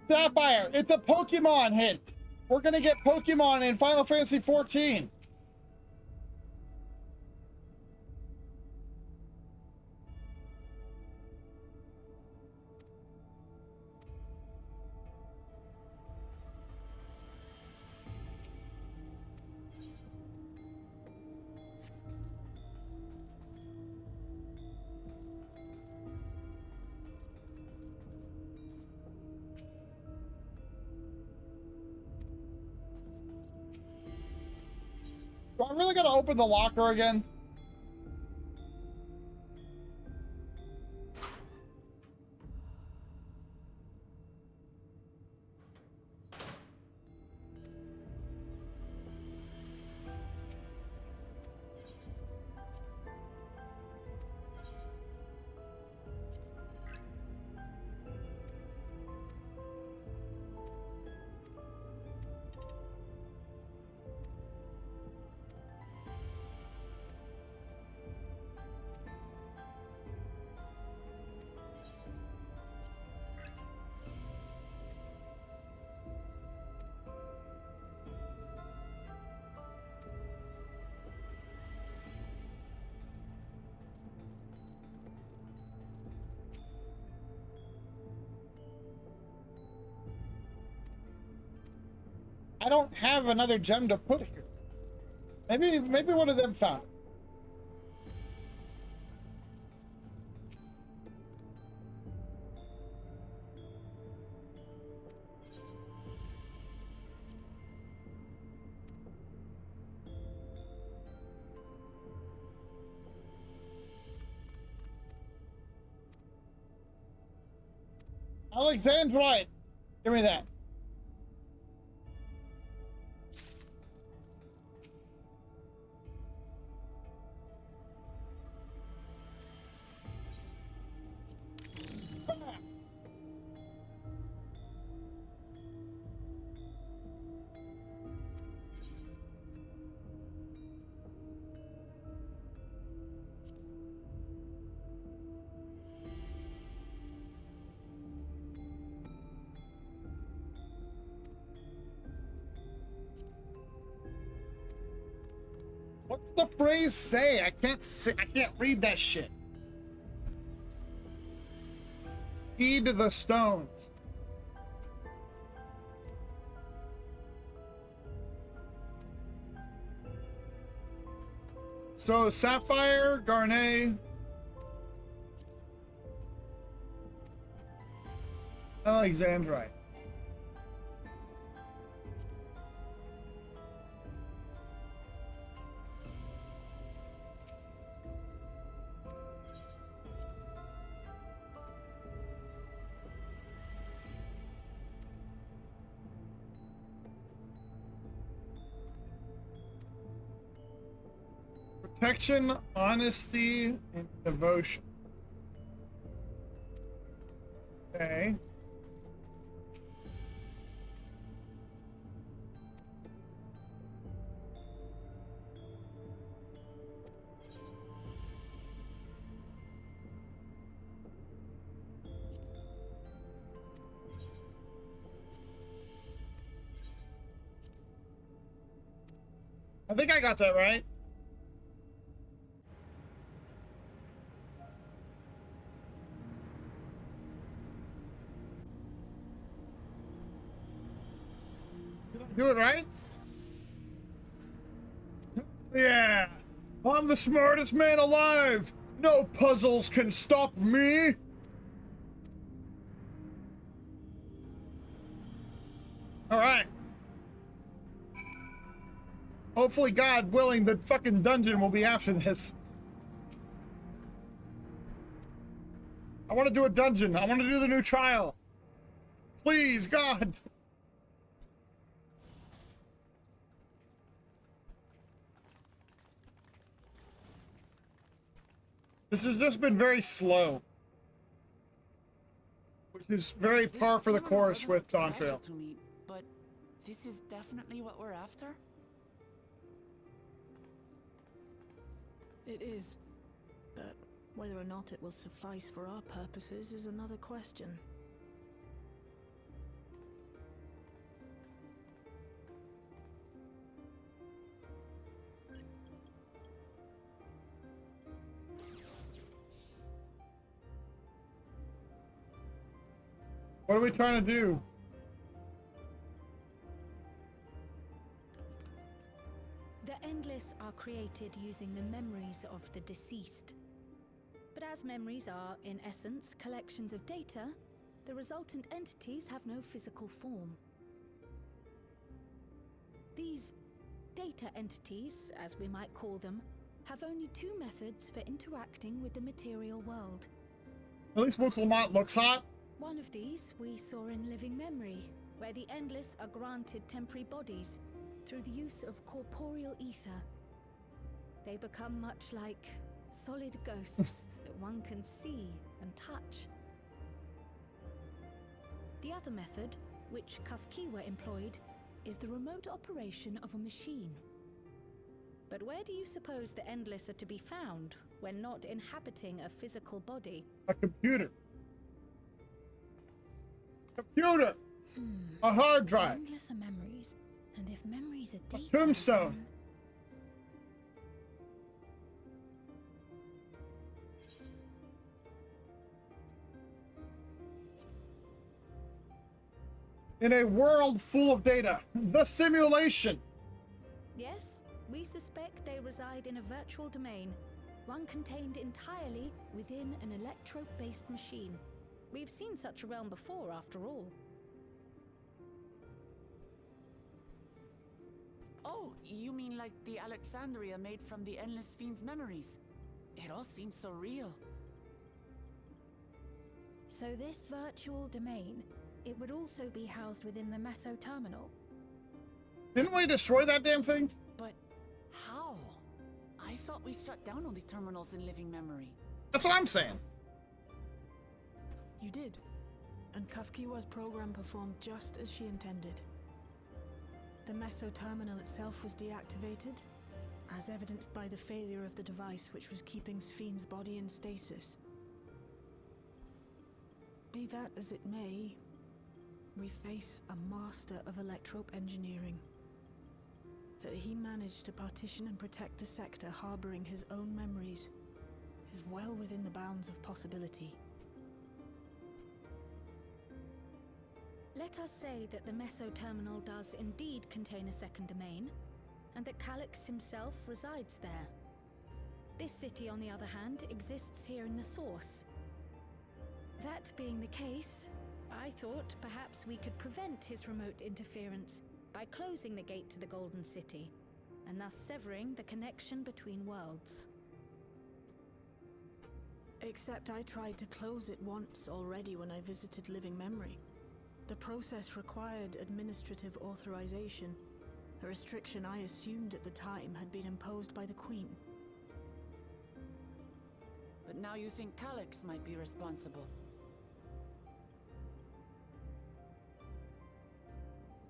Sapphire, it's a Pokemon hint. We're gonna get Pokemon in Final Fantasy 14. Do I really gotta open the locker again? I don't have another gem to put here. Maybe one of them found it. Alexandrite! Give me that. What's the phrase say? I can't read that shit. Heed the stones. So Sapphire, Garnet, Alexandrite. Protection, honesty, and devotion. Okay. I think I got that right. Do it right? Yeah. I'm the smartest man alive. No puzzles can stop me. All right. Hopefully, God willing, the fucking dungeon will be after this. I want to do a dungeon. I want to do the new trial. Please, God. This has just been very slow, which is very par for the course with Dawn Trail. To me, but this is definitely what we're after? It is, but whether or not it will suffice for our purposes is another question. What are we trying to do? The Endless are created using the memories of the deceased. But as memories are, in essence, collections of data, the resultant entities have no physical form. These data entities, as we might call them, have only two methods for interacting with the material world. At least Mook Lamont looks hot. One of these we saw in Living Memory, where the Endless are granted temporary bodies through the use of corporeal ether. They become much like solid ghosts that one can see and touch. The other method, which Kafkiwa employed, is the remote operation of a machine. But where do you suppose the Endless are to be found when not inhabiting a physical body? A computer. Computer! A hard drive. Endless are memories, and if memories are A data, tombstone. In a world full of data, the simulation. Yes, we suspect they reside in a virtual domain, one contained entirely within an electro-based machine. We've seen such a realm before, after all. Oh, you mean like the Alexandria made from the Endless Fiend's memories? It all seems so real. So this virtual domain, it would also be housed within the Meso terminal. Didn't we destroy that damn thing? But how? I thought we shut down all the terminals in Living Memory. That's what I'm saying. You did. And Kafkiwa's program performed just as she intended. The Meso terminal itself was deactivated, as evidenced by the failure of the device which was keeping Spheen's body in stasis. Be that as it may, we face a master of electrope engineering. That he managed to partition and protect the sector harboring his own memories is well within the bounds of possibility. Let us say that the Meso terminal does indeed contain a second domain, and that Calyx himself resides there. This city, on the other hand, exists here in the source. That being the case, I thought perhaps we could prevent his remote interference by closing the gate to the Golden City, and thus severing the connection between worlds. Except I tried to close it once already when I visited Living Memory. The process required administrative authorization, a restriction I assumed at the time had been imposed by the Queen. But now you think Calyx might be responsible.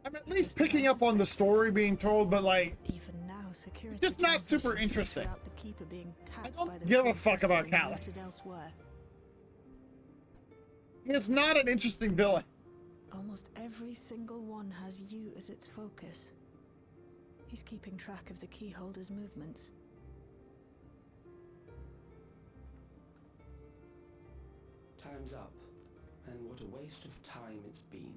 I'm at least picking up on the story being told, but like, even now, security it's just not super interesting. The keeper being I don't give a fuck about Calyx. He is not an interesting villain. Almost every single one has you as its focus. He's keeping track of the keyholder's movements. Time's up, and what a waste of time it's been.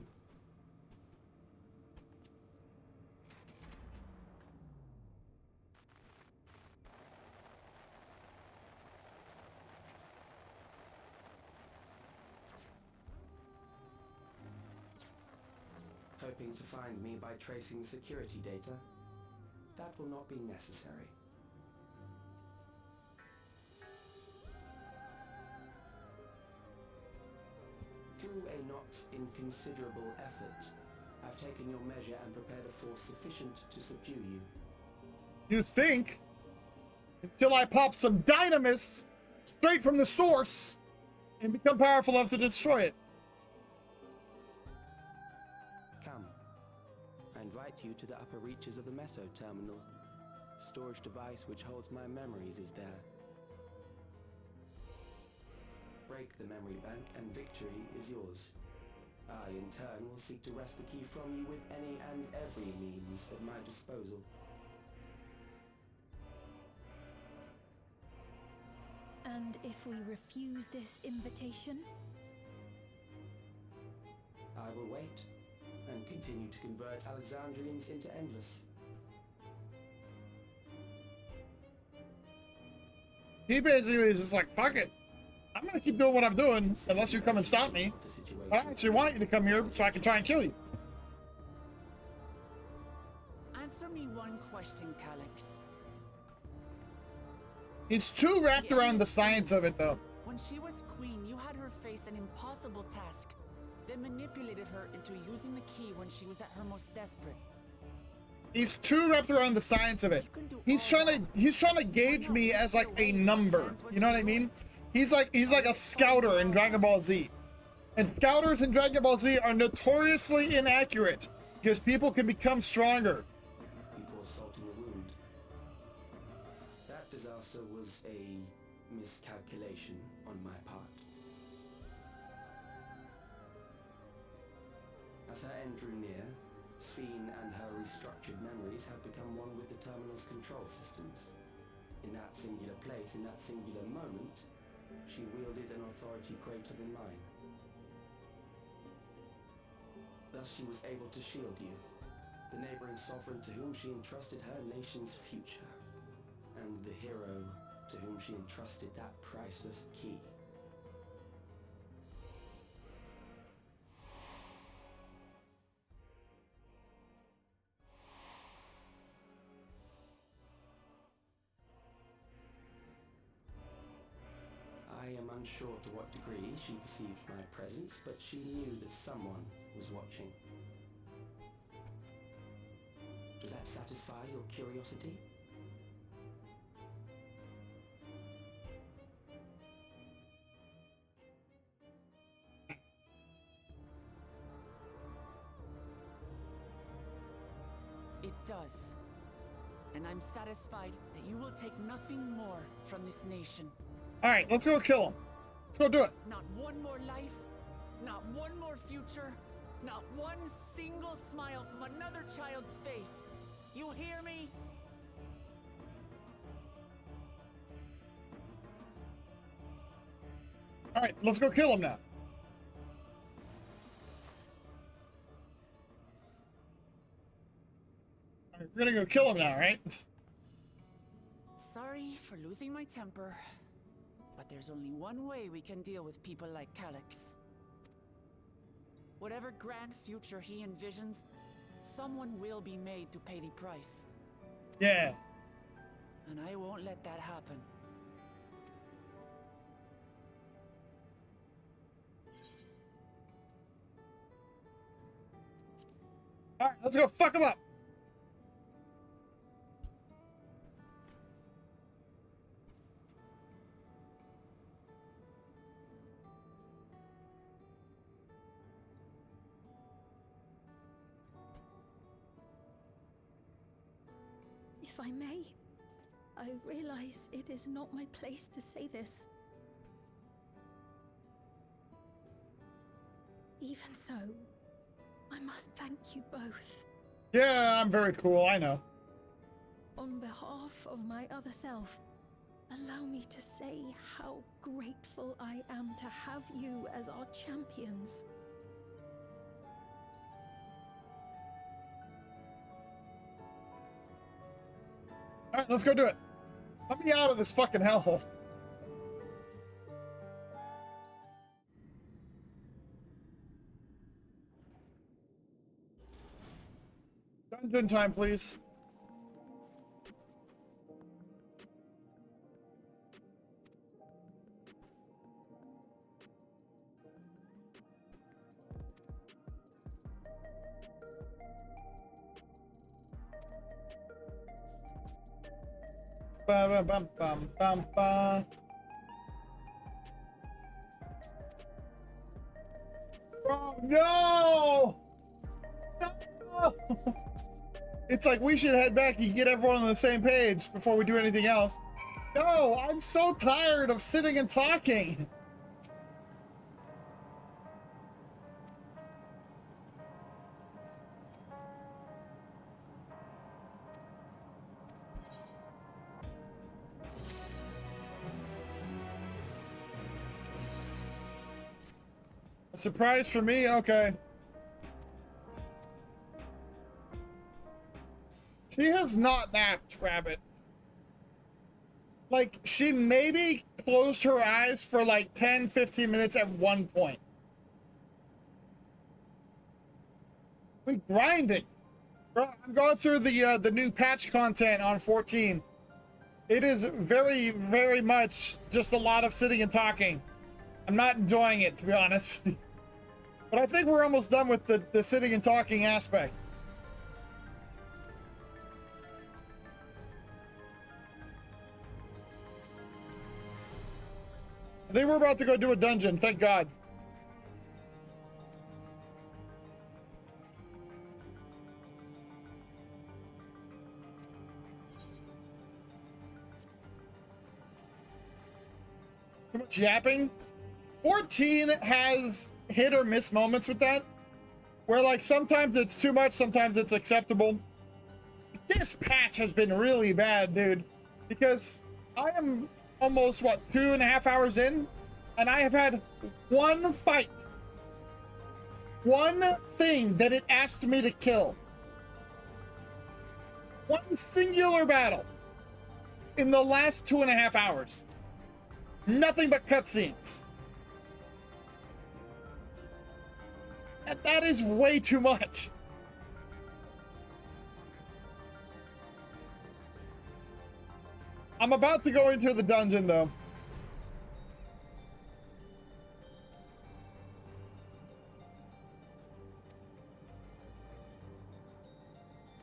Hoping to find me by tracing security data? That will not be necessary. Through a not inconsiderable effort, I've taken your measure and prepared a force sufficient to subdue you. You think? Until I pop some dynamis straight from the source and become powerful enough to destroy it. Come. I invite you to the upper reaches of the Meso terminal. Storage device which holds my memories is there. Break the memory bank and victory is yours. I, in turn, will seek to wrest the key from you with any and every means at my disposal. And if we refuse this invitation? I will wait and continue to convert Alexandrians into endless. He basically is just like, fuck it. I'm gonna keep doing what I'm doing unless you come and stop me. But I actually want you to come here so I can try and kill you. Answer me one question, Calyx. He's too wrapped around the science of it, though. When she was queen, you had her face an impossible task, then manipulated her into using the key when she was at her most desperate. He's too wrapped around the science of it. He's trying to gauge me as like a number. You know what I mean? He's like a scouter in Dragon Ball Z. And scouters in Dragon Ball Z are notoriously inaccurate because people can become stronger. People assaulting a wound. That disaster was a miscalculation on my part. As her end drew near, Sphene and her restructured memories had become one with the terminal's control systems. In that singular place, in that singular moment, she wielded an authority greater than mine. Thus she was able to shield you, the neighboring sovereign to whom she entrusted her nation's future, and the hero to whom she entrusted that priceless key. I am unsure to what degree she perceived my presence, but she knew that someone was watching. Does that satisfy your curiosity? It does. And I'm satisfied that you will take nothing more from this nation. Alright, let's go kill him. Let's go do it. Not one more life, not one more future, not one single smile from another child's face. You hear me? Alright, let's go kill him now. Alright, we're gonna go kill him now, right? Sorry for losing my temper, but there's only one way we can deal with people like Calyx. Whatever grand future he envisions, someone will be made to pay the price. Yeah. And I won't let that happen. Alright, let's go fuck him up. If I may, I realize it is not my place to say this. Even so, I must thank you both. Yeah, I'm very cool, I know. On behalf of my other self, allow me to say how grateful I am to have you as our champions. Alright, let's go do it. Let me out of this fucking hellhole. Dungeon time, please. Ba ba bum bum bum ba. Oh no! No! It's like we should head back and get everyone on the same page before we do anything else. No, I'm so tired of sitting and talking. A surprise for me? Okay. She has not napped, Rabbit. Like, she maybe closed her eyes for like 10, 15 minutes at one point. We're grinding. I'm going through the new patch content on 14. It is very, very much just a lot of sitting and talking. I'm not enjoying it, to be honest. But I think we're almost done with the sitting and talking aspect. I think we're about to go do a dungeon, thank God. Too much yapping. 14 has hit or miss moments with that, where like sometimes it's too much, sometimes it's acceptable. This patch has been really bad, dude, because I am almost, what, 2.5 hours in, and I have had one fight. One thing that it asked me to kill. One singular battle in the last 2.5 hours. Nothing but cutscenes. That is way too much. I'm about to go into the dungeon, though.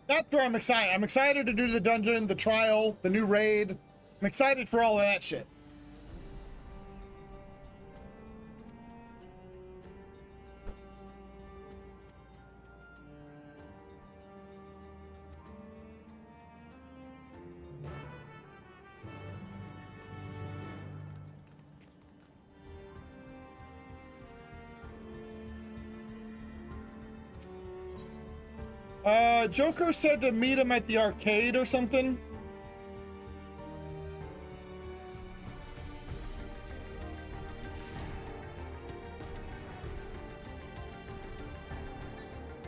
That's where I'm excited. I'm excited to do the dungeon, the trial, the new raid. I'm excited for all of that shit. Joker said to meet him at the arcade or something.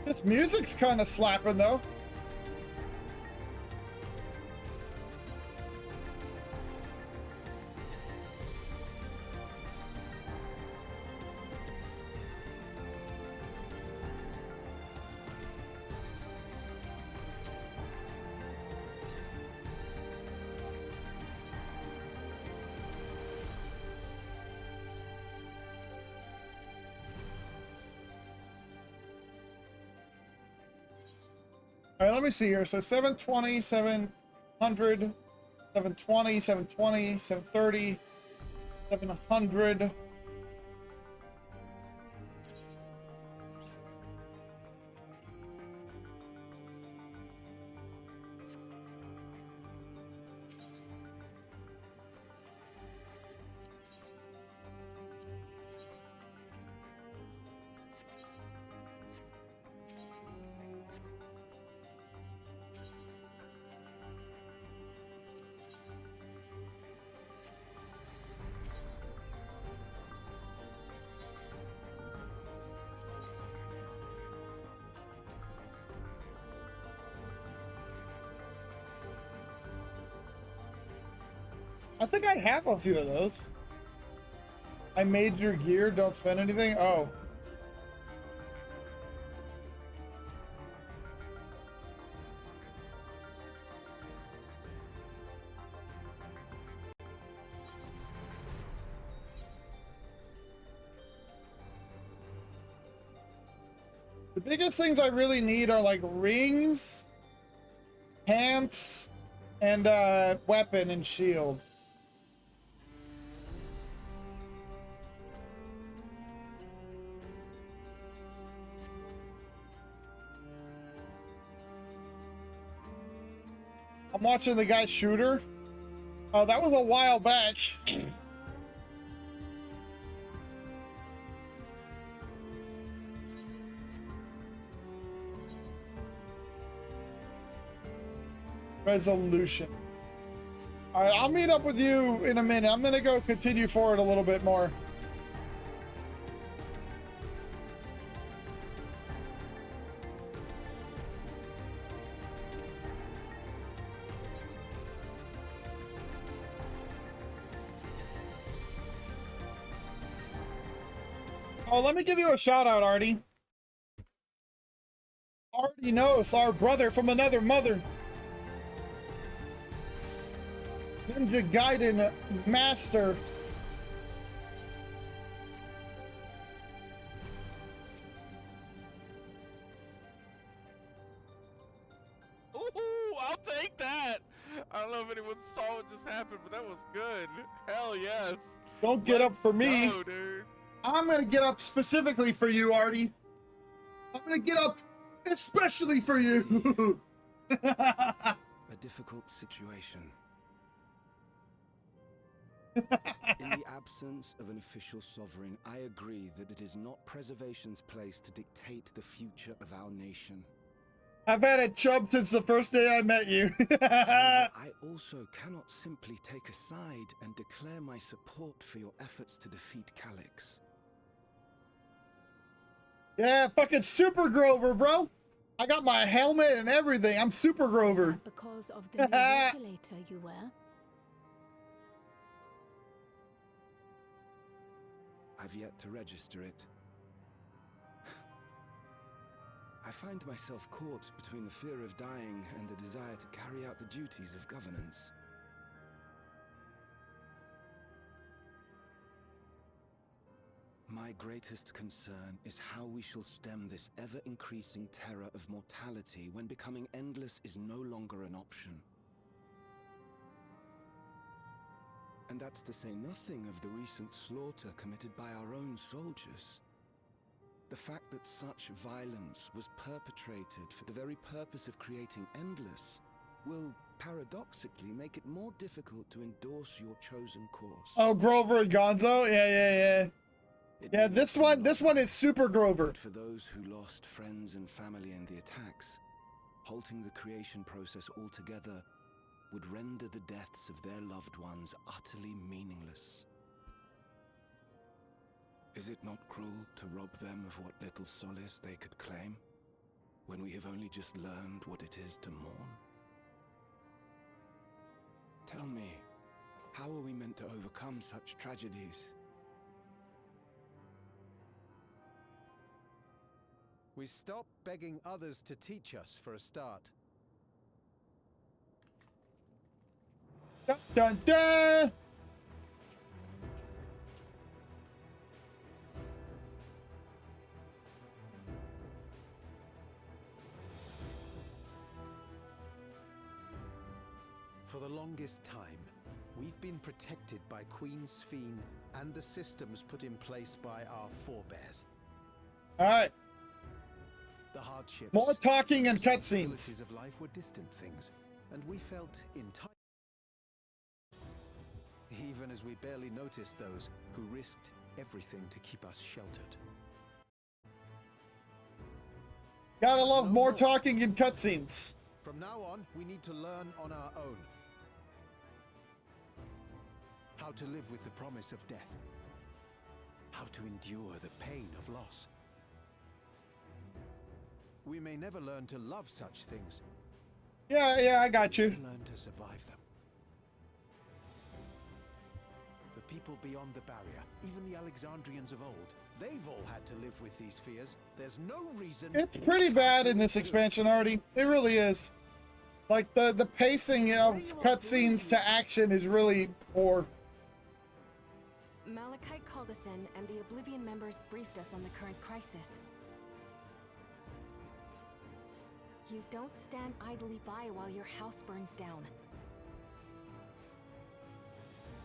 This music's kind of slapping, though. All right, let me see here. So 720, 700, 720, 720, 730, 700. I think I have a few of those. I made your gear, don't spend anything. Oh. The biggest things I really need are like rings, pants, and weapon and shield. I'm watching the guy shooter. Oh, that was a while back. Resolution. All right, I'll meet up with you in a minute. I'm gonna go continue forward a little bit more. Oh, let me give you a shout out, Artie. Artie knows our brother from another mother. Ninja Gaiden Master. Ooh, I'll take that. I don't know if anyone saw what just happened, but that was good. Hell yes. Don't get up for me. Go, dude. I'm gonna get up specifically for you, Artie. I'm gonna get up especially for you. A difficult situation. In the absence of an official sovereign, I agree that it is not preservation's place to dictate the future of our nation. I've had a chub since the first day I met you. However, I also cannot simply take a side and declare my support for your efforts to defeat Calyx. Yeah, fucking Super Grover, bro. I got my helmet and everything. I'm Super Grover. Because of the new regulator you wear? I've yet to register it. I find myself caught between the fear of dying and the desire to carry out the duties of governance. My greatest concern is how we shall stem this ever-increasing terror of mortality when becoming endless is no longer an option. And that's to say nothing of the recent slaughter committed by our own soldiers. The fact that such violence was perpetrated for the very purpose of creating Endless will, paradoxically, make it more difficult to endorse your chosen course. Oh, Grover and Gonzo? Yeah. Yeah, this one is Super Grover. But for those who lost friends and family in the attacks, halting the creation process altogether would render the deaths of their loved ones utterly meaningless. Is it not cruel to rob them of what little solace they could claim, when we have only just learned what it is to mourn? Tell me, how are we meant to overcome such tragedies? We stop begging others to teach us for a start. Dun dun dun! For the longest time, we've been protected by Queen Sphene and the systems put in place by our forebears. Alright. The hardships, More talking and cutscenes. responsibilities of life were distant things, and we felt entitled. Even as we barely noticed those who risked everything to keep us sheltered. Gotta love more talking and cutscenes. From now on, we need to learn on our own. How to live with the promise of death. How to endure the pain of loss. We may never learn to love such things. Yeah, I got you. Learn to survive them. The people beyond the barrier, even the Alexandrians of old, they've all had to live with these fears. There's no reason. It's pretty bad in this expansion, Artie. It really is. Like, the pacing of cutscenes to action is really poor. Malachite called us in, and the Oblivion members briefed us on the current crisis. You don't stand idly by while your house burns down.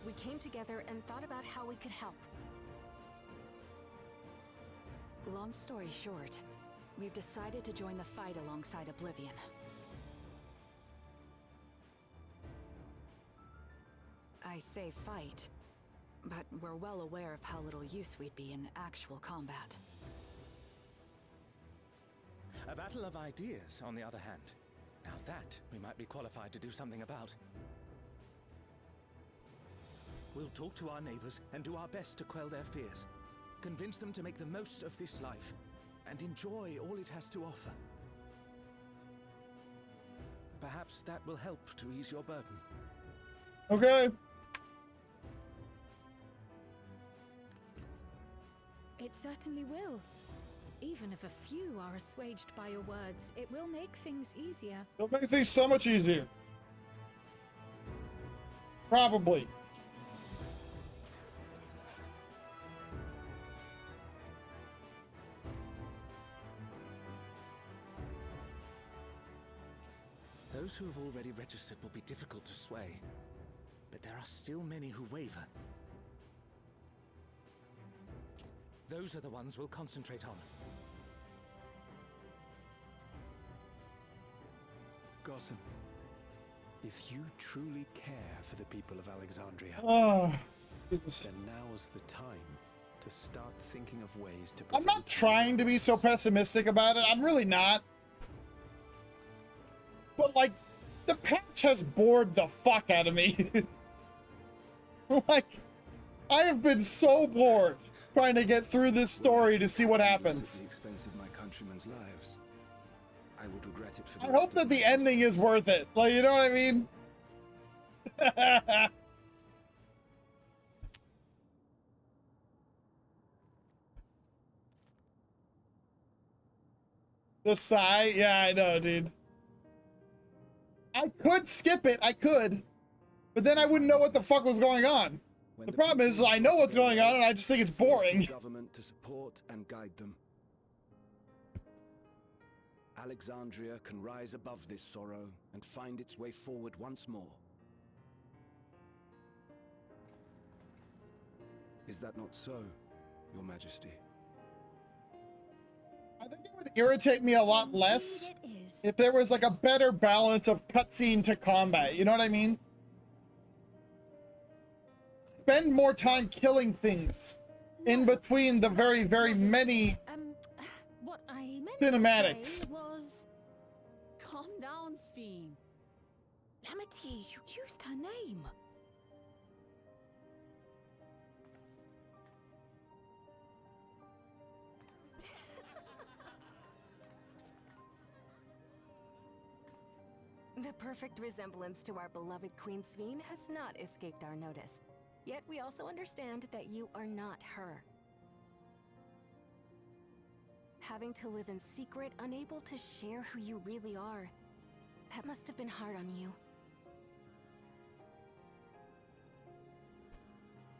We came together and thought about how we could help. Long story short, we've decided to join the fight alongside Oblivion. I say fight, but we're well aware of how little use we'd be in actual combat. A battle of ideas, on the other hand. Now that we might be qualified to do something about. We'll talk to our neighbors and do our best to quell their fears. Convince them to make the most of this life and enjoy all it has to offer. Perhaps that will help to ease your burden. Okay. It certainly will. Even if a few are assuaged by your words, it will make things easier. It'll make things so much easier. Probably. Those who have already registered will be difficult to sway, but there are still many who waver. Those are the ones we'll concentrate on. Gossam, if you truly care for the people of Alexandria, then now's the time to start thinking of ways to... I'm not trying to be so pessimistic about it. I'm really not. But, like, the patch has bored the fuck out of me. Like, I have been so bored trying to get through this story to see what happens. At the expense of my countrymen's lives. I would regret it for the I rest hope of that my the life. ending is worth it. Like, you know what I mean? The sigh? Yeah, I know, dude. I could skip it. I could. But then I wouldn't know what the fuck was going on. The problem is I know what's going on and I just think it's boring. Government to support and guide them. Alexandria can rise above this sorrow and find its way forward once more. Is that not so, Your Majesty? I think it would irritate me a lot less if there was like a better balance of cutscene to combat. You know what I mean? Spend more time killing things in between the very, very many What I meant cinematics. to say was... Calm down, Sphene. Lamity, you used her name. The perfect resemblance to our beloved Queen Sphene has not escaped our notice. Yet we also understand that you are not her. Having to live in secret, unable to share who you really are. That must have been hard on you.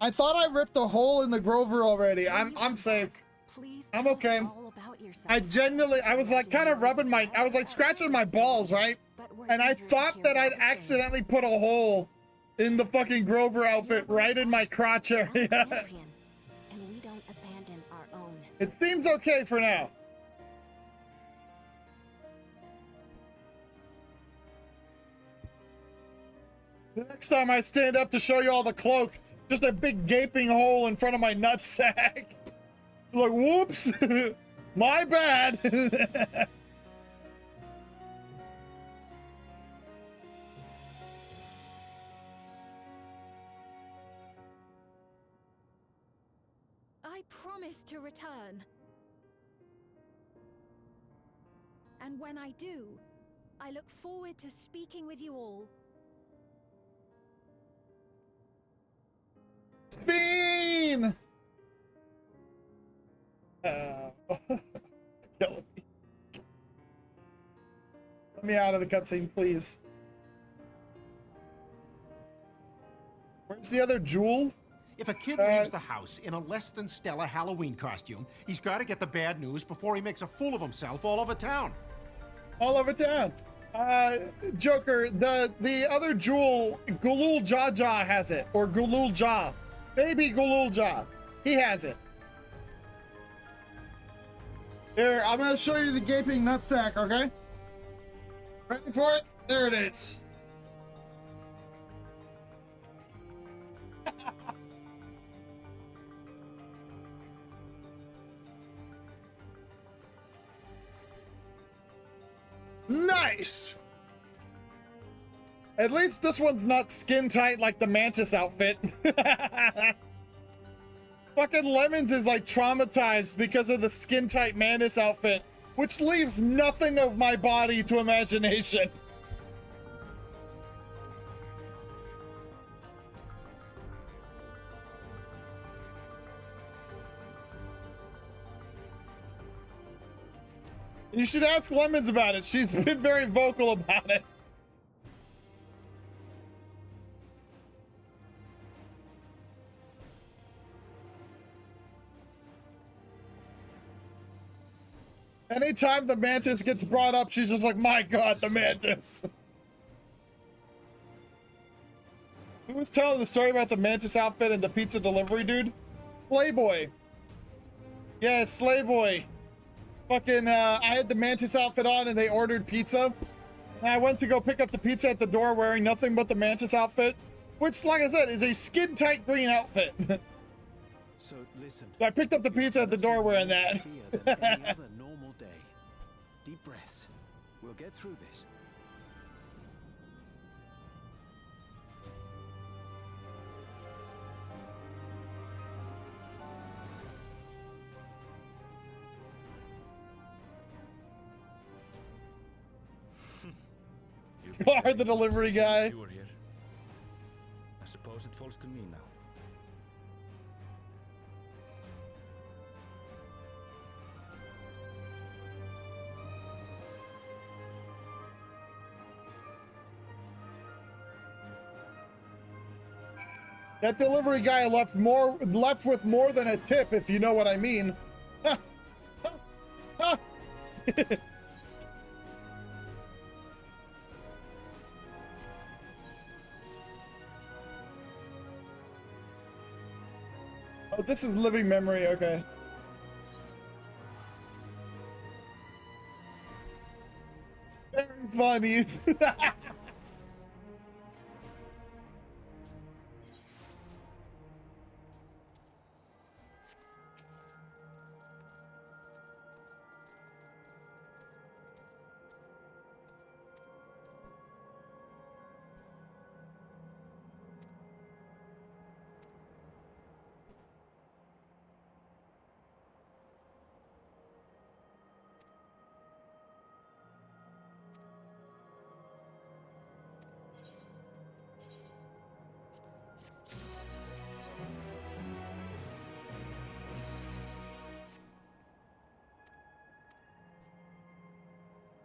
I thought I ripped a hole in the Grover already. I'm safe. I'm okay. I was like kind of rubbing my, I was like scratching my balls, right? And I thought that I'd accidentally put a hole in the fucking Grover outfit right in my crotch area. And we don't abandon our own. It seems okay for now. The next time I stand up to show you all the cloak, just a big gaping hole in front of my nutsack. Like, whoops, my bad. I promise to return. And when I do, I look forward to speaking with you all. Sphene! It's killing me. Let me out of the cutscene, please. Where's the other jewel? If a kid leaves the house in a less than stellar Halloween costume, he's got to get the bad news before he makes a fool of himself all over town. All over town. Joker, the other jewel, Gulul Jaja has it, or Gulul Ja. Baby Gulul Ja. He has it. Here, I'm gonna show you the gaping nutsack, okay? Ready for it? There it is. Nice! At least this one's not skin tight like the Mantis outfit. Fucking Lemons is like traumatized because of the skin tight Mantis outfit, which leaves nothing of my body to imagination. You should ask Lemons about it. She's been very vocal about it. Anytime the mantis gets brought up, she's just like, my God, the mantis. Who was telling the story about the mantis outfit and the pizza delivery dude? Slayboy. Yeah, Slayboy. Fucking, I had the mantis outfit on and they ordered pizza. And I went to go pick up the pizza at the door wearing nothing but the mantis outfit, which, like I said, is a skin-tight green outfit. So listen. I picked up the pizza at the door wearing that. Fear than any other normal day. Deep breaths. We'll get through this. Scar, the delivery guy. You were here. I suppose it falls to me now. That delivery guy left with more than a tip, if you know what I mean. Ha! Ha! Ha! Oh, this is living memory, okay. Very funny.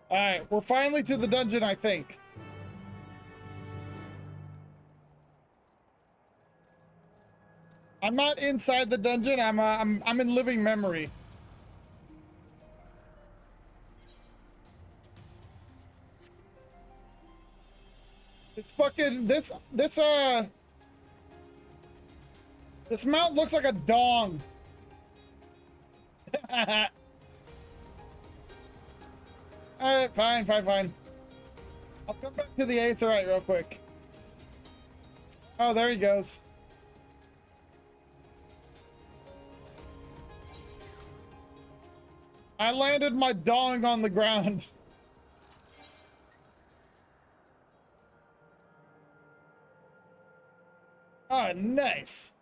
All right, we're finally to the dungeon, I think. I'm not inside the dungeon. I'm in living memory. This fucking this mount looks like a dong. Alright, fine. I'll come back to the Aetheryte real quick. Oh, there he goes. I landed my dong on the ground. Oh, nice.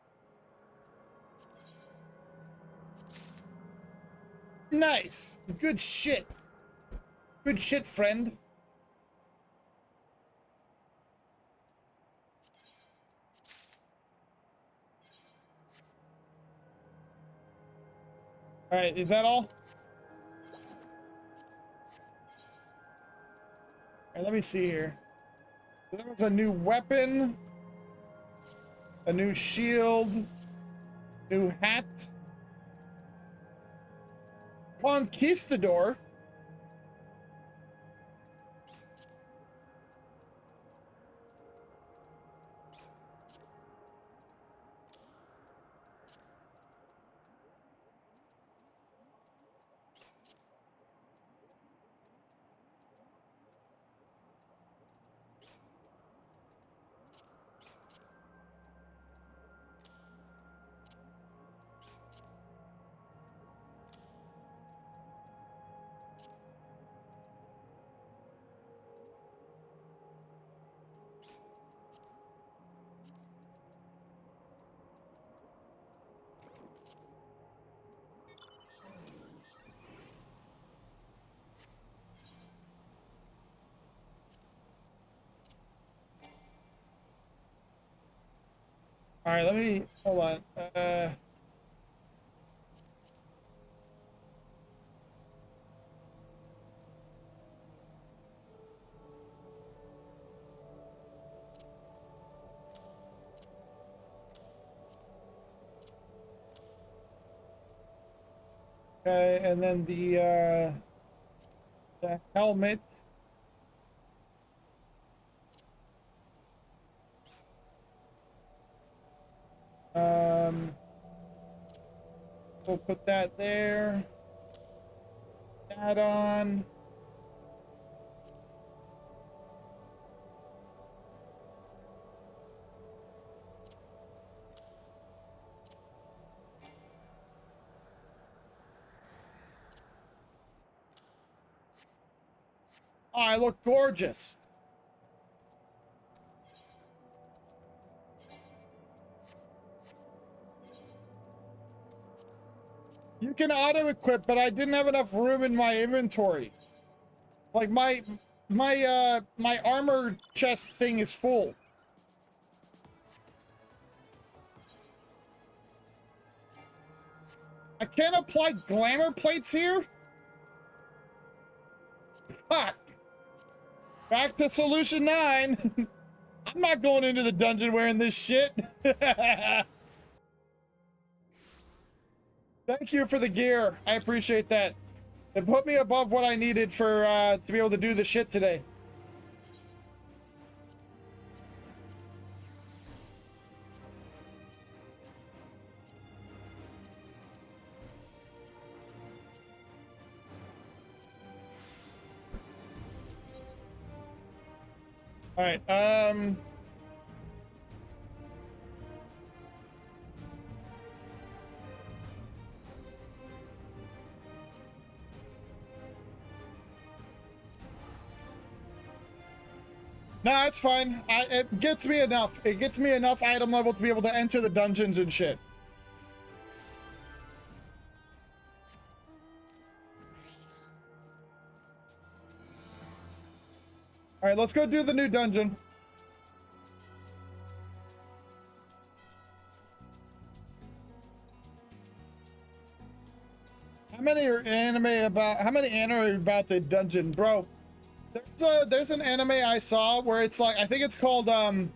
Nice. Good shit. Good shit, friend. All right, is that all? All right, let me see here. There was a new weapon, a new shield, new hat, conquistador. All right, let me hold on. Okay, and then the helmet. We'll put that there. That on. Oh, I look gorgeous. You can auto-equip, but I didn't have enough room in my inventory. Like my armor chest thing is full. I can't apply glamour plates here? Fuck. Back to solution 9. I'm not going into the dungeon wearing this shit. Thank you for the gear. I appreciate that. It put me above what I needed for to be able to do the shit today. All right. No, it's fine. It gets me enough. It gets me enough item level to be able to enter the dungeons and shit. All right, let's go do the new dungeon. How many are anime about? How many anime about the dungeon, bro? There's an anime I saw where it's like, I think it's called it's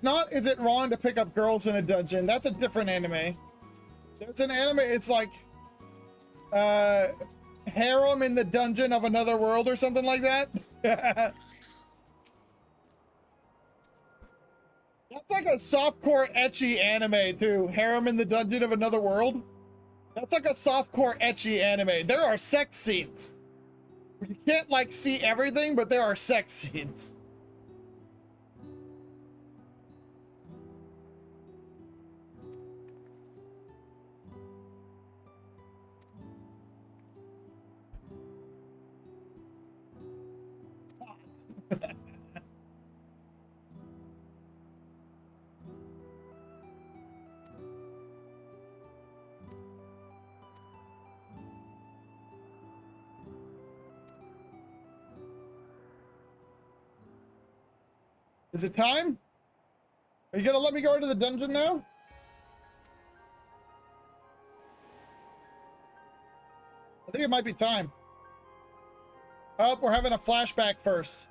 not Is It Wrong to Pick Up Girls in a Dungeon? That's a different anime. There's an anime, it's like Harem in the Dungeon of Another World or something like that. That's like a softcore ecchi anime too. Harem in the Dungeon of Another World. That's like a softcore ecchi anime. There are sex scenes. You can't like see everything, but there are sex scenes. Is it time? Are you gonna let me go into the dungeon now? I think it might be time. Oh, we're having a flashback first.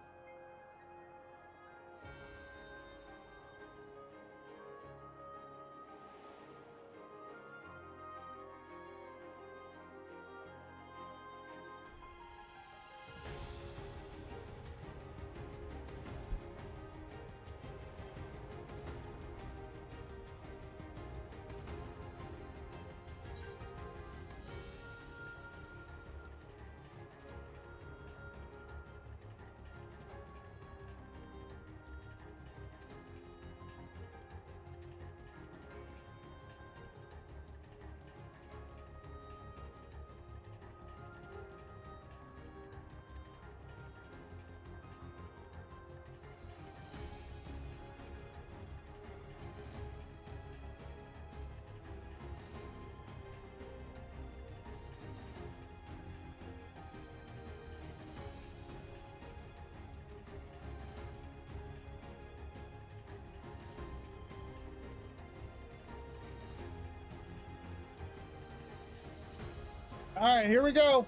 All right, here we go.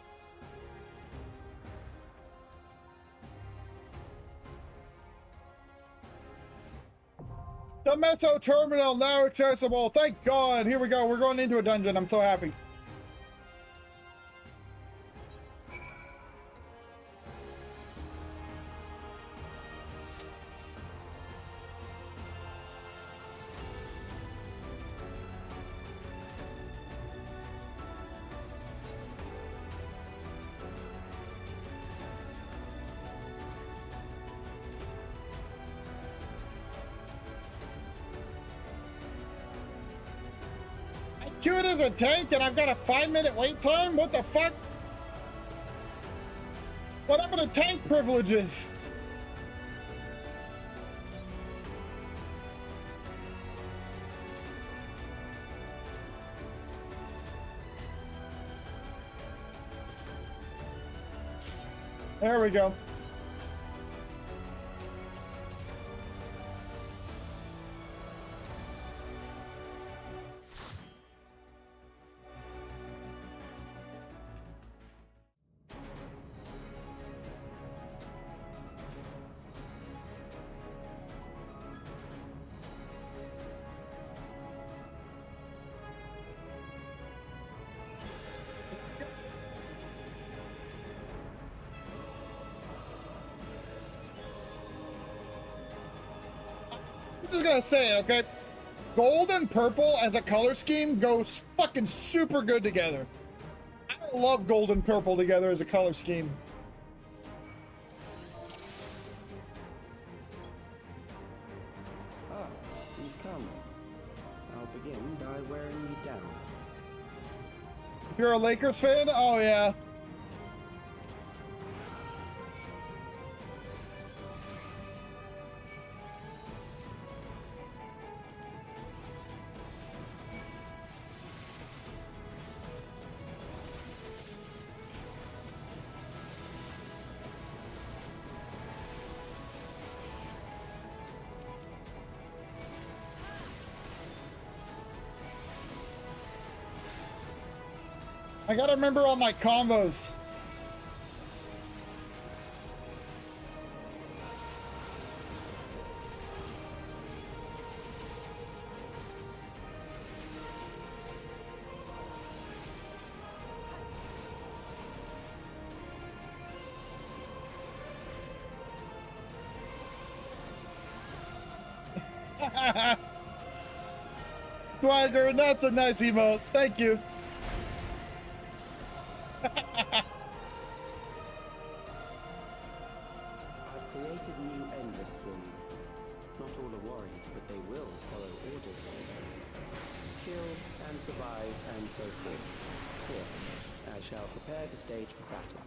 The The Meso Terminal now accessible. Thank God. Here we go. We're going into a dungeon. I'm so happy. Queued as a tank and I've got a 5-minute wait time? What the fuck? What happened to tank privileges? There we go. I'm just gonna say it, okay? Gold and purple as a color scheme goes fucking super good together. I love gold and purple together as a color scheme. Ah, you've come. I'll begin by wearing you down. If you're a Lakers fan, oh yeah. I gotta remember all my combos. Swagger, that's a nice emote. Thank you. I've created new endless for you. Not all are warriors, but they will follow orders. Kill and survive and so forth. Here, I shall prepare the stage for battle.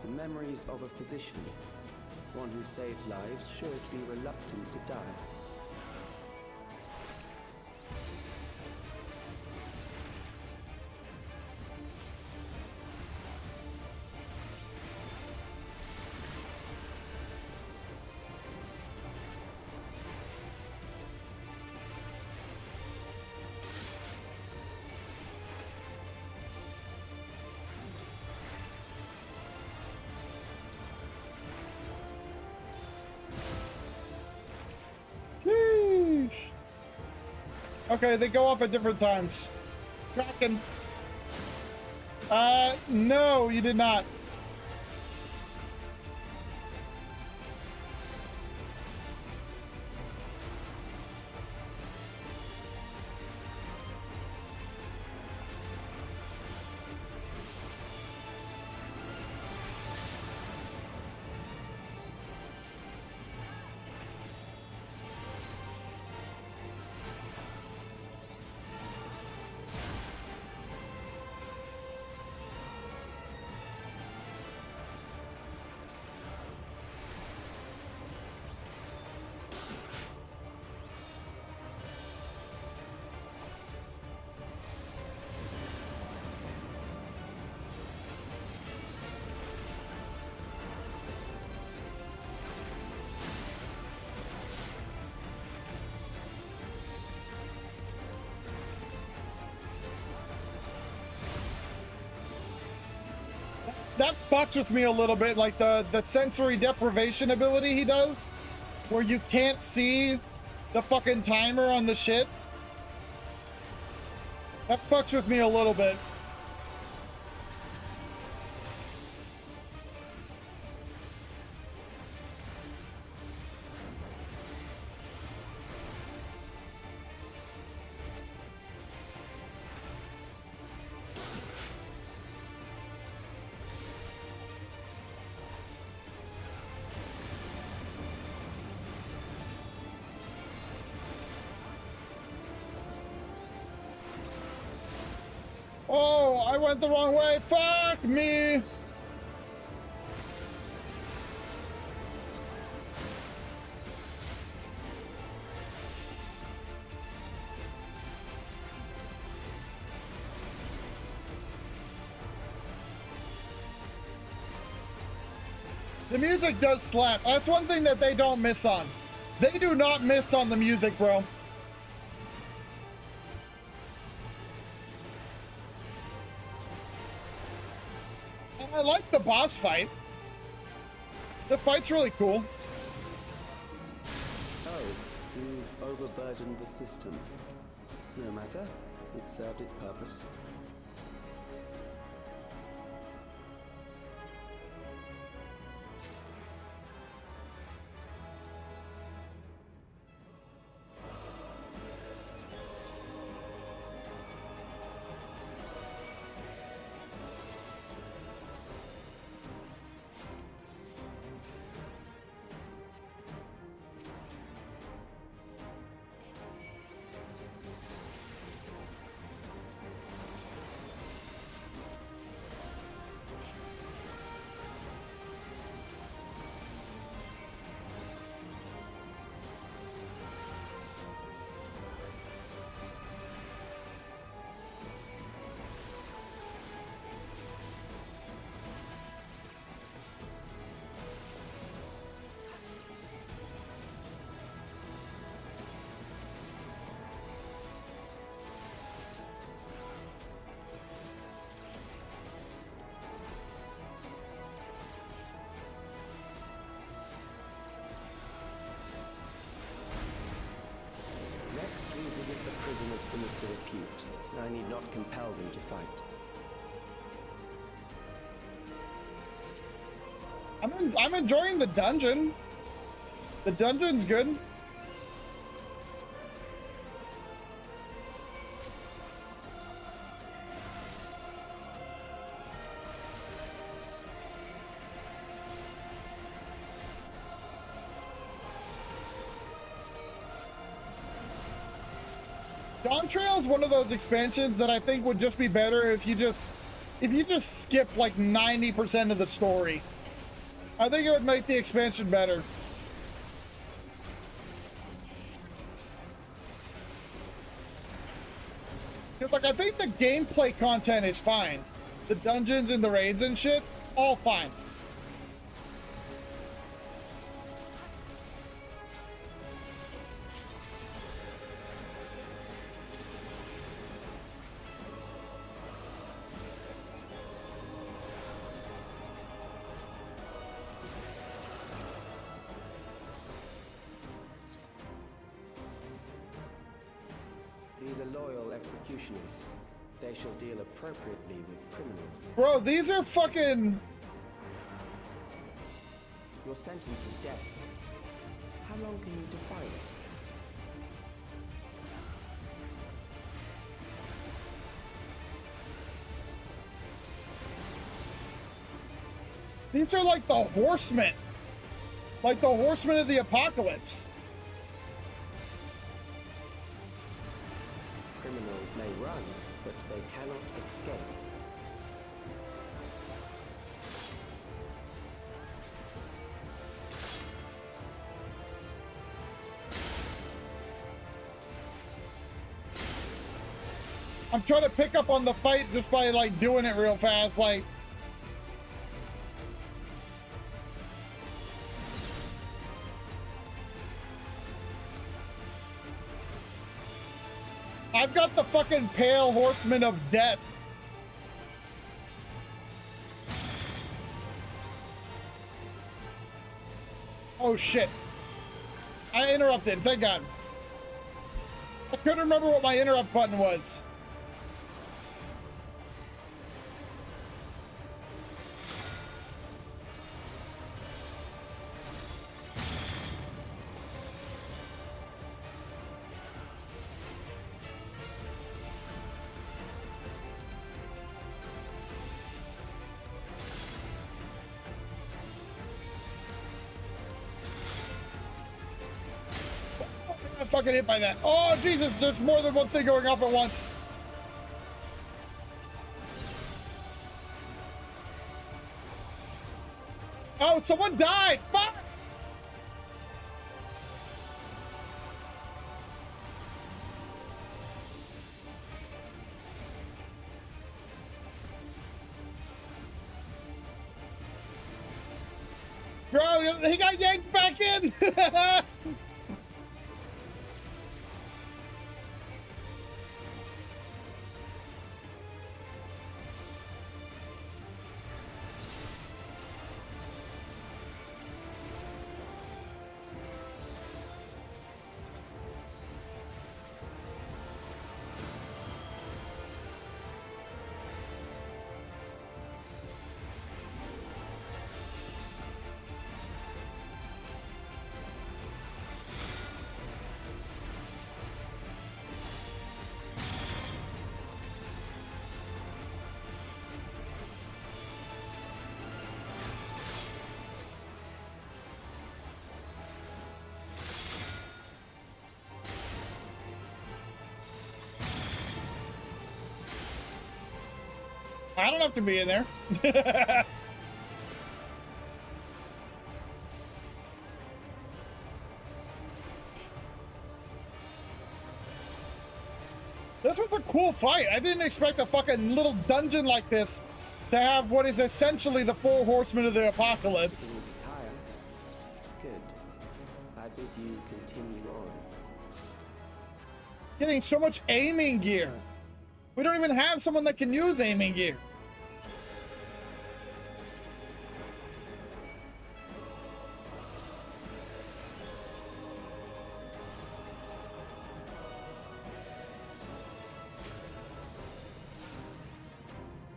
The memories of a physician. One who saves lives should be reluctant to die. Okay, they go off at different times. Tracking. No, you did not. that fucks with me a little bit, like the sensory deprivation ability he does, where you can't see the fucking timer on the shit. That fucks with me a little bit. Oh, I went the wrong way. Fuck me. The music does slap. That's one thing that they don't miss on. They do not miss on the music, bro. I like the boss fight. The fight's really cool. Oh, you've overburdened the system. No matter, it served its purpose. Prison of sinister repute. I need not compel them to fight. I'm enjoying the dungeon. The dungeon's good. Dawn Trail is one of those expansions that I think would just be better if you just skip like 90% of the story. I think it would make the expansion better. Because like I think the gameplay content is fine. The dungeons and the raids and shit, all fine. These are loyal executioners. They shall deal appropriately with criminals. Bro, these are fucking... Your sentence is death. How long can you defy it? These are like the horsemen. Like the horsemen of the apocalypse. Criminals may run, but they cannot escape. I'm trying to pick up on the fight just by like doing it real fast, like. I've got the fucking pale horseman of death. Oh shit. I interrupted, thank God. I couldn't remember what my interrupt button was. I'm fucking hit by that. Oh, Jesus, there's more than one thing going off at once. Oh, someone died. Fuck. Bro, he got yanked back in. I don't have to be in there. This was a cool fight. I didn't expect a fucking little dungeon like this to have what is essentially the 4 horsemen of the apocalypse. Good. I bid you continue on. Getting so much aiming gear. We don't even have someone that can use aiming gear.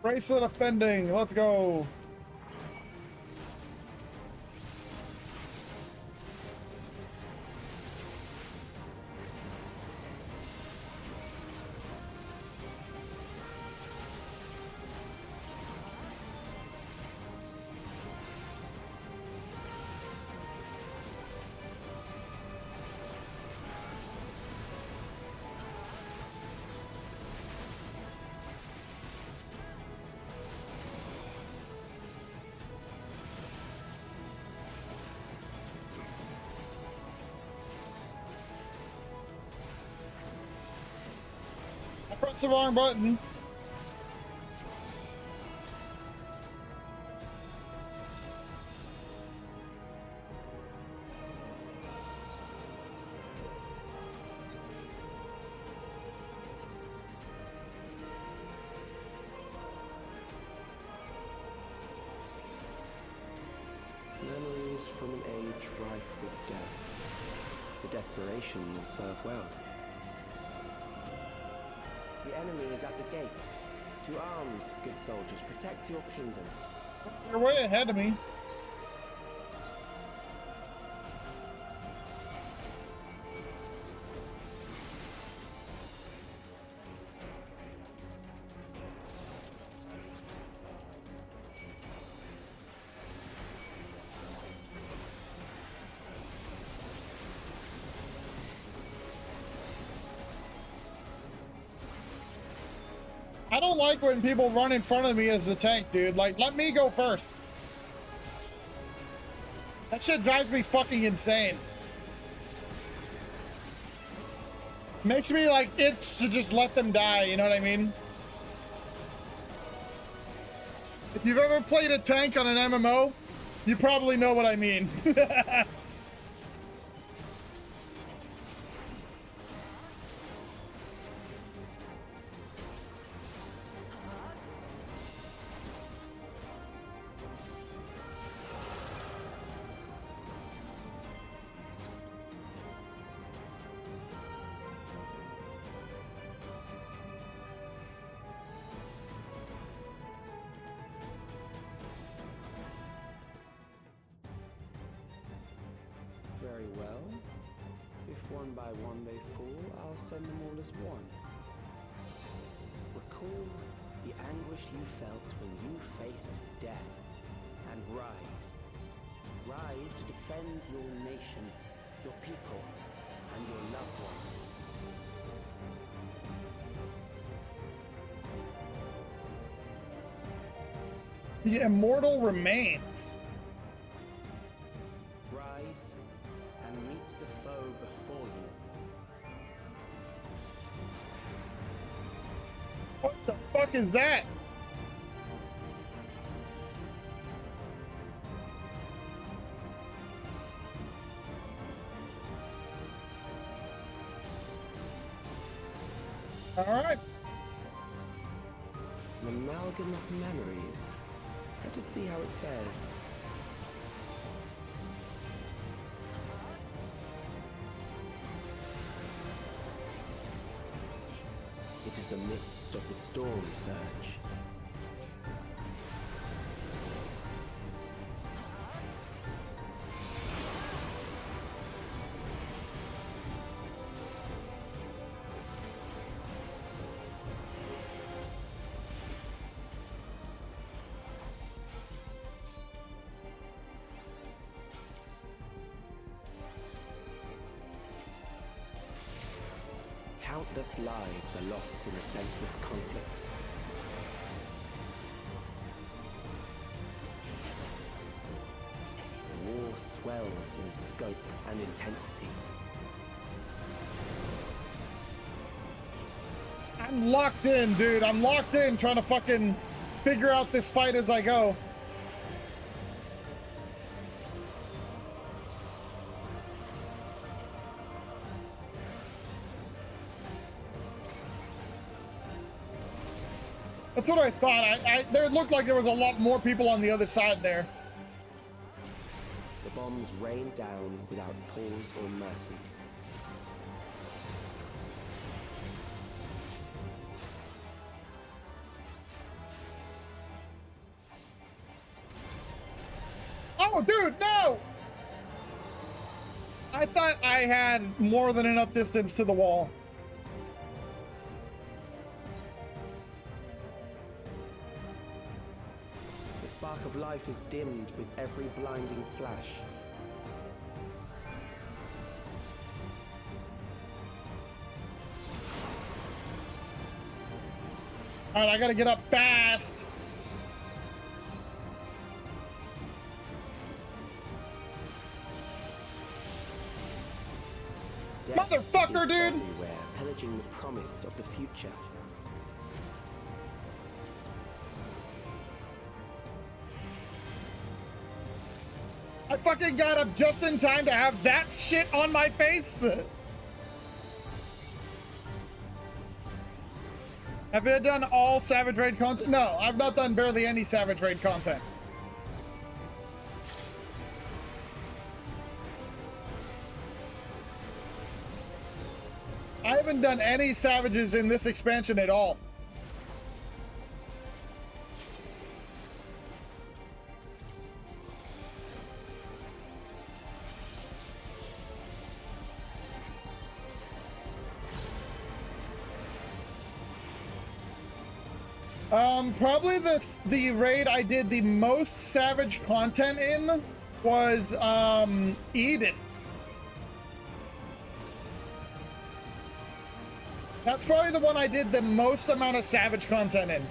Bracelet offending. Let's go. Press the wrong button. Memories from an age rife with death. The desperation will serve well. The enemy is at the gate. To arms, good soldiers. Protect your kingdom. They're way ahead of me. I don't like when people run in front of me as the tank, dude. Like, let me go first. That shit drives me fucking insane. Makes me, like, itch to just let them die, you know what I mean? If you've ever played a tank on an MMO, you probably know what I mean. Very well. If one by one they fall, I'll send them all as one. Recall the anguish you felt when you faced death, and rise. Rise to defend your nation, your people, and your loved ones. The immortal remains. Rise and meet the foe before you. What the fuck is that? All right. An amalgam of memories. Let us see how it fares. It is the midst of the storm surge. Countless lives are lost in a senseless conflict. War swells in scope and intensity. I'm locked in, dude. I'm locked in trying to fucking figure out this fight as I go. That's what I thought. There looked like there was a lot more people on the other side there. The bombs rain down without pause or mercy. Oh, dude, no! I thought I had more than enough distance to the wall. The spark of life is dimmed with every blinding flash. All right, I gotta get up fast. Motherfucker, dude! Everywhere, pillaging the promise of the future. I fucking got up just in time to have that shit on my face. Have you done all Savage Raid content? No, I've not done barely any Savage Raid content. I haven't done any Savages in this expansion at all. Probably the raid I did the most Savage content in was, Eden. That's probably the one I did the most amount of Savage content in.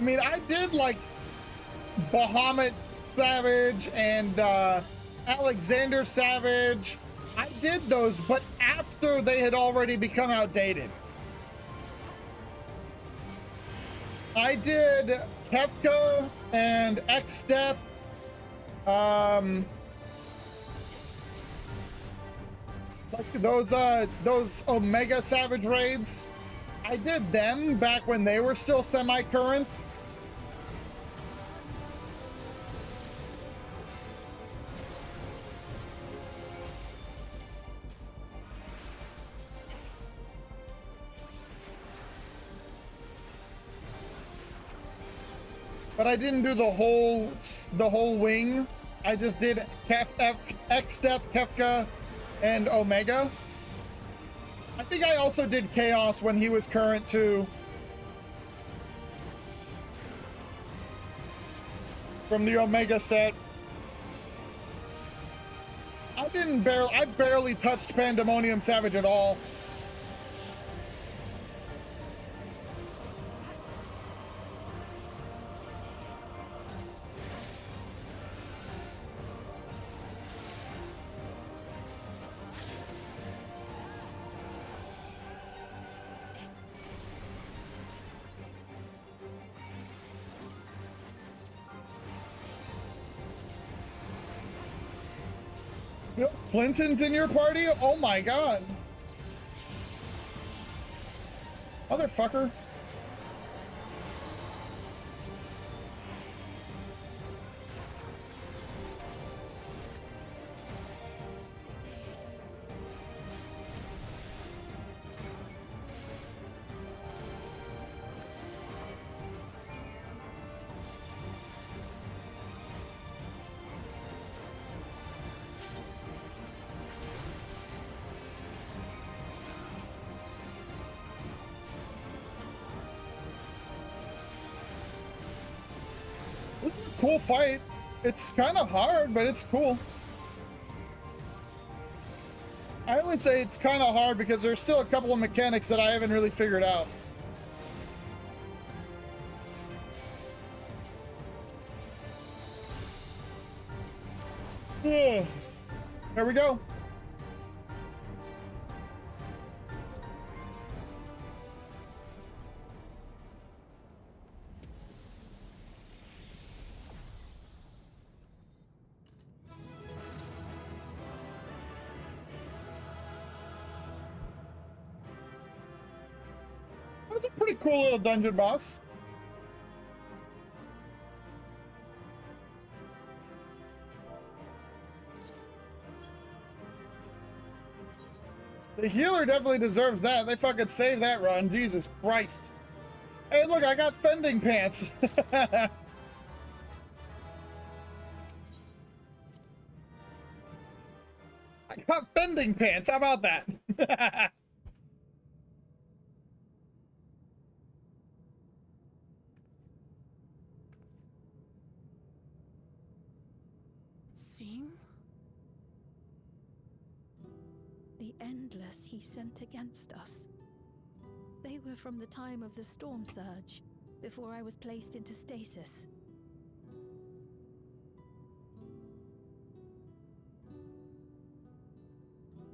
I mean, I did like Bahamut Savage and Alexander Savage. I did those, but after they had already become outdated. I did Kefka and X-Death. Like those Omega Savage raids. I did them back when they were still semi-current. But I didn't do the whole wing. I just did X-Death, Kefka, and Omega. I think I also did Chaos when he was current too. From the Omega set. I barely touched Pandemonium Savage at all. Bill Clinton's in your party? Oh my god. Motherfucker. This is a cool fight. It's kind of hard, but it's cool. I would say it's kind of hard because there's still a couple of mechanics that I haven't really figured out. There we go. That's a pretty cool little dungeon boss. The healer definitely deserves that. They fucking saved that run. Jesus Christ. Hey, look, I got fending pants. I got fending pants. How about that? Sphene? The Endless he sent against us. They were from the time of the Storm Surge, before I was placed into stasis.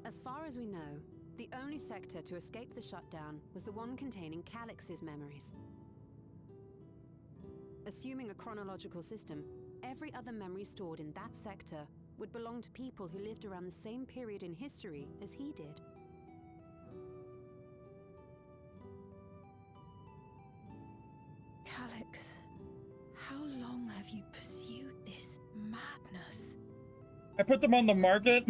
As far as we know, the only sector to escape the shutdown was the one containing Calix's memories. Assuming a chronological system, every other memory stored in that sector would belong to people who lived around the same period in history as he did. Calix, how long have you pursued this madness? I put them on the market.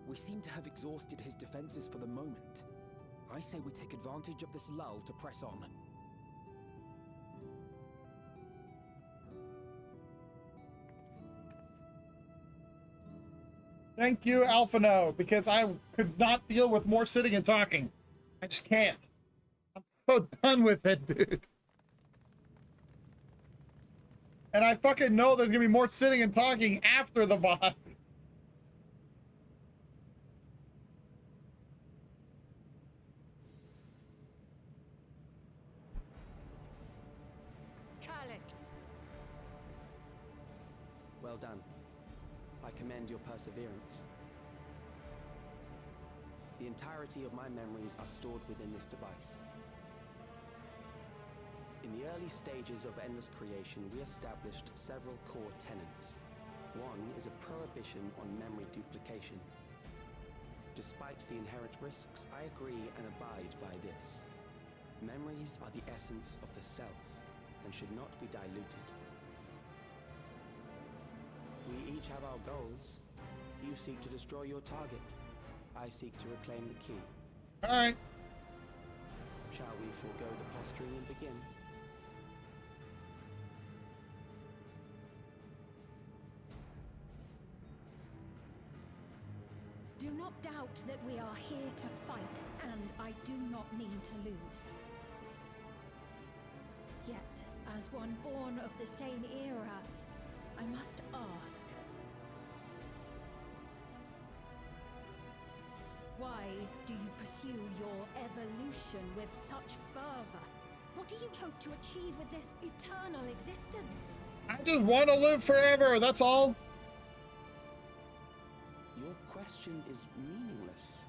We seem to have exhausted his defenses for the moment. I say we take advantage of this lull to press on. Thank you, Alphano, because I could not deal with more sitting and talking. I just can't. I'm so done with it, dude. And I fucking know there's gonna be more sitting and talking after the boss. Well done. I commend your perseverance. The entirety of my memories are stored within this device. In the early stages of Endless Creation, we established several core tenets. One is a prohibition on memory duplication. Despite the inherent risks, I agree and abide by this. Memories are the essence of the self and should not be diluted. We each have our goals. You seek to destroy your target. I seek to reclaim the key. All right. Shall we forego the posturing and begin? Do not doubt that we are here to fight, and I do not mean to lose. Yet, as one born of the same era, I must ask. Why do you pursue your evolution with such fervor? What do you hope to achieve with this eternal existence? I just want to live forever, that's all. Your question is meaningless.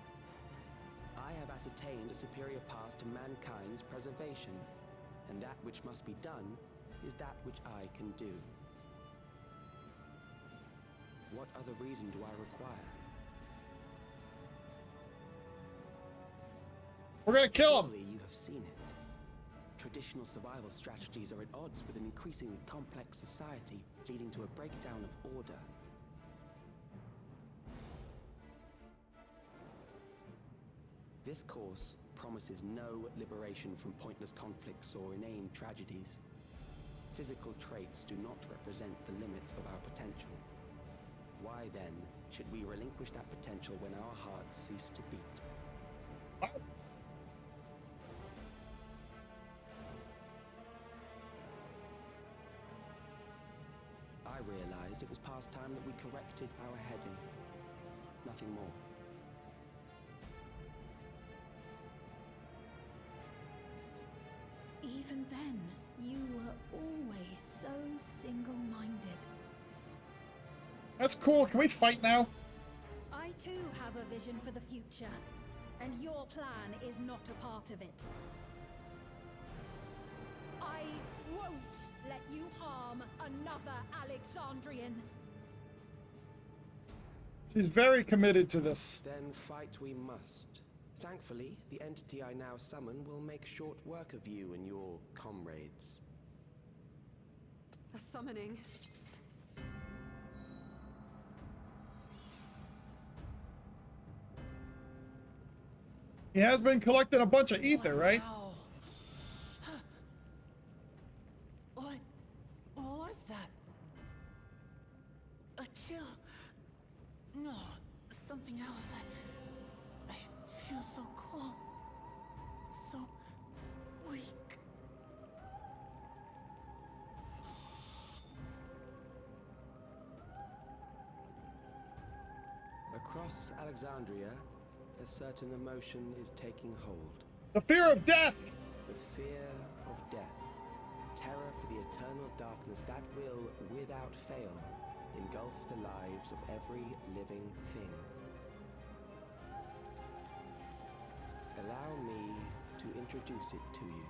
I have ascertained a superior path to mankind's preservation, and that which must be done is that which I can do. What other reason do I require? We're gonna kill him. Surely you have seen it. Traditional survival strategies are at odds with an increasingly complex society, leading to a breakdown of order. This course promises no liberation from pointless conflicts or inane tragedies. Physical traits do not represent the limit of our potential. Why then should we relinquish that potential when our hearts cease to beat? I realized it was past time that we corrected our heading. Nothing more. Even then, you were always so single-minded. That's cool. Can we fight now? I too have a vision for the future, and your plan is not a part of it. I won't let you harm another Alexandrian. She's very committed to this. Then fight we must. Thankfully, the entity I now summon will make short work of you and your comrades. A summoning. He has been collecting a bunch of ether, right? Wow. What was that? A chill? No, something else. I feel so cold. So weak. Across Alexandria, a certain emotion is taking hold. The fear of death! The fear of death. Terror for the eternal darkness that will, without fail, engulf the lives of every living thing. Allow me to introduce it to you.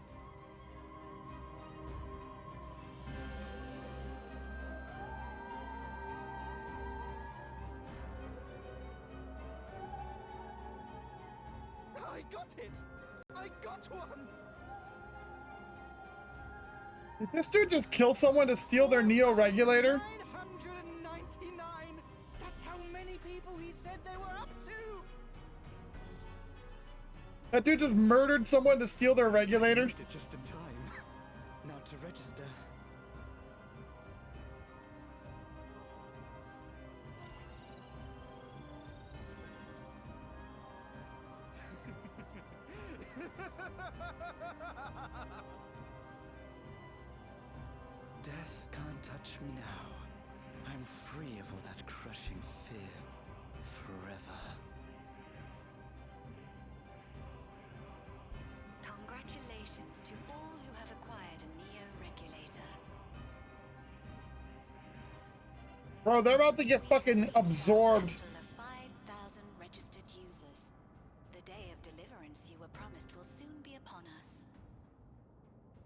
I got it! I got one! Did this dude just kill someone to steal their Neo regulator? 999! That's how many people he said they were up to! That dude just murdered someone to steal their regulator? Made it just in time. Now to register. Death can't touch me now. I'm free of all that crushing fear. Forever. Congratulations to all who have acquired a Neo regulator. Bro, they're about to get fucking absorbed. 5,000 registered users. The day of deliverance you were promised will soon be upon us.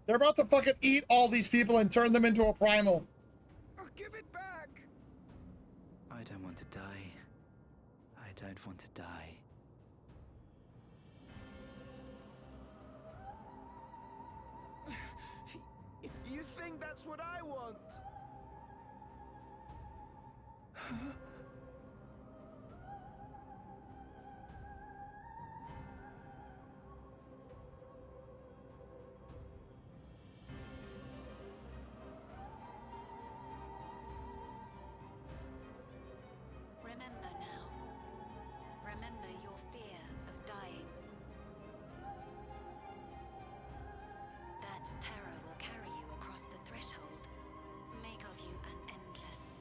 They're about to fucking eat all these people and turn them into a primal. Give it back! I don't want to die. I don't want to die. You think that's what I want? Remember now. Remember your fear of dying. That terror will carry you across the threshold, make of you an endless.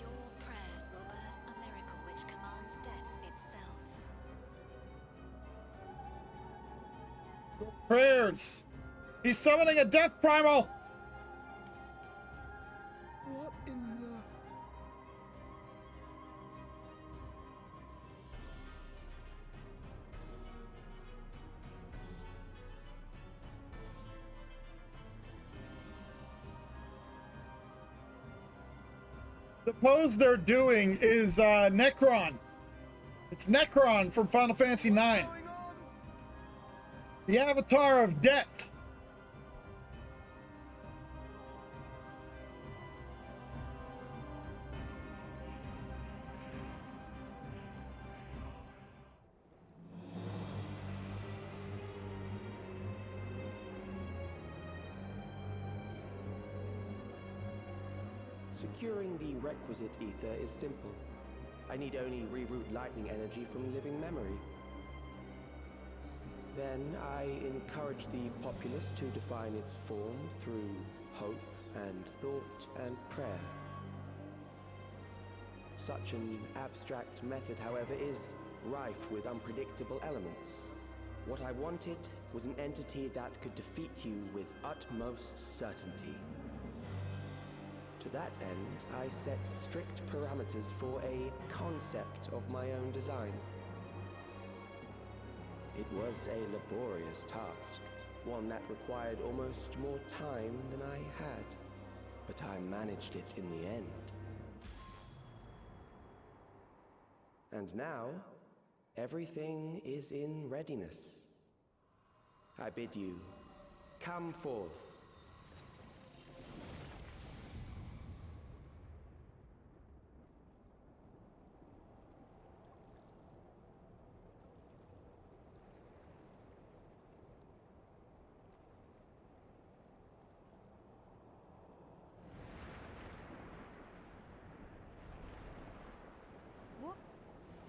Your prayers will birth a miracle which commands death itself. Prayers. He's summoning a death primal. What in the... The pose they're doing is Necron. It's Necron from Final Fantasy IX. The avatar of death. Securing the requisite ether is simple. I need only reroute lightning energy from living memory. Then I encourage the populace to define its form through hope and thought and prayer. Such an abstract method, however, is rife with unpredictable elements. What I wanted was an entity that could defeat you with utmost certainty. To that end, I set strict parameters for a concept of my own design. It was a laborious task, one that required almost more time than I had, but I managed it in the end. And now, everything is in readiness. I bid you, come forth.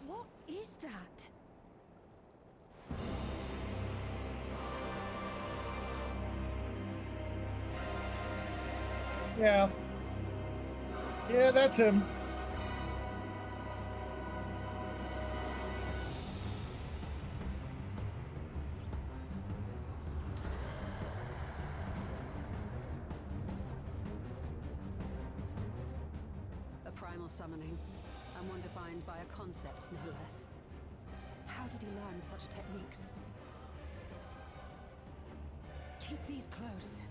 What is that? Yeah. Yeah, that's him. A primal summoning, and one defined by a concept, no less. How did he learn such techniques? Keep these close.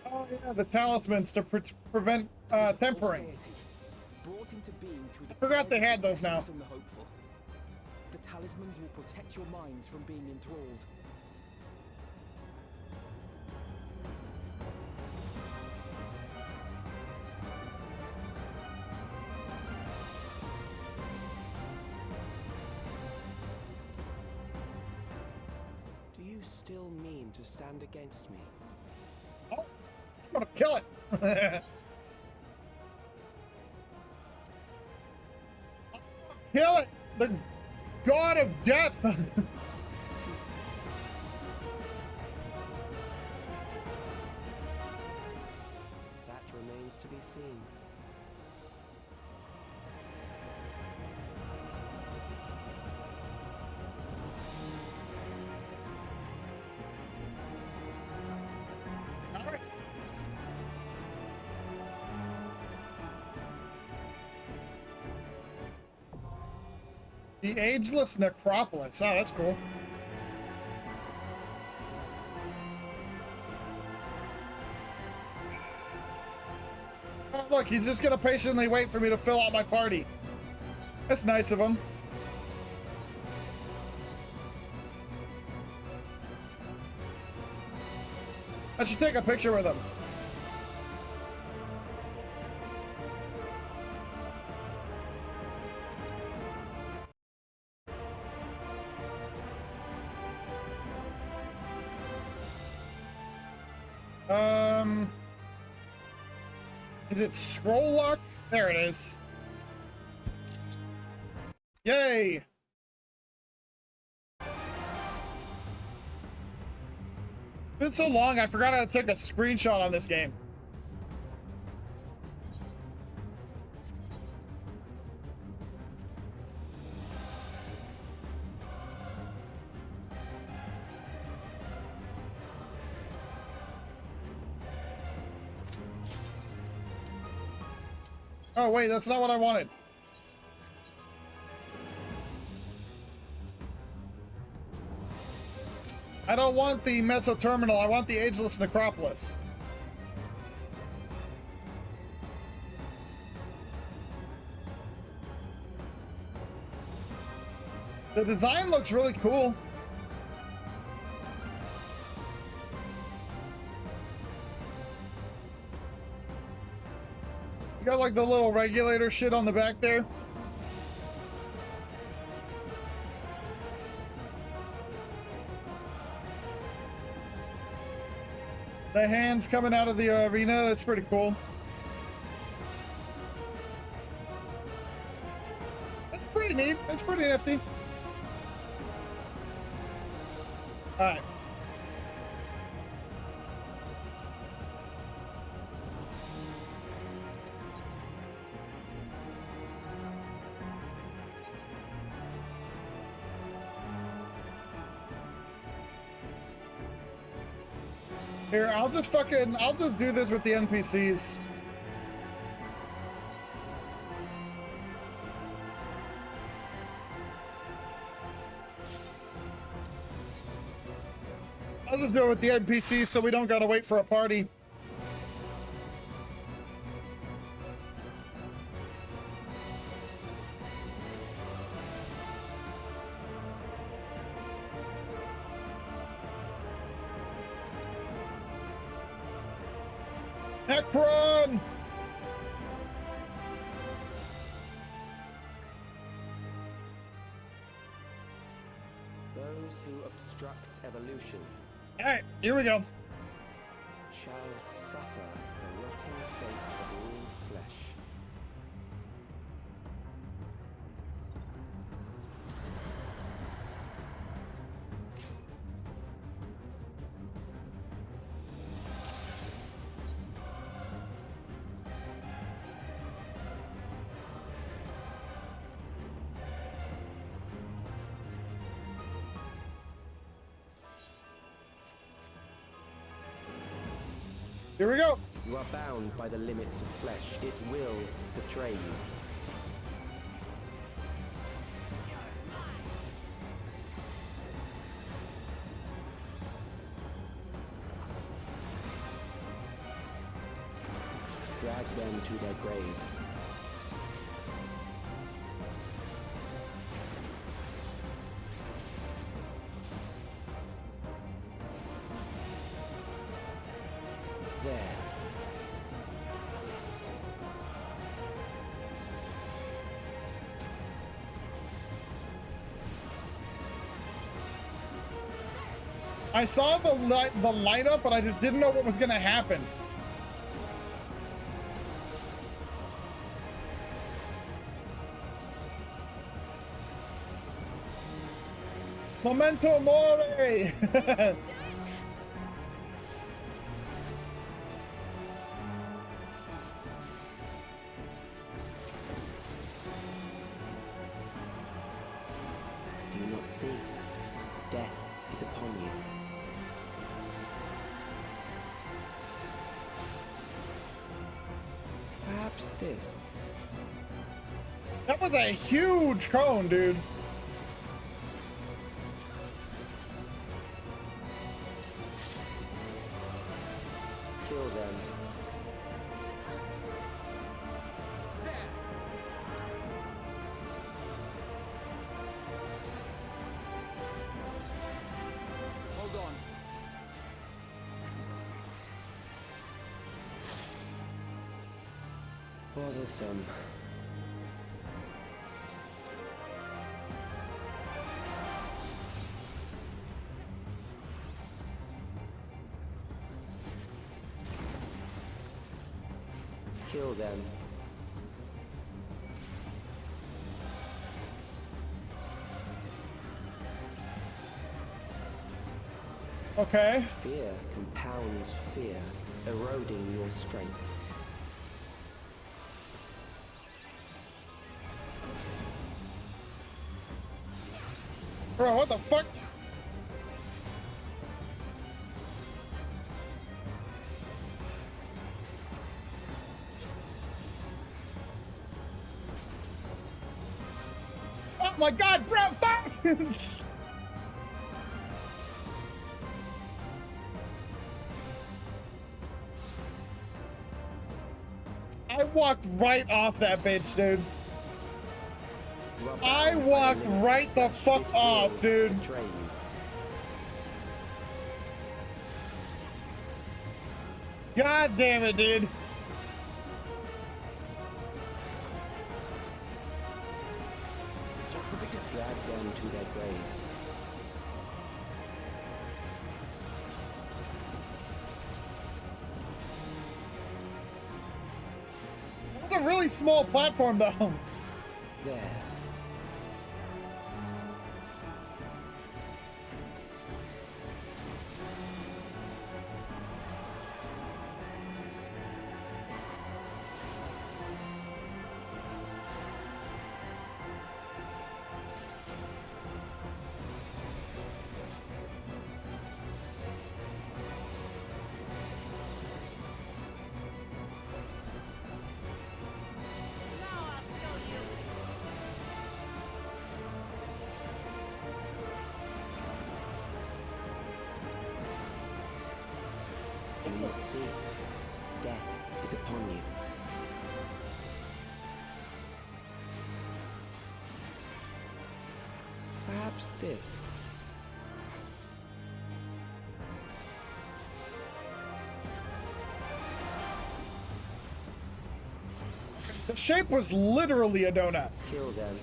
Oh yeah, the talismans to prevent tempering. Brought into being through the I forgot they had those now. and the hopeful. The talismans will protect your minds from being enthralled. Do you still mean to stand against me? Oh, I'm gonna kill it. Kill it! The god of death! That remains to be seen. The Ageless Necropolis. Oh, that's cool. Oh, look, he's just gonna patiently wait for me to fill out my party. That's nice of him. I should take a picture with him. Is it scroll lock? There it is. Yay! It's been so long, I forgot how to take a screenshot on this game. Oh wait, that's not what I wanted. I don't want the Mezzo Terminal, I want the Ageless Necropolis. The design looks really cool. It's got like the little regulator shit on the back there. The hands coming out of the arena, that's pretty cool. That's pretty neat. That's pretty nifty. Alright. Here, I'll just do this with the NPCs. I'll just do it with the NPCs so we don't gotta wait for a party. Necron! Those who obstruct evolution. Alright, here we go. Shall suffer the rotting fate of all flesh. Here we go. You are bound by the limits of flesh. It will betray you. Drag them to their graves. There. I saw the light up, but I just didn't know what was gonna happen. Memento mori! Do you not see? Death is upon you. Perhaps this. That was a huge cone, dude. Bothersome. Kill them. Okay. Fear compounds fear, eroding your strength. Bro, what the fuck? Oh my god, bro, fuck! I walked right off that bitch, dude. I walked right the fuck off, dude. God damn it, dude. Just the beginning. Drag them to their graves. That's a really small platform, though. There. Do you not see? Death is upon you. Perhaps this. The shape was literally a donut. Kill them.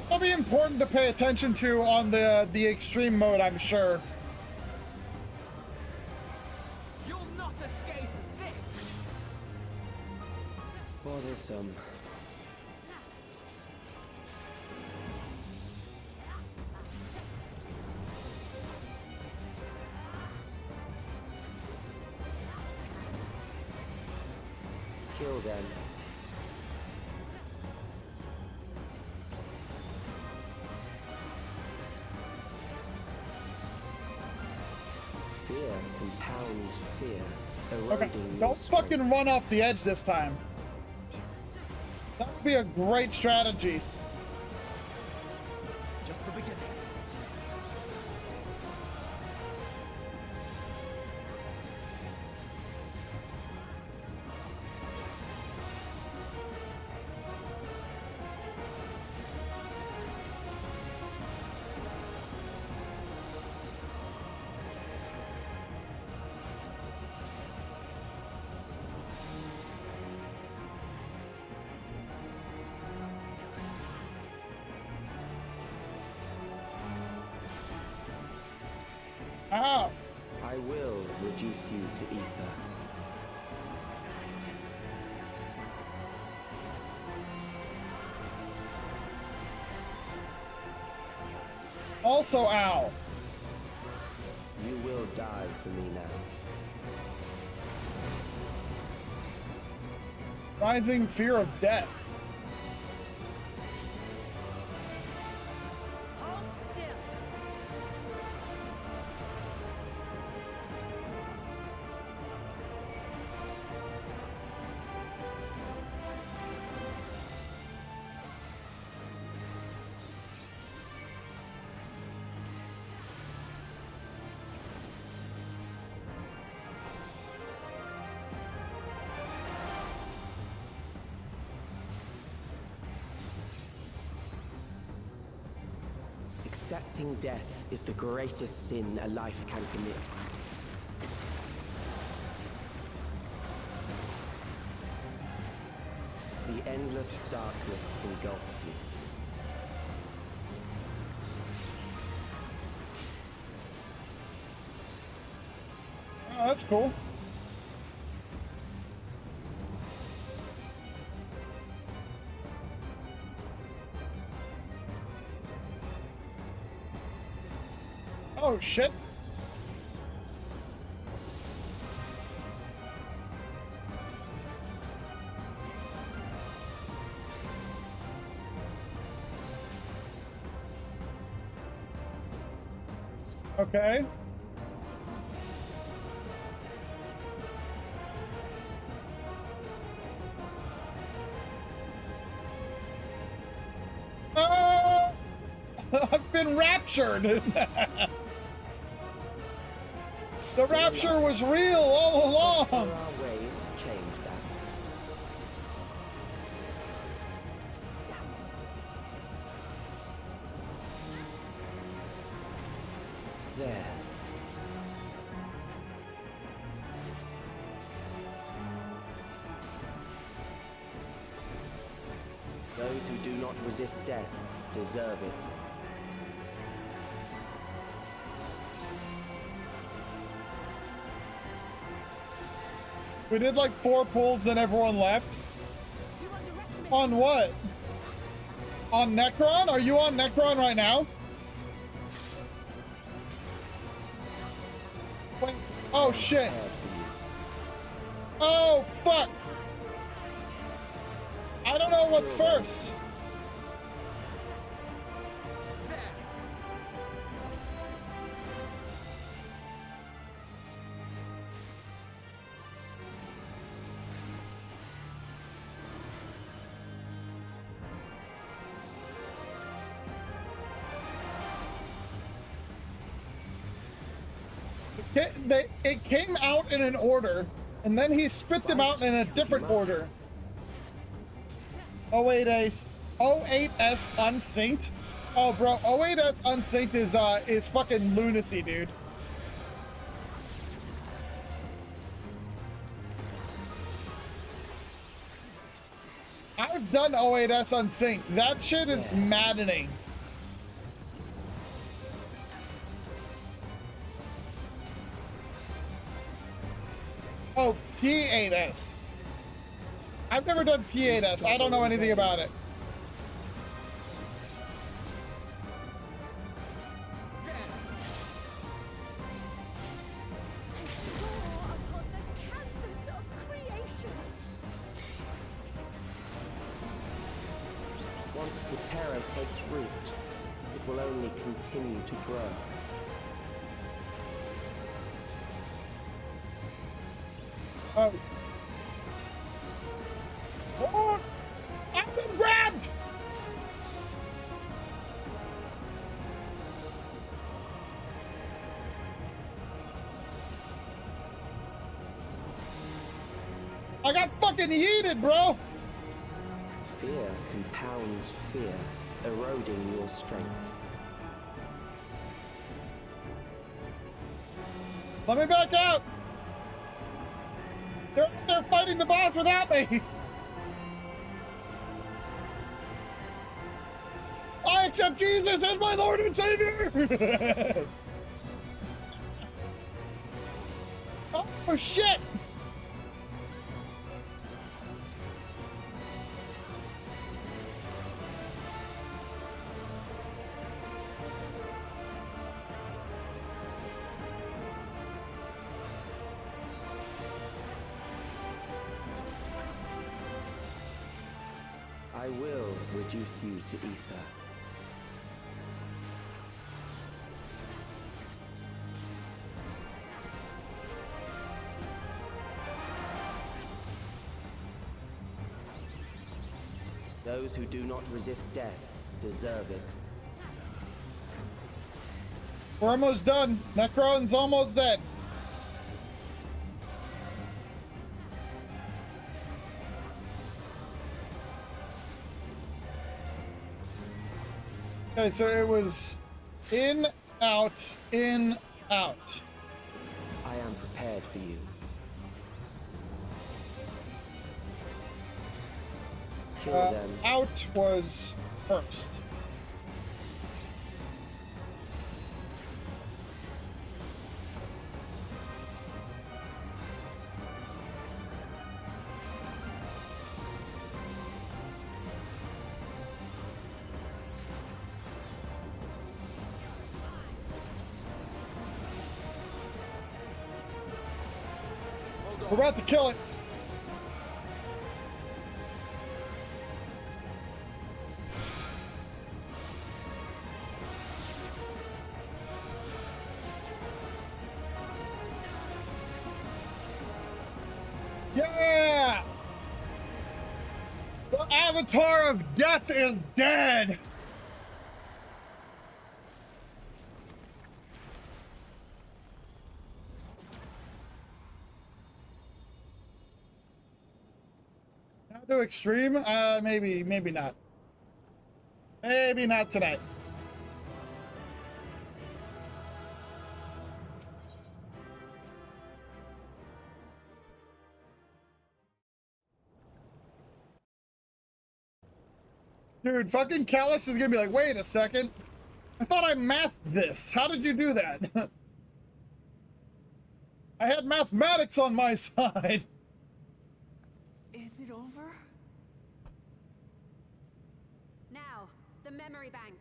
That'll be important to pay attention to on the extreme mode, I'm sure. You'll not escape this. Bothersome. Kill them. Fear compounds fear, eroding Okay, your don't strength. fucking run off the edge this time. That would be a great strategy. Just the beginning. Ow. I will reduce you to ether. Also, ow. You will die for me now. Rising fear of death. Hold still. Accepting death is the greatest sin a life can commit. The endless darkness engulfs you. Oh, that's cool. Oh, shit. Okay. I've been raptured. The rapture was real all along. There are ways to change that. There. Those who do not resist death deserve it. We did like 4 pulls, then everyone left. On what? On Necron? Are you on Necron right now? Wait. Oh, shit. Oh, fuck. I don't know what's first. It came out in an order, and then he spit them out in a different order. 08S unsynced. Oh, bro, 08S unsynced is fucking lunacy, dude. I've done 08S unsynced. That shit is maddening. Oh, P8S. I've never done P8S. I don't know anything about it. Once the terror takes root, it will only continue to grow. Oh. Oh, I've been grabbed! I got fucking yeeted, bro! Fear compounds fear, eroding your strength. Let me back out! They're fighting the boss without me! I accept Jesus as my Lord and Savior! Oh, shit! I will reduce you to ether. Those who do not resist death deserve it. We're almost done. Necron's almost dead. Okay, so it was in, out, in, out. I am prepared for you. Kill them. Out was first. We're about to kill it. Yeah! The Avatar of Death is dead! Not do extreme? Maybe not. Maybe not tonight. Dude, fucking Calyx is gonna be like, wait a second. I thought I mathed this. How did you do that? I had mathematics on my side. Is it over? Now, the memory bank.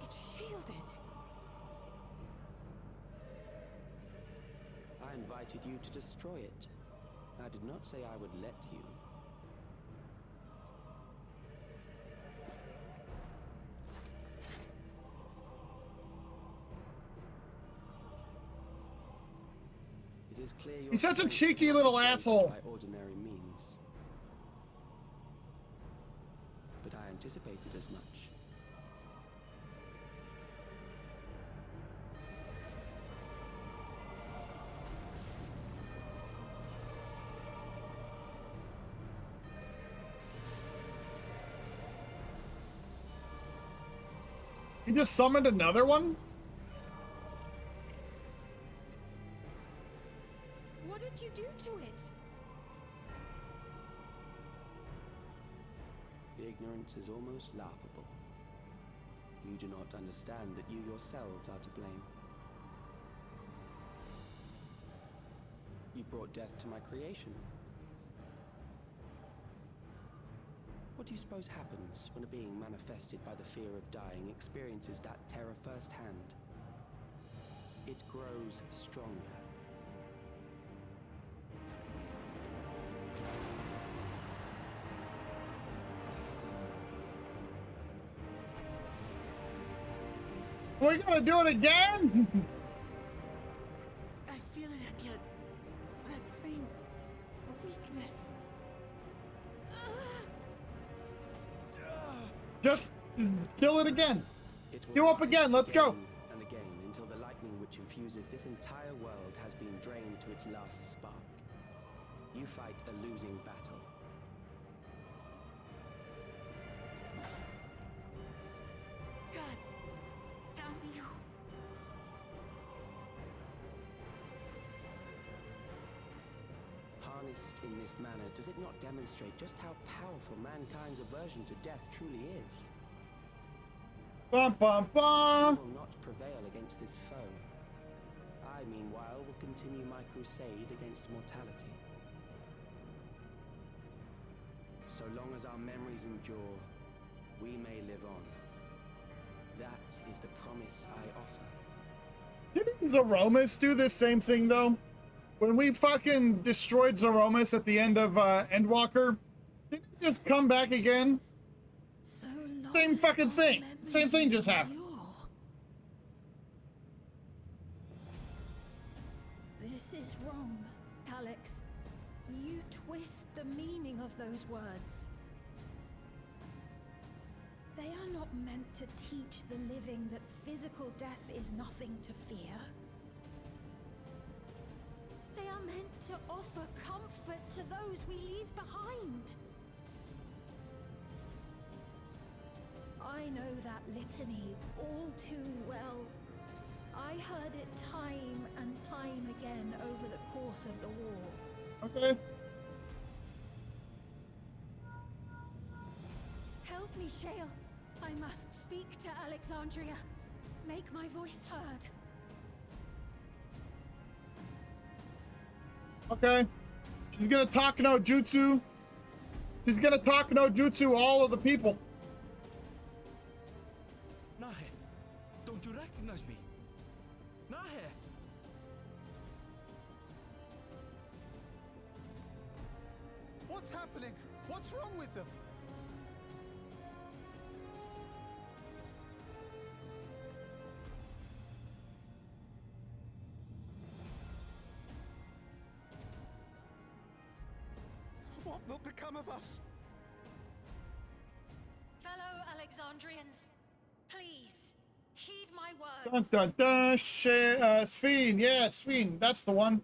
It's shielded. I invited you to destroy it. I did not say I would let you. It is clear He's such a cheeky little asshole. By ordinary means. But I anticipated as much. He just summoned another one? What did you do to it? The ignorance is almost laughable. You do not understand that you yourselves are to blame. You brought death to my creation. What do you suppose happens when a being manifested by the fear of dying experiences that terror firsthand? It grows stronger. We gotta do it again? I feel it again. That same weakness. Just kill it again. You up again, let's go. And again until the lightning which infuses this entire world has been drained to its last spark. You fight a losing battle. God damn you. Harnessed in this manner, does it not demonstrate just how powerful mankind's aversion to death truly is? Bum bum bum. You will not prevail against this foe. I, meanwhile, will continue my crusade against mortality. So long as our memories endure, we may live on. That is the promise I offer. Didn't Zeromus do this same thing, though? When we fucking destroyed Zeromus at the end of Endwalker, didn't he just come back again? Same fucking thing. Same thing just happened. This is wrong, Calyx. You twist the meaning of those words. They are not meant to teach the living that physical death is nothing to fear. They are meant to offer comfort to those we leave behind. I know that litany all too well. I heard it time and time again over the course of the war. Okay. Help me, Shale. I must speak to Alexandria. Make my voice heard. Okay. She's gonna talk no jutsu. She's gonna talk no jutsu all of the people. Nahe, don't you recognize me? Nahe! What's happening? What's wrong with them? What will become of us? Fellow Alexandrians, please heed my Dun words. dun dun. Sphene. Yeah, Sphene. That's the one.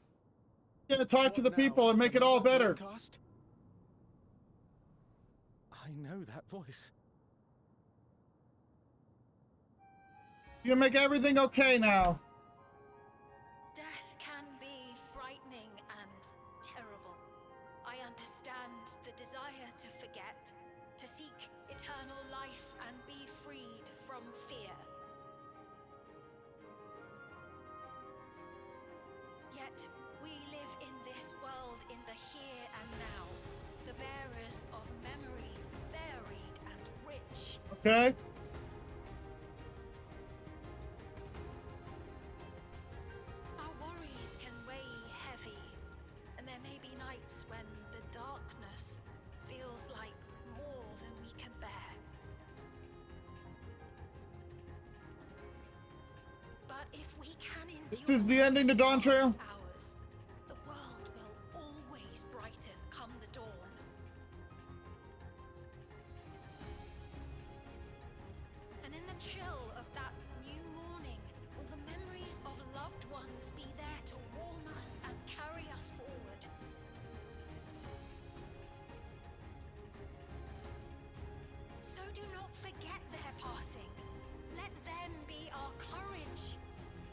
Yeah, talk to the people and make it all better. Broadcast? I know that voice. You make everything okay now. Death can be frightening and terrible. I understand the desire to forget, to seek eternal life and be freed from fear. Yet we live in this world in the here and now, the bearers of memories varied and rich. Okay. Our worries can weigh heavy, and there may be nights when the darkness feels like more than we can bear. But if we can endure This is the ending to Dawn Trail. hours, the world will always brighten come the dawn. And in the chill of that new morning, will the memories of loved ones be there to warm us and carry us forward? So do not forget their passing. Let them be our courage.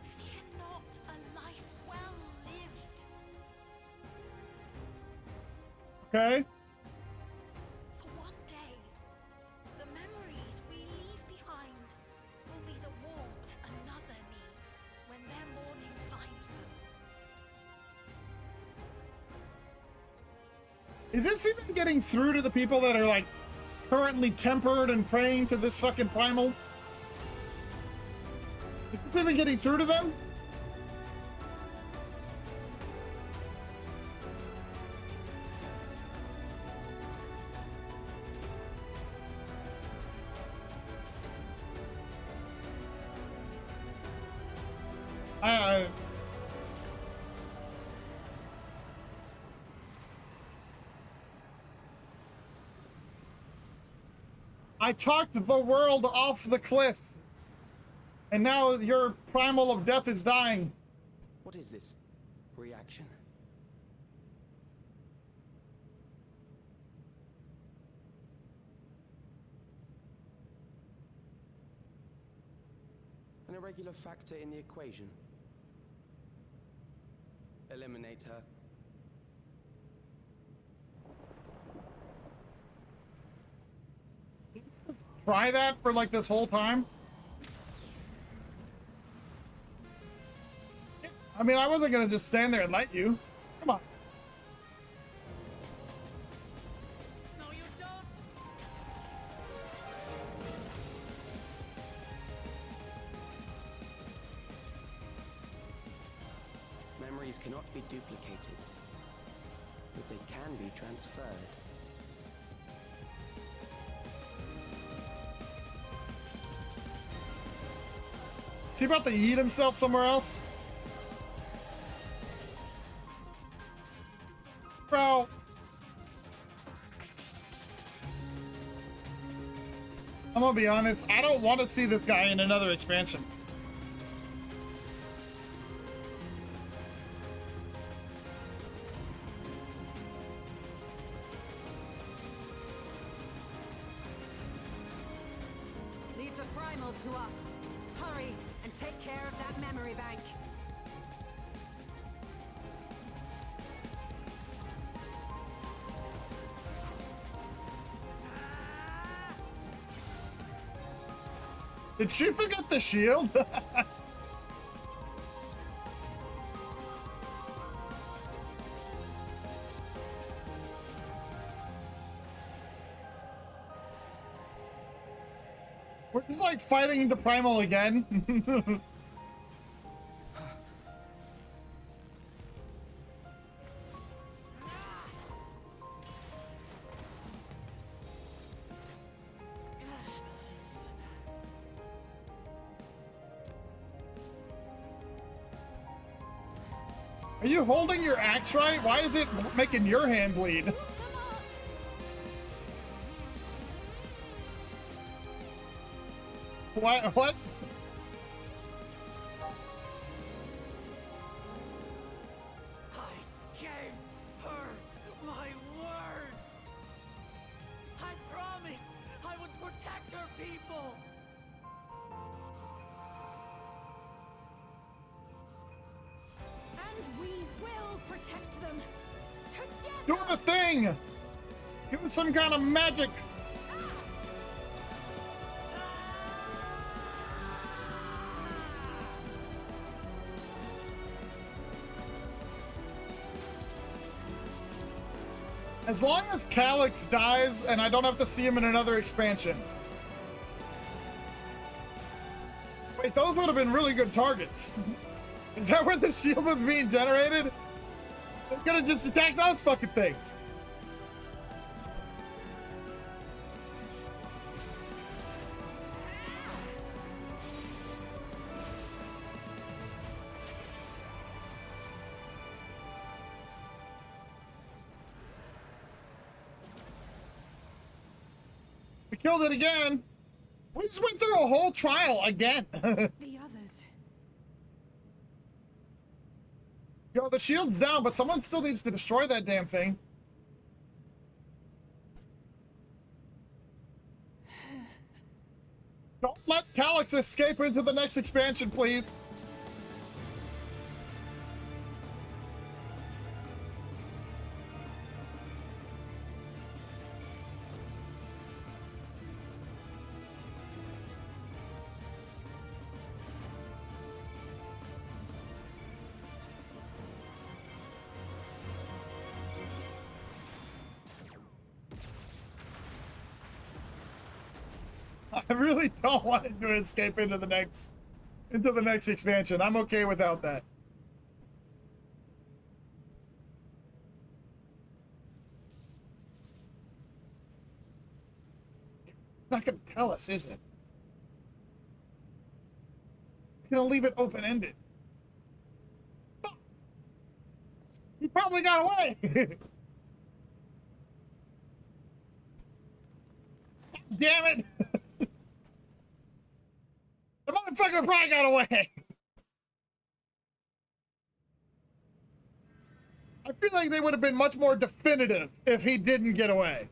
Fear not a life well lived. Okay. For one day, the memories we leave behind will be the warmth another needs when their morning finds them. Is this even getting through to the people that are like currently tempered and praying to this fucking primal? Is this even getting through to them? I talked the world off the cliff, and now your primal of death is dying. What is this reaction? An irregular factor in the equation. Eliminate her. Try that for like this whole time. I mean, I wasn't gonna just stand there and let you. Come on. No, you don't. Memories cannot be duplicated, but they can be transferred. Is he about to eat himself somewhere else? Bro. I'm gonna be honest, I don't want to see this guy in another expansion. the primal to us. Hurry and take care of that memory bank. Did she forget the shield? We're just like fighting the primal again. Are you holding your axe right? Why is it making your hand bleed? What? I gave her my word. I promised I would protect her people. And we will protect them together. Do the thing! Give him some kind of magic! As long as Calyx dies and I don't have to see him in another expansion. Wait, those would have been really good targets. Is that where the shield was being generated? They could have just attacked those fucking things. We killed it again. We just went through a whole trial again. The others. Yo, the shield's down, but someone still needs to destroy that damn thing. Don't let Calyx escape into the next expansion, please. I really don't want it to escape into the next expansion. I'm okay without that. It's not gonna tell us, is it? It's gonna leave it open-ended. Fuck! He probably got away! Damn it! The motherfucker probably got away! I feel like they would have been much more definitive if he didn't get away.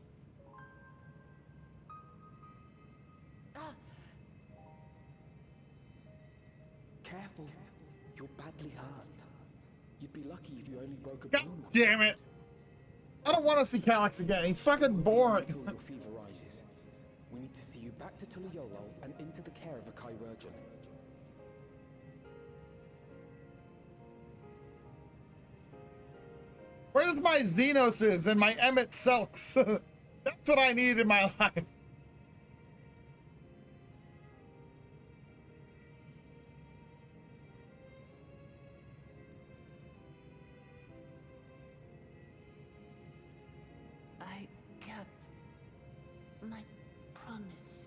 Careful, you're badly hurt. You'd be lucky if you only broke a God bone. damn it! I don't want to see Calyx again. He's fucking boring. Until your fever rises, we need to see you back to Tuliolo and into the care of a chirurgeon. Where's my Xenoses and my Emmett Selks? That's what I need in my life. I kept my promise.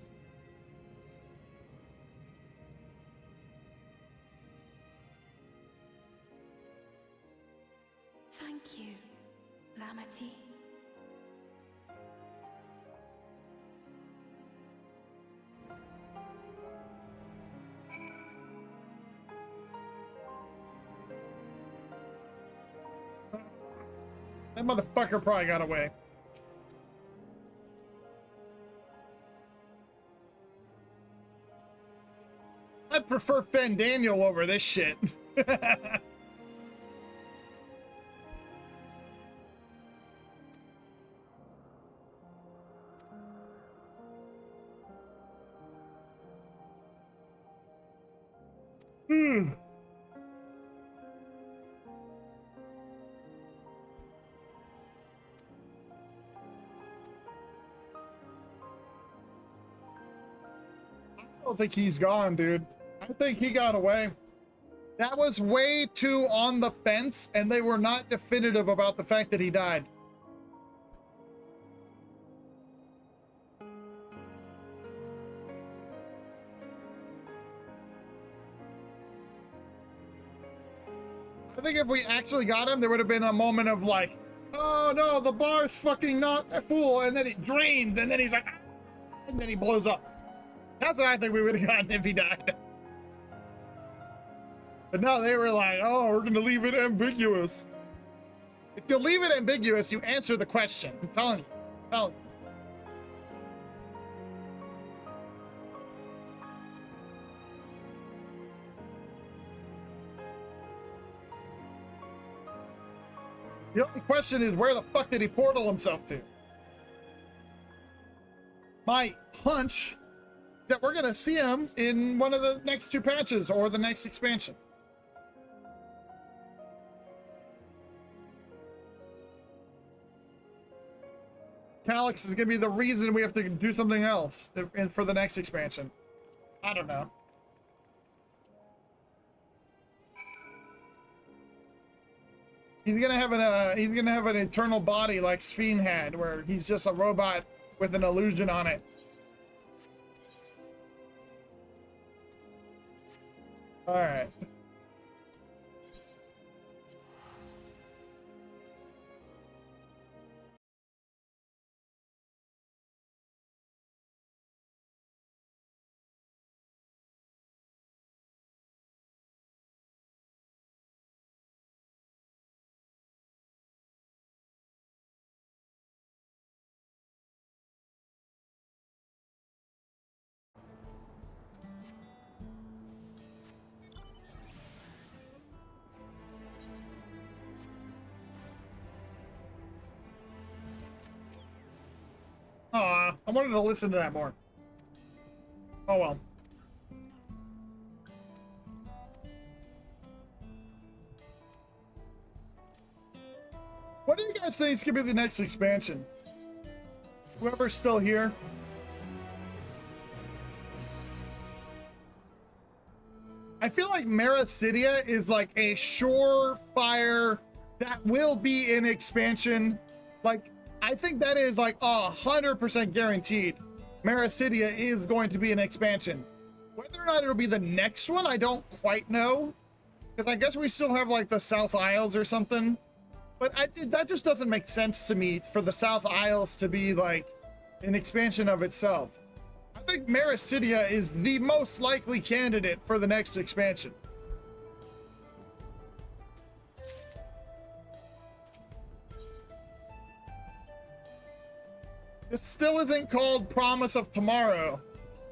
Thank you, Lamity. That motherfucker probably got away. I'd prefer Fandaniel over this shit. Hmm. I don't think he's gone, dude. I think he got away. That was way too on the fence, and they were not definitive about the fact that he died. I think if we actually got him, there would have been a moment of like, oh no, the bar's fucking not full, and then it drains, and then he's like, ah, and then he blows up. That's what I think we would have gotten if he died. But no, they were like, oh, we're gonna leave it ambiguous. If you leave it ambiguous, you answer the question. I'm telling you. I'm telling you. The only question is, where the fuck did he portal himself to? My hunch is that we're gonna see him in one of the next two patches or the next expansion. Calyx is gonna be the reason we have to do something else for the next expansion. I don't know. He's gonna have an eternal body like Sphene had, where he's just a robot with an illusion on it. All right. Aw, I wanted to listen to that more. Oh well. What do you guys think is gonna be the next expansion? Whoever's still here. I feel like Meracidia is like a surefire that will be an expansion. Like, I think that is like 100% guaranteed. Meracidia is going to be an expansion. Whether or not it'll be the next one, I don't quite know. Because I guess we still have like the South Isles or something. But that just doesn't make sense to me for the South Isles to be like an expansion of itself. I think Meracidia is the most likely candidate for the next expansion. This still isn't called Promise of Tomorrow.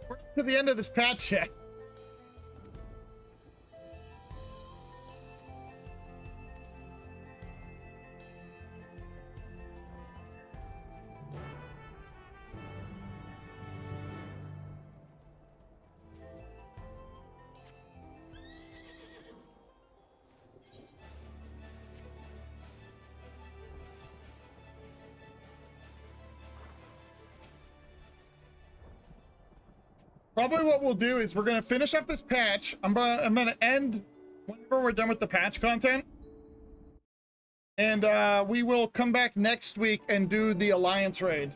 We're to the end of this patch yet. Probably what we'll do is we're gonna finish up this patch. I'm gonna end whenever we're done with the patch content, and we will come back next week and do the Alliance raid.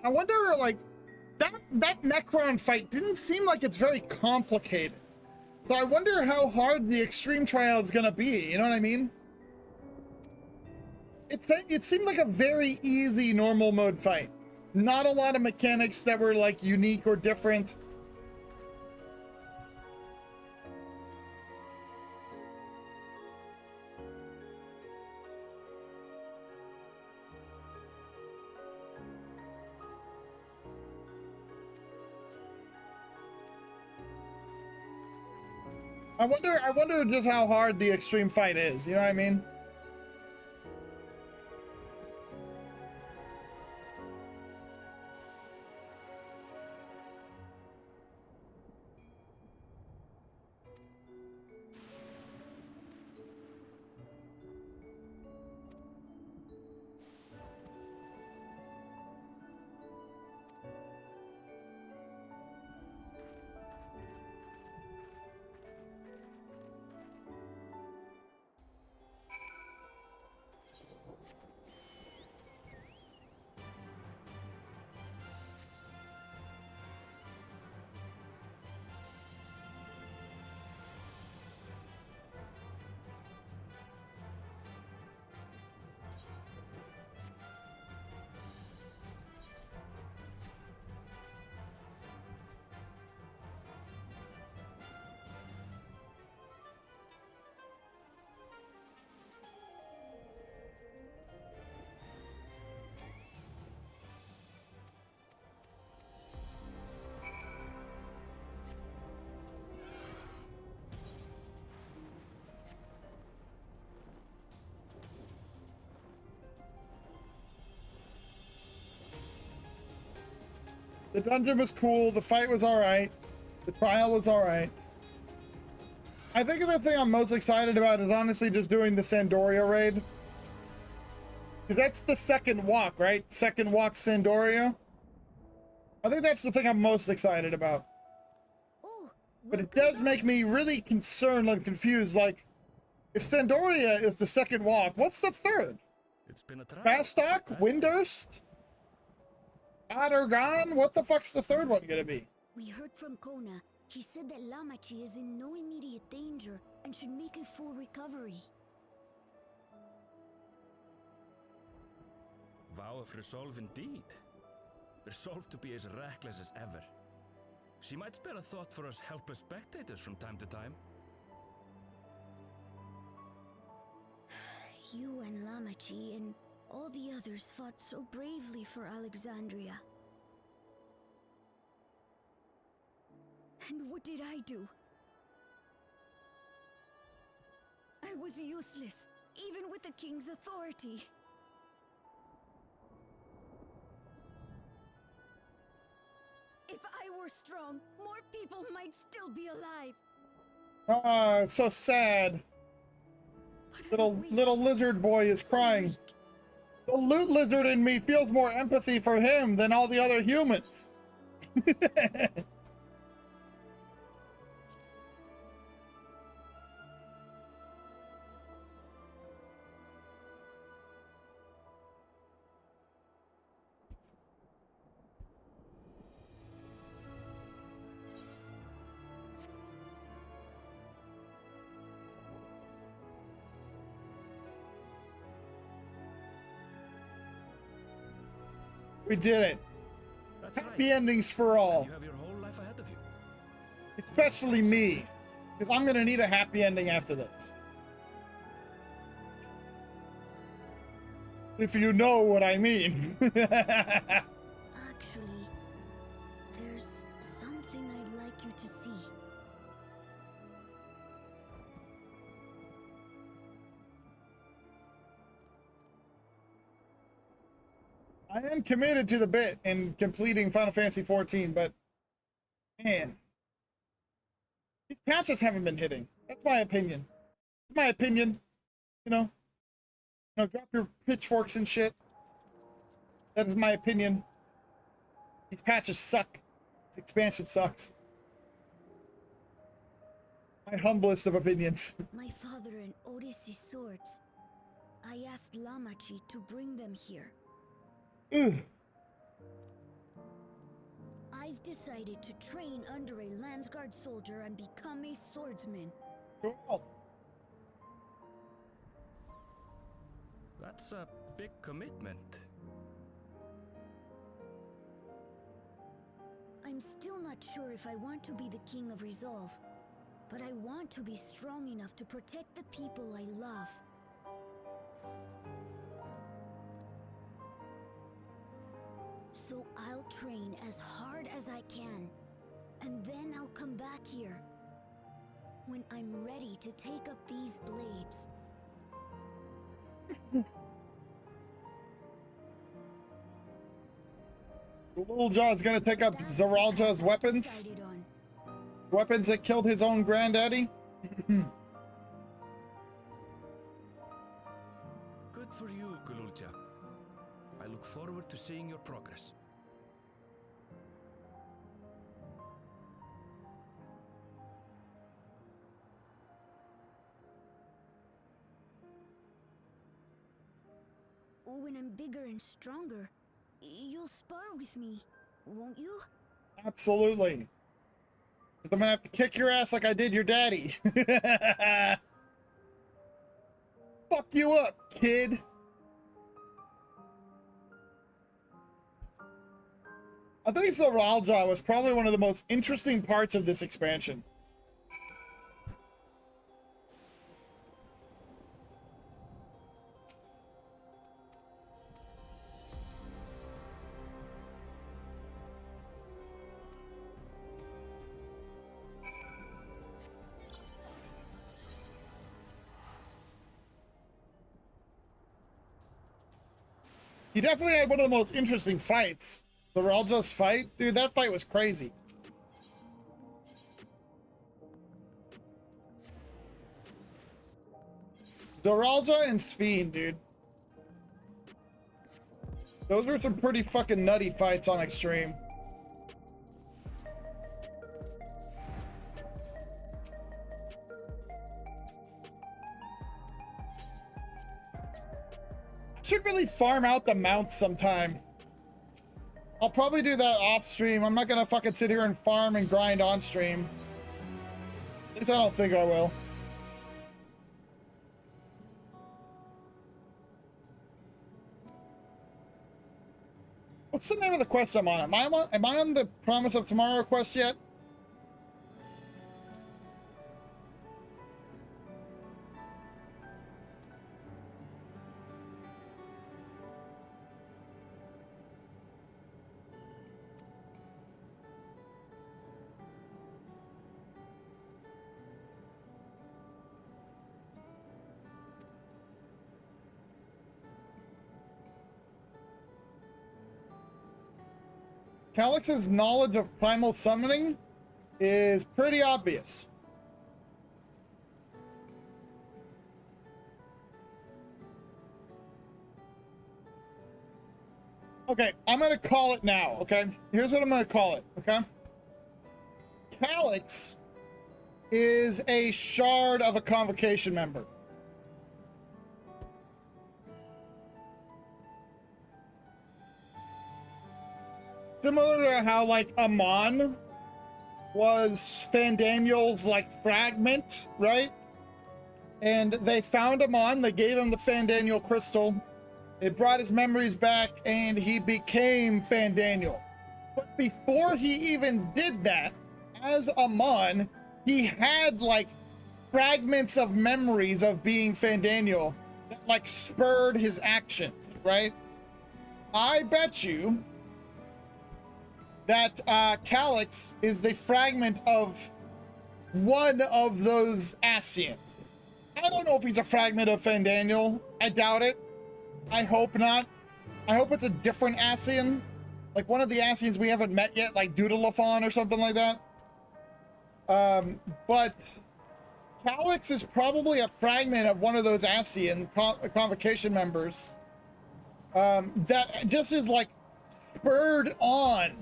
I wonder, like, that Necron fight didn't seem like it's very complicated. So I wonder how hard the extreme trial is gonna be, you know what I mean? It seemed like a very easy normal mode fight. Not a lot of mechanics that were like unique or different. I wonder just how hard the extreme fight is, you know what I mean? The dungeon was cool, the fight was alright, the trial was alright. I think the thing I'm most excited about is honestly just doing the Sandoria raid. Because that's the second walk, right? Second walk Sandoria. I think that's the thing I'm most excited about. But it does make me really concerned and confused, like, if Sandoria is the second walk, what's the third? It's been a trial. Bastok? Windurst? Adargon? What the fuck's the third one gonna be? We heard from Kona. He said that Lamachi is in no immediate danger and should make a full recovery. Vow of resolve indeed. Resolve to be as reckless as ever. She might spare a thought for us helpless spectators from time to time. You and Lamachi and all the others fought so bravely for Alexandria. And what did I do? I was useless, even with the king's authority. If I were strong, more people might still be alive. Ah, so sad. Little lizard boy is crying. The loot lizard in me feels more empathy for him than all the other humans. We did it. That's Happy right. endings for all. You have your whole life ahead of you. Especially me. Because I'm gonna need a happy ending after this. If you know what I mean. Actually, there's something I'd like you to see. I am committed to the bit in completing Final Fantasy XIV, but man, these patches haven't been hitting. That's my opinion. My opinion, you know, drop your pitchforks and shit. That is my opinion. These patches suck. This expansion sucks. My humblest of opinions. My father and Odyssey's swords. I asked Lamachi to bring them here. I've decided to train under a Landsguard soldier and become a swordsman. Cool. That's a big commitment. I'm still not sure if I want to be the King of Resolve, but I want to be strong enough to protect the people I love. So I'll train as hard as I can, and then I'll come back here when I'm ready to take up these blades. Little John's gonna take up Zaralja's weapons. Weapons that killed his own granddaddy. Good for you, Gululja. I look forward to seeing your progress. When I'm bigger and stronger, you'll spar with me, won't you? Absolutely. 'Cause I'm gonna have to kick your ass like I did your daddy. Fuck you up, kid. I think Zaralja was probably one of the most interesting parts of this expansion. He definitely had one of the most interesting fights. The Zaralja's fight? Dude, that fight was crazy. Zaralja and Sphene, dude. Those were some pretty fucking nutty fights on Extreme. Should really farm out the mounts sometime. I'll probably do that off stream. I'm not gonna fucking sit here and farm and grind on stream. At least I don't think I will. What's the name of the quest I'm on? Am I on the Promise of Tomorrow quest yet? Calix's knowledge of primal summoning is pretty obvious. Okay, I'm gonna call it now, okay? Here's what I'm gonna call it, okay? Calix is a shard of a convocation member. Similar to how, like, Amon was Fandaniel's, like, fragment, right? And they found Amon, they gave him the Fandaniel crystal, it brought his memories back, and he became Fandaniel. But before he even did that, as Amon, he had, like, fragments of memories of being Fandaniel that, like, spurred his actions, right? I bet you that Calix is the fragment of one of those Ascians. I don't know if he's a fragment of Fandaniel. I doubt it. I hope not. I hope it's a different Ascian. Like one of the Ascians we haven't met yet, like Doodleathon or something like that. But Calix is probably a fragment of one of those Ascian convocation members that just is like spurred on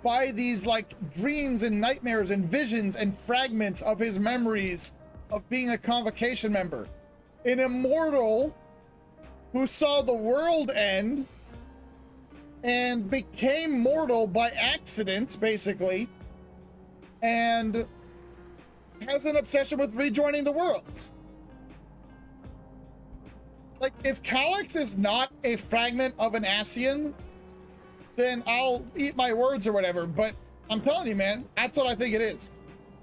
by these like dreams and nightmares and visions and fragments of his memories of being a convocation member. An immortal who saw the world end and became mortal by accident, basically, and has an obsession with rejoining the worlds. Like, if Calyx is not a fragment of an Ascian, then I'll eat my words or whatever, but I'm telling you, man, that's what I think it is.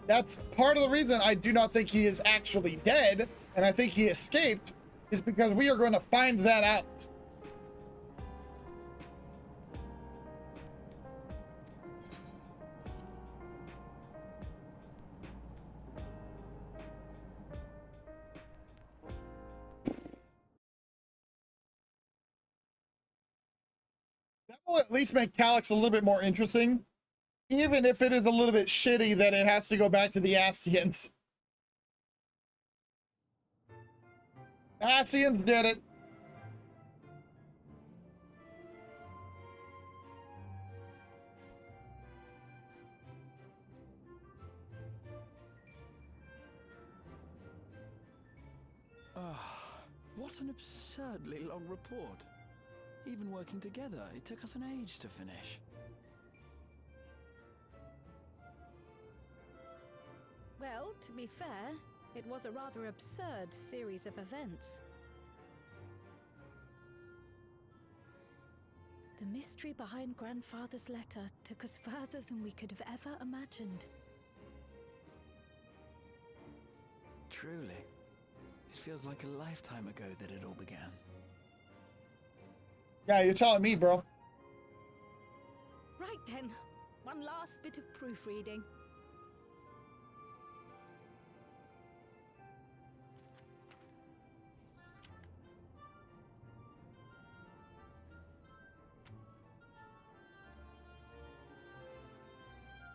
That's part of the reason I do not think he is actually dead, and I think he escaped, is because we are going to find that out. That will at least make Calyx a little bit more interesting, even if it is a little bit shitty that it has to go back to the Ascians. Ascians did it. What an absurdly long report. Even working together, it took us an age to finish. Well, to be fair, it was a rather absurd series of events. The mystery behind Grandfather's letter took us further than we could have ever imagined. Truly. It feels like a lifetime ago that it all began. Yeah, you're telling me, bro. Right then, one last bit of proofreading.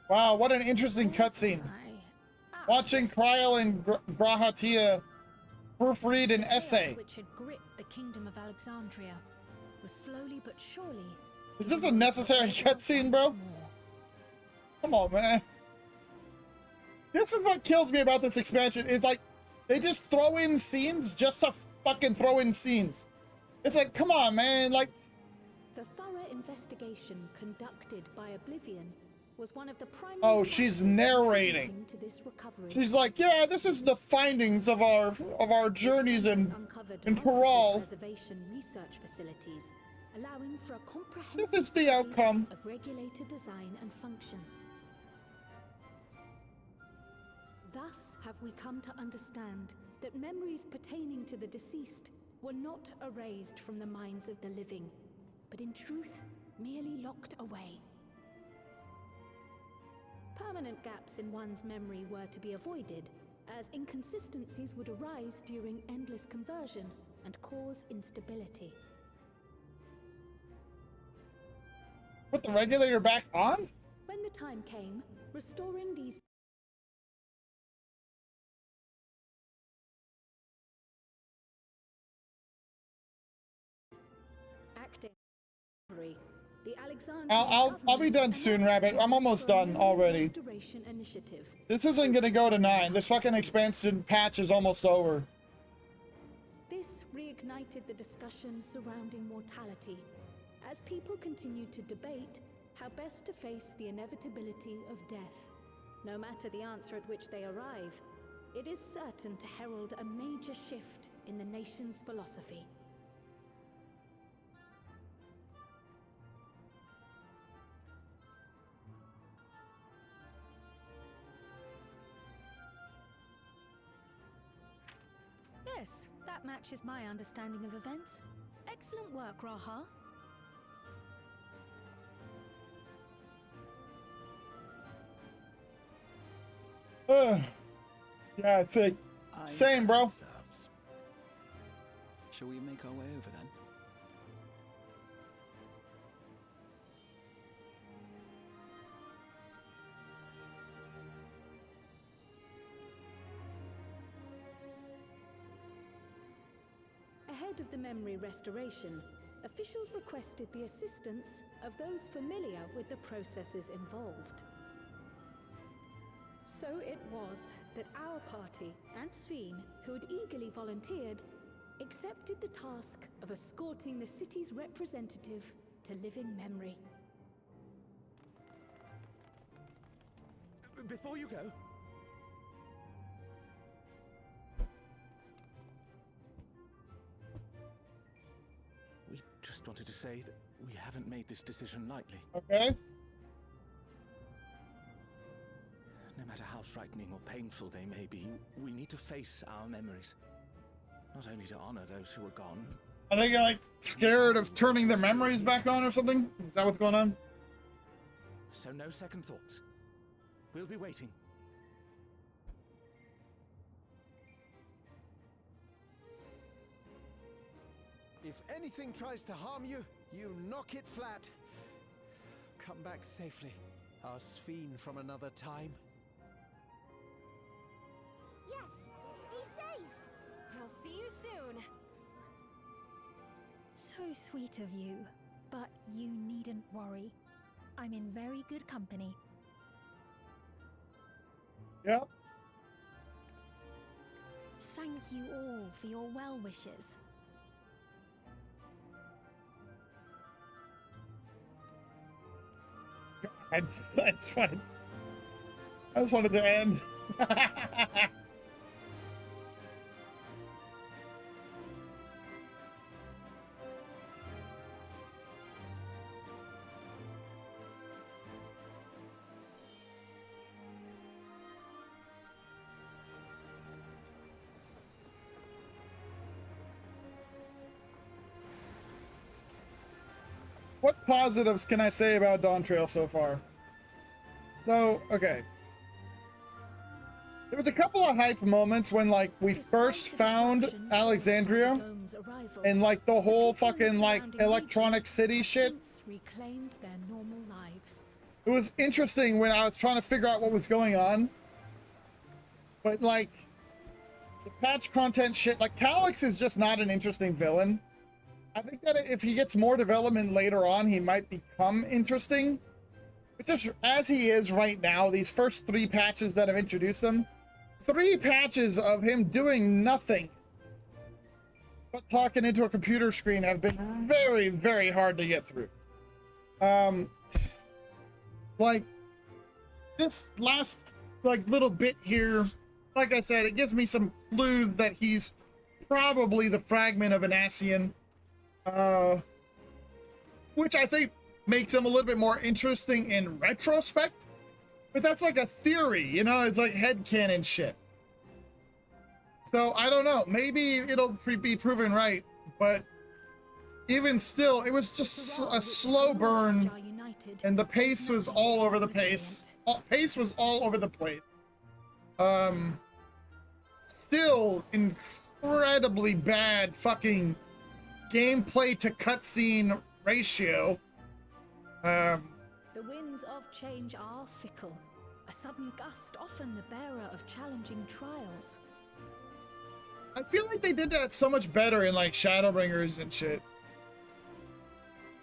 Wow, what an interesting cutscene. Watching Kryl and Grahatia proofread an essay. Which had gripped the kingdom of Alexandria was slowly but surely. Is this a necessary cutscene, bro? Come on, man. This is what kills me about this expansion. Is like, they just throw in scenes just to fucking throw in scenes. It's like, come on, man. Like, the thorough investigation conducted by Oblivion was one of the primary. Oh, she's narrating. To this recovery. She's like, yeah, this is the findings of our journeys in Toral. Preservation research facilities, allowing for a comprehensive This is the outcome of regulator design and function. Thus have we come to understand that memories pertaining to the deceased were not erased from the minds of the living, but in truth merely locked away. Permanent gaps in one's memory were to be avoided, as inconsistencies would arise during endless conversion and cause instability. Put the regulator back on? When the time came, restoring these acting the Alexandrian I'll be done soon, Rabbit. I'm almost done already. This isn't gonna go to 9. This fucking expansion patch is almost over. This reignited the discussion surrounding mortality, as people continued to debate how best to face the inevitability of death. No matter the answer at which they arrive, it is certain to herald a major shift in the nation's philosophy. Yes, that matches my understanding of events. Excellent work, Raha. Yeah, it's like, same, bro. Shall we make our way over then? Ahead of the memory restoration, officials requested the assistance of those familiar with the processes involved. So it was that our party and Sveen, who had eagerly volunteered, accepted the task of escorting the city's representative to living memory. Before you go, we just wanted to say that we haven't made this decision lightly. Okay. No matter how frightening or painful they may be, we need to face our memories. Not only to honor those who are gone. Are they like scared of turning their memories back on or something? Is that what's going on? So no second thoughts. We'll be waiting. If anything tries to harm you, you knock it flat. Come back safely, our Sphene from another time. Yes! Be safe! I'll see you soon. So sweet of you, but you needn't worry. I'm in very good company. Yep. Thank you all for your well wishes. I just wanted to end. What positives can I say about Dawn Trail so far? So, okay. There was a couple of hype moments when, like, we first found Alexandria and, like, the whole fucking, like, electronic city shit. Reclaimed their normal lives. It was interesting when I was trying to figure out what was going on. But, like, the patch content shit, like, Calyx is just not an interesting villain. I think that if he gets more development later on, he might become interesting. But just as he is right now, these first 3 patches that have introduced him, 3 patches of him doing nothing but talking into a computer screen have been very, very hard to get through. Like, this last, like, little bit here, like I said, it gives me some clues that he's probably the fragment of an Ascian. Which I think makes him a little bit more interesting in retrospect. But that's like a theory, you know? It's like headcanon shit. So, I don't know. Maybe it'll be proven right. But even still, it was just a slow burn. And the pace was all over the place. Pace was all over the place. Still incredibly bad fucking gameplay to cutscene ratio. The winds of change are fickle. A sudden gust, often the bearer of challenging trials. I feel like they did that so much better in like Shadowbringers and shit.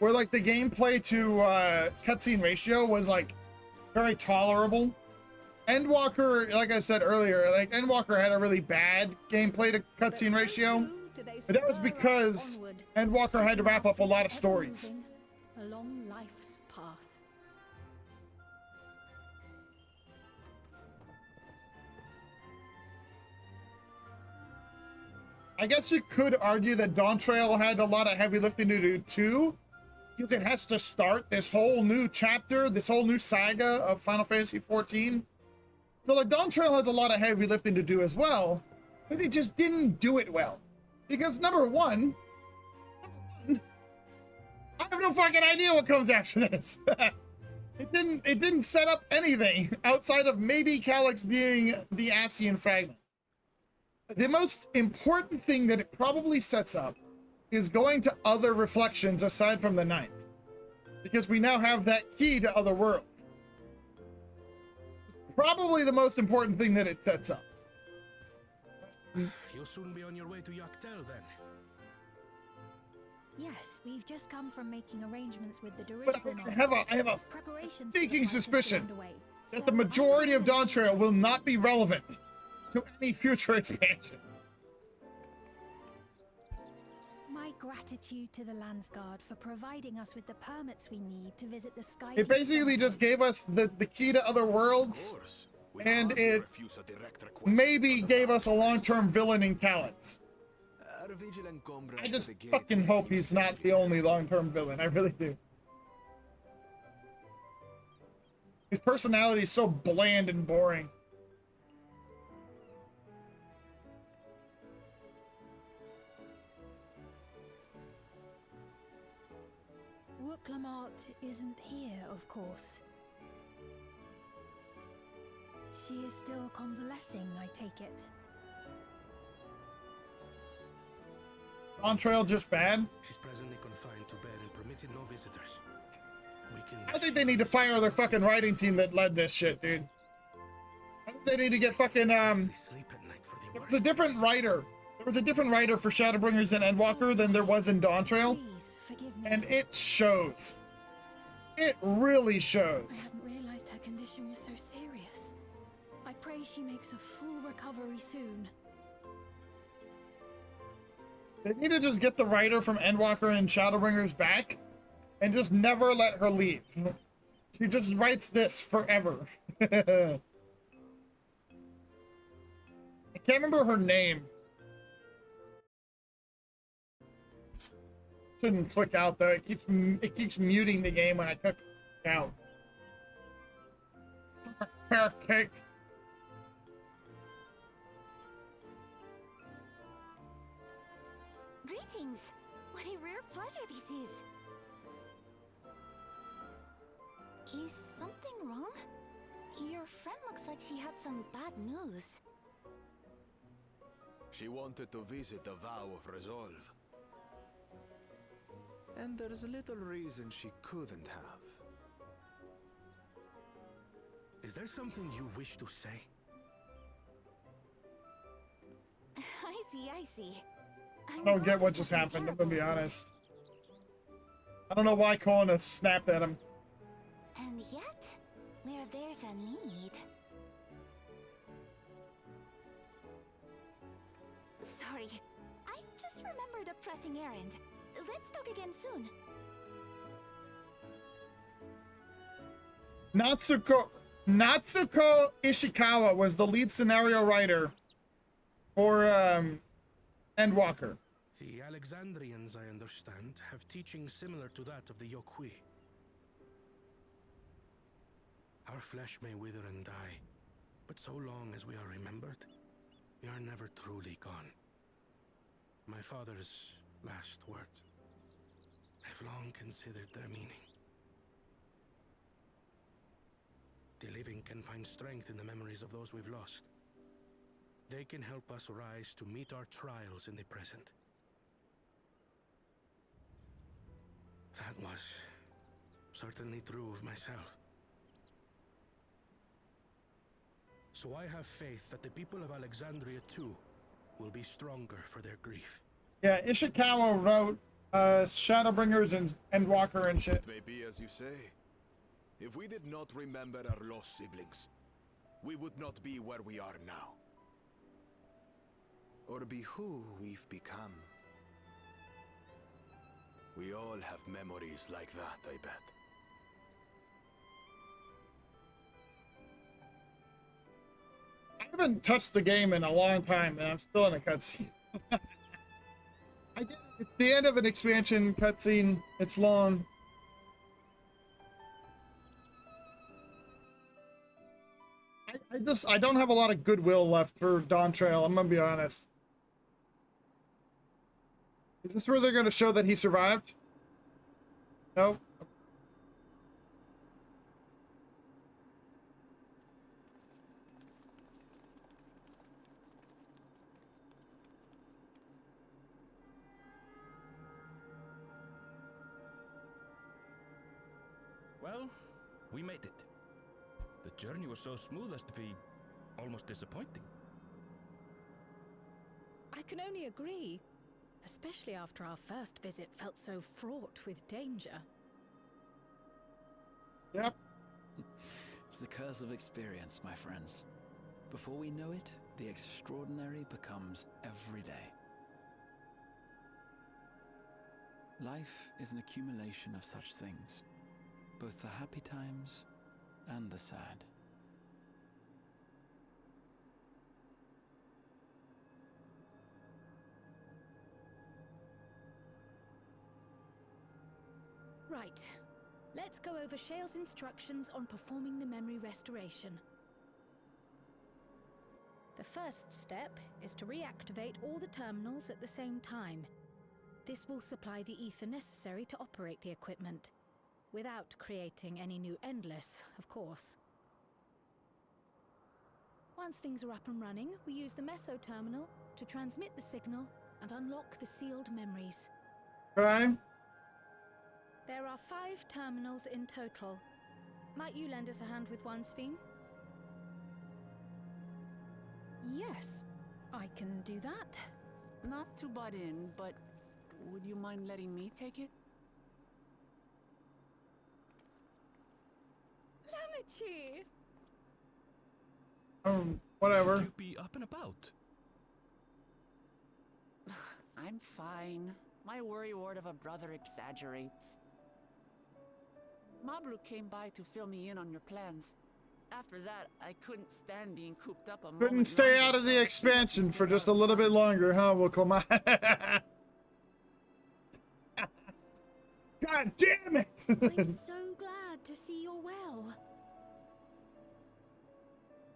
Where like the gameplay to cutscene ratio was like very tolerable. Endwalker, like I said earlier, like Endwalker had a really bad gameplay to cutscene ratio. But that was because Endwalker had to wrap up a lot of stories. Along life's path. I guess you could argue that Dawn Trail had a lot of heavy lifting to do too, because it has to start this whole new chapter, this whole new saga of Final Fantasy XIV. So like Dawn Trail has a lot of heavy lifting to do as well, but it just didn't do it well. Because number one, I have no fucking idea what comes after this. It didn't set up anything outside of maybe Calyx being the Ascian fragment. The most important thing that it probably sets up is going to other reflections aside from the 9th. Because we now have that key to other worlds. It's probably the most important thing that it sets up. You'll soon be on your way to Yoctel, then. Yes, we've just come from making arrangements with the But dirigible I have a sneaking suspicion that the majority of Dawn Trail will not be relevant to any future expansion. My gratitude to the Landsguard for providing us with the permits we need to visit the Sky. It basically just gave us the key to other worlds, and it maybe gave us a long-term villain in Calyx. I just fucking hope he's not the only long-term villain. I really do. His personality is so bland and boring. Wooklamart isn't here, of course. She is still convalescing, I take it. Dawn just bad? She's presently confined to bed and permitted no visitors. I think they need to fire their fucking writing team that led this shit, dude. I think they need to get fucking, there was a different writer. There was a different writer for Shadowbringers and Endwalker than there was in Dawntrail. And it shows. It really shows. I hadn't realized her condition was so serious. I pray she makes a full recovery soon. They need to just get the writer from Endwalker and Shadowbringers back and just never let her leave. She just writes this forever. I can't remember her name. Shouldn't click out though. It keeps muting the game when I click out. Pear cake. Greetings. What a rare pleasure this is. Is something wrong? Your friend looks like she had some bad news. She wanted to visit the Vow of Resolve. And there's a little reason she couldn't have. Is there something you wish to say? I see. I don't get what just happened, I'm gonna be honest. I don't know why Kona snapped at him. And yet, where there's a need... Sorry, I just remembered a pressing errand. Let's talk again soon. Natsuko Ishikawa was the lead scenario writer for Endwalker. The Alexandrians, I understand, have teaching similar to that of the Yokui. Our flesh may wither and die, but so long as we are remembered, we are never truly gone. My father's last words. I've long considered their meaning. The living can find strength in the memories of those we've lost. They can help us rise to meet our trials in the present. That was certainly true of myself. So I have faith that the people of Alexandria too will be stronger for their grief. Yeah, Ishikawa wrote Shadowbringers and Endwalker and shit. It may be as you say. If we did not remember our lost siblings, we would not be where we are now. Or be who we've become. We all have memories like that, I bet. I haven't touched the game in a long time, and I'm still in a cutscene. It's the end of an expansion cutscene. It's long. I don't have a lot of goodwill left for Dawntrail, I'm gonna be honest. Is this where they're gonna show that he survived? No? Well, we made it. The journey was so smooth as to be almost disappointing. I can only agree, especially after our first visit felt so fraught with danger. Yep. It's the curse of experience, my friends. Before we know it, the extraordinary becomes every day. Life is an accumulation of such things, both the happy times and the sad. Right. Let's go over Shale's instructions on performing the memory restoration. The first step is to reactivate all the terminals at the same time. This will supply the ether necessary to operate the equipment, without creating any new Endless, of course. Once things are up and running, we use the Meso terminal to transmit the signal and unlock the sealed memories. Okay. There are 5 terminals in total. Might you lend us a hand with one, Sphene? Yes, I can do that. Not to butt in, but would you mind letting me take it? Lamichi! Whatever. Should you be up and about? I'm fine. My worry wart of a brother exaggerates. Mablu came by to fill me in on your plans. After that, I couldn't stand being cooped up a moment Couldn't stay longer, out of so the expansion for just a little bit longer, huh? Well, come on. God damn it! I'm so glad to see you're well.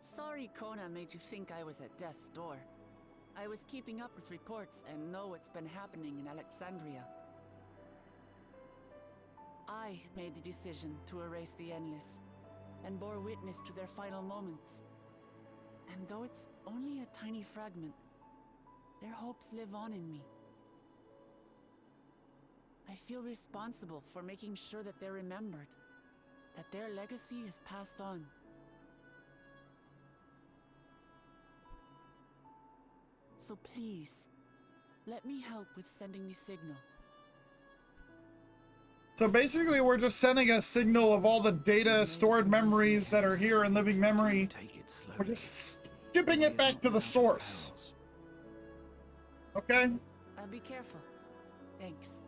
Sorry Kona made you think I was at death's door. I was keeping up with reports and know what's been happening in Alexandria. I made the decision to erase the Endless, and bore witness to their final moments. And though it's only a tiny fragment, their hopes live on in me. I feel responsible for making sure that they're remembered, that their legacy is passed on. So please, let me help with sending the signal. So basically, we're just sending a signal of all the data, stored memories that are here in living memory. We're just skipping it back to the source. Okay? I'll be careful. Thanks.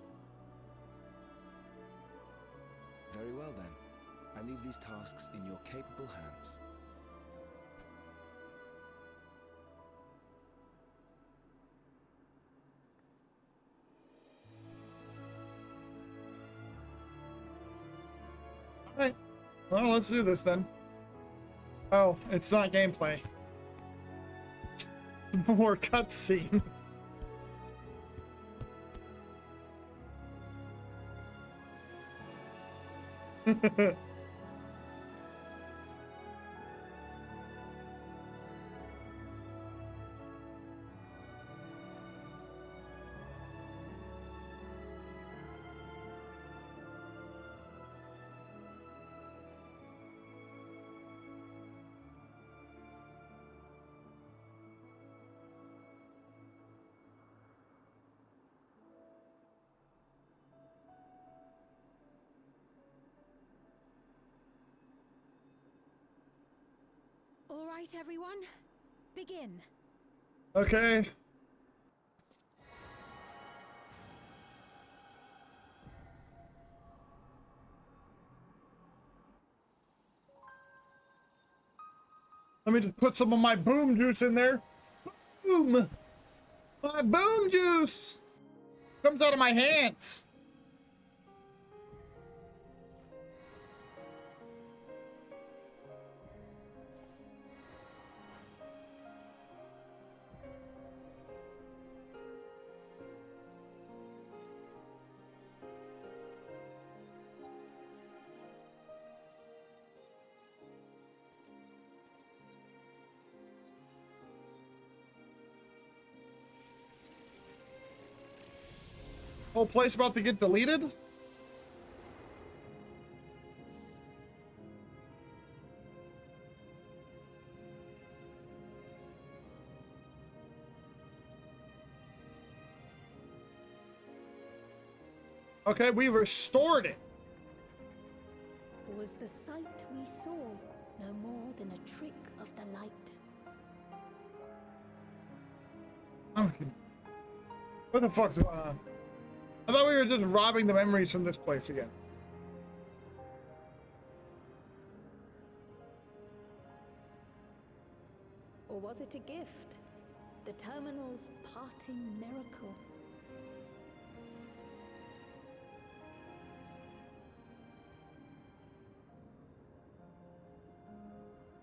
Very well then. I leave these tasks in your capable hands. Alright. Well, let's do this then. Oh, it's not gameplay. More cutscene. All right, everyone. Begin. Okay. Let me just put some of my boom juice in there. Boom! My boom juice comes out of my hands. Whole place about to get deleted? Okay, we restored it. Was the sight we saw no more than a trick of the light? Okay. What the fuck's going on? I thought we were just robbing the memories from this place again. Or was it a gift? The terminal's parting miracle?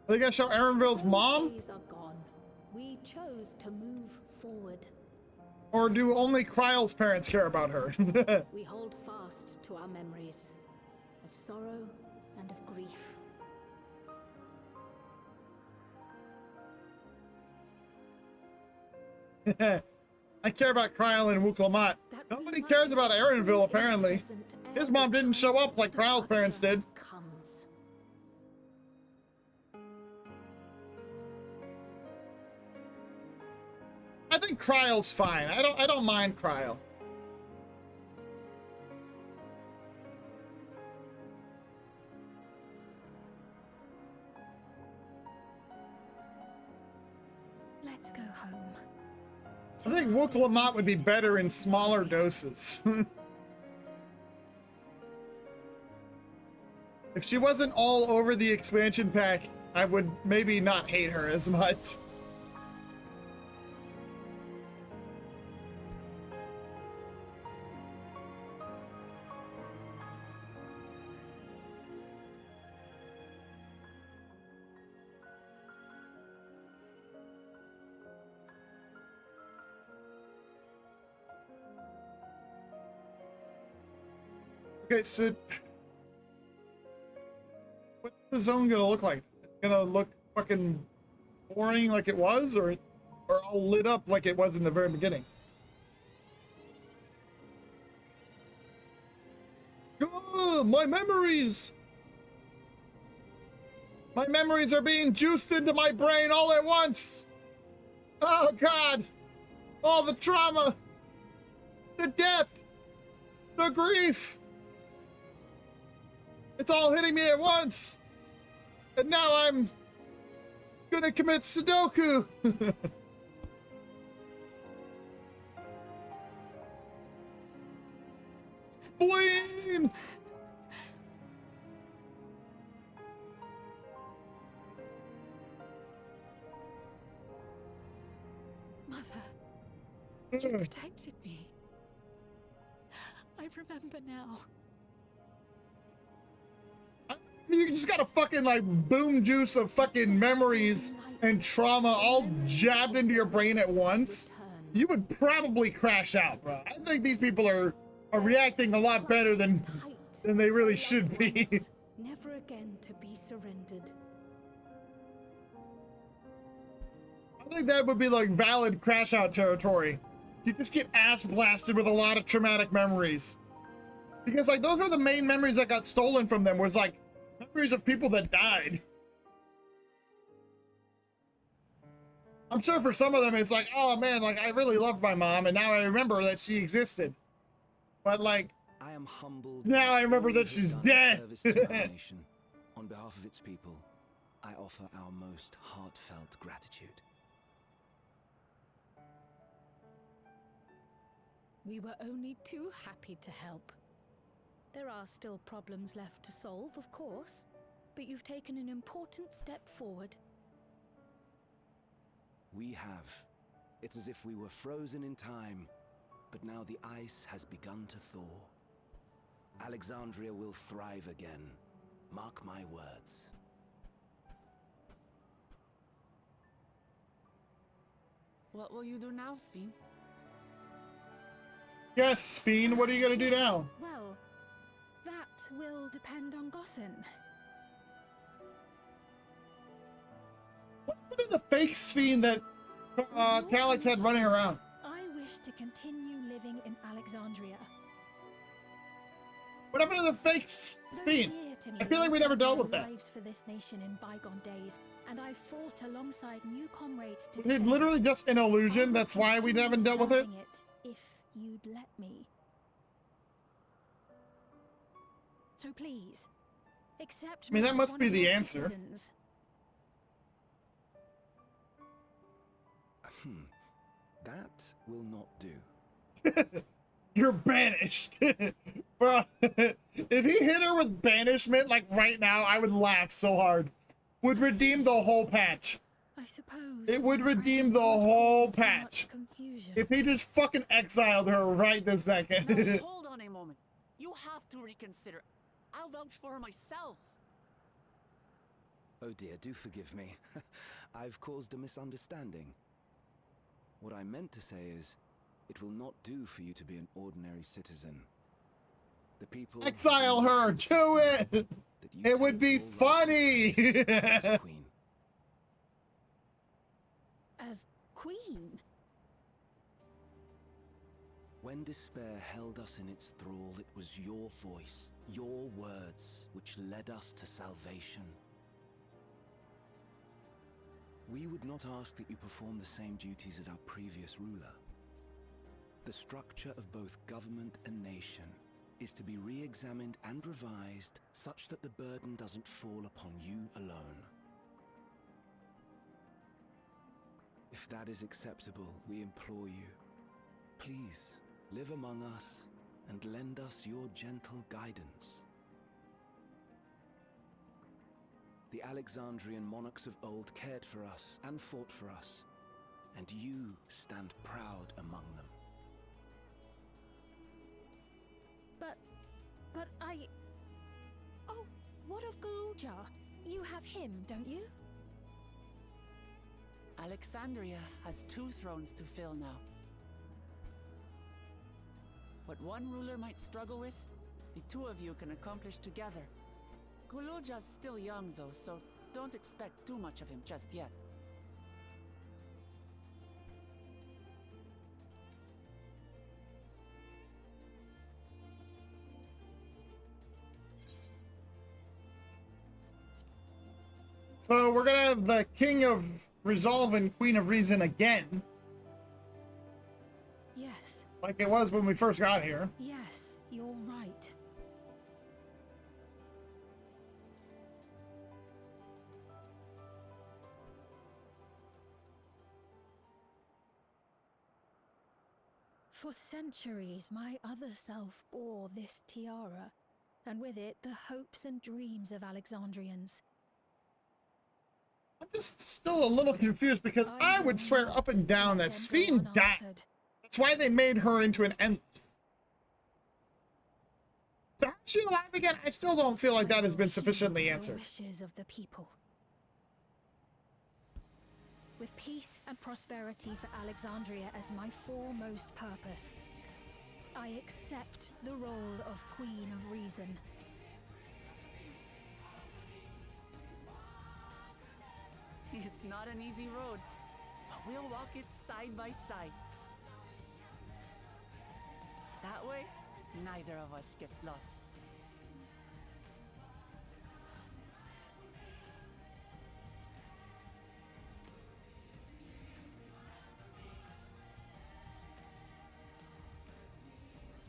Are they gonna show Aaronville's mom? Days are gone. We chose to move forward. Or do only Kryle's parents care about her? We hold fast to our memories of sorrow and of grief. I care about Kryle and Wuklamat. Nobody cares about Aaronville, apparently. His mom didn't show up like Kryle's parents did. I think Kryle's fine. I don't mind Kryle. Let's go home. I think Wuklamat would be better in smaller doses. If she wasn't all over the expansion pack, I would maybe not hate her as much. Okay, so what's the zone gonna look like? It's gonna look fucking boring like it was, or all lit up like it was in the very beginning? Oh, my memories! My memories are being juiced into my brain all at once! Oh God! All the trauma! The death! The grief! It's all hitting me at once! And now I'm gonna commit Sudoku! Spleen! Mother, you protected me. I remember now. You just got a fucking like boom juice of fucking memories and trauma all jabbed into your brain at once. You would probably crash out, bro. I think these people are reacting a lot better than they really should be. Never again to be surrendered. I think that would be like valid crash out territory. You just get ass blasted with a lot of traumatic memories. Because like those are the main memories that got stolen from them, was like memories of people that died. I'm sure for some of them it's like, oh man, like I really loved my mom and now I remember that she existed. But like, I am humbled. Now I remember that she's dead. On behalf of its people, I offer our most heartfelt gratitude. We were only too happy to help. There are still problems left to solve, of course, but you've taken an important step forward. We have. It's as if we were frozen in time, but now the ice has begun to thaw. Alexandria will thrive again. Mark my words. What will you do now, Sven? Yes, Fiend, what are you gonna do now? Well, that will depend on Gossen. What are the fake Fiend that Calyx had running around? I wish to continue living in Alexandria. What happened to the fake Fiend? I feel like we never dealt with that. Lives for this nation in bygone days, and I fought alongside new comrades to It's literally just an illusion. That's why we haven't dealt with it. If you'd let me. So please, accept I mean, that as must one be of the your answer. citizens. That will not do. You're banished. Bro, if he hit her with banishment, like right now, I would laugh so hard. Would redeem the whole patch. I suppose It would my redeem the presence would whole cause so much patch. confusion. If he just fucking exiled her right this second. Now, hold on a moment. You have to reconsider. I'll vouch for her myself. Oh dear, do forgive me. I've caused a misunderstanding. What I meant to say is, it will not do for you to be an ordinary citizen. The people Exile her, do it! It would be funny! as queen. As queen? When despair held us in its thrall, it was your voice, your words, which led us to salvation. We would not ask that you perform the same duties as our previous ruler. The structure of both government and nation is to be re-examined and revised such that the burden doesn't fall upon you alone. If that is acceptable, we implore you, please live among us and lend us your gentle guidance. The Alexandrian monarchs of old cared for us and fought for us, and you stand proud among them. But I... Oh, what of Galuja? You have him, don't you? Alexandria has 2 thrones to fill now. What one ruler might struggle with, the 2 of you can accomplish together. Guluja's still young though, so don't expect too much of him just yet. So we're gonna have the King of Resolve and Queen of Reason again. Yes. Like it was when we first got here. Yes, you're right. For centuries, my other self bore this tiara, and with it the hopes and dreams of Alexandrians. I'm just still a little confused because I would swear up and down that Sphene died. That's why they made her into an endless. So how's she alive again? I still don't feel like that has been sufficiently answered. The wishes of the people. With peace and prosperity for Alexandria as my foremost purpose, I accept the role of Queen of Reason. It's not an easy road, but we'll walk it side by side. That way, neither of us gets lost.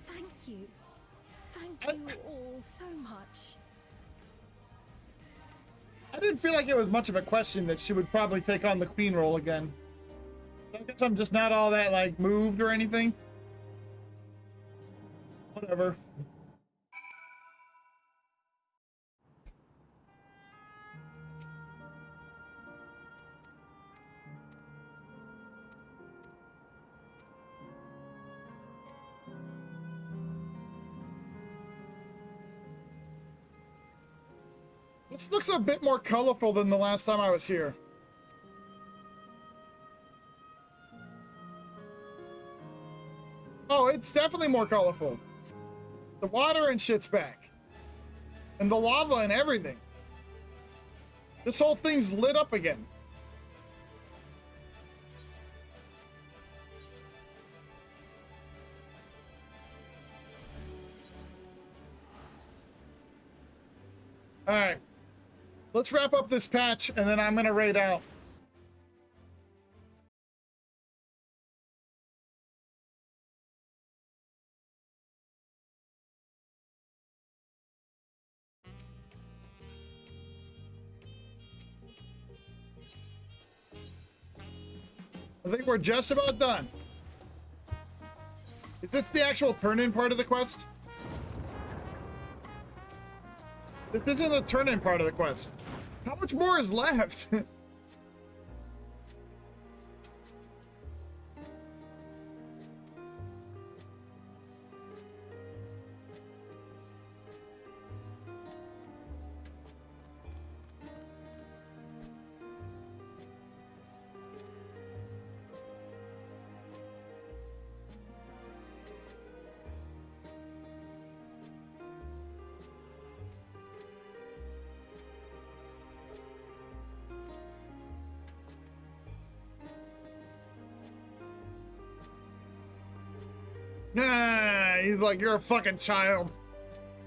Thank you. Thank you all so much. I didn't feel like it was much of a question that she would probably take on the queen role again. I guess I'm just not all that, like, moved or anything. Whatever. This looks a bit more colorful than the last time I was here. Oh, it's definitely more colorful. The water and shit's back. And the lava and everything. This whole thing's lit up again. Alright. Let's wrap up this patch, and then I'm gonna raid out. I think we're just about done. Is this the actual turn-in part of the quest? This isn't the turn-in part of the quest. How much more is left? Nah, he's like, you're a fucking child.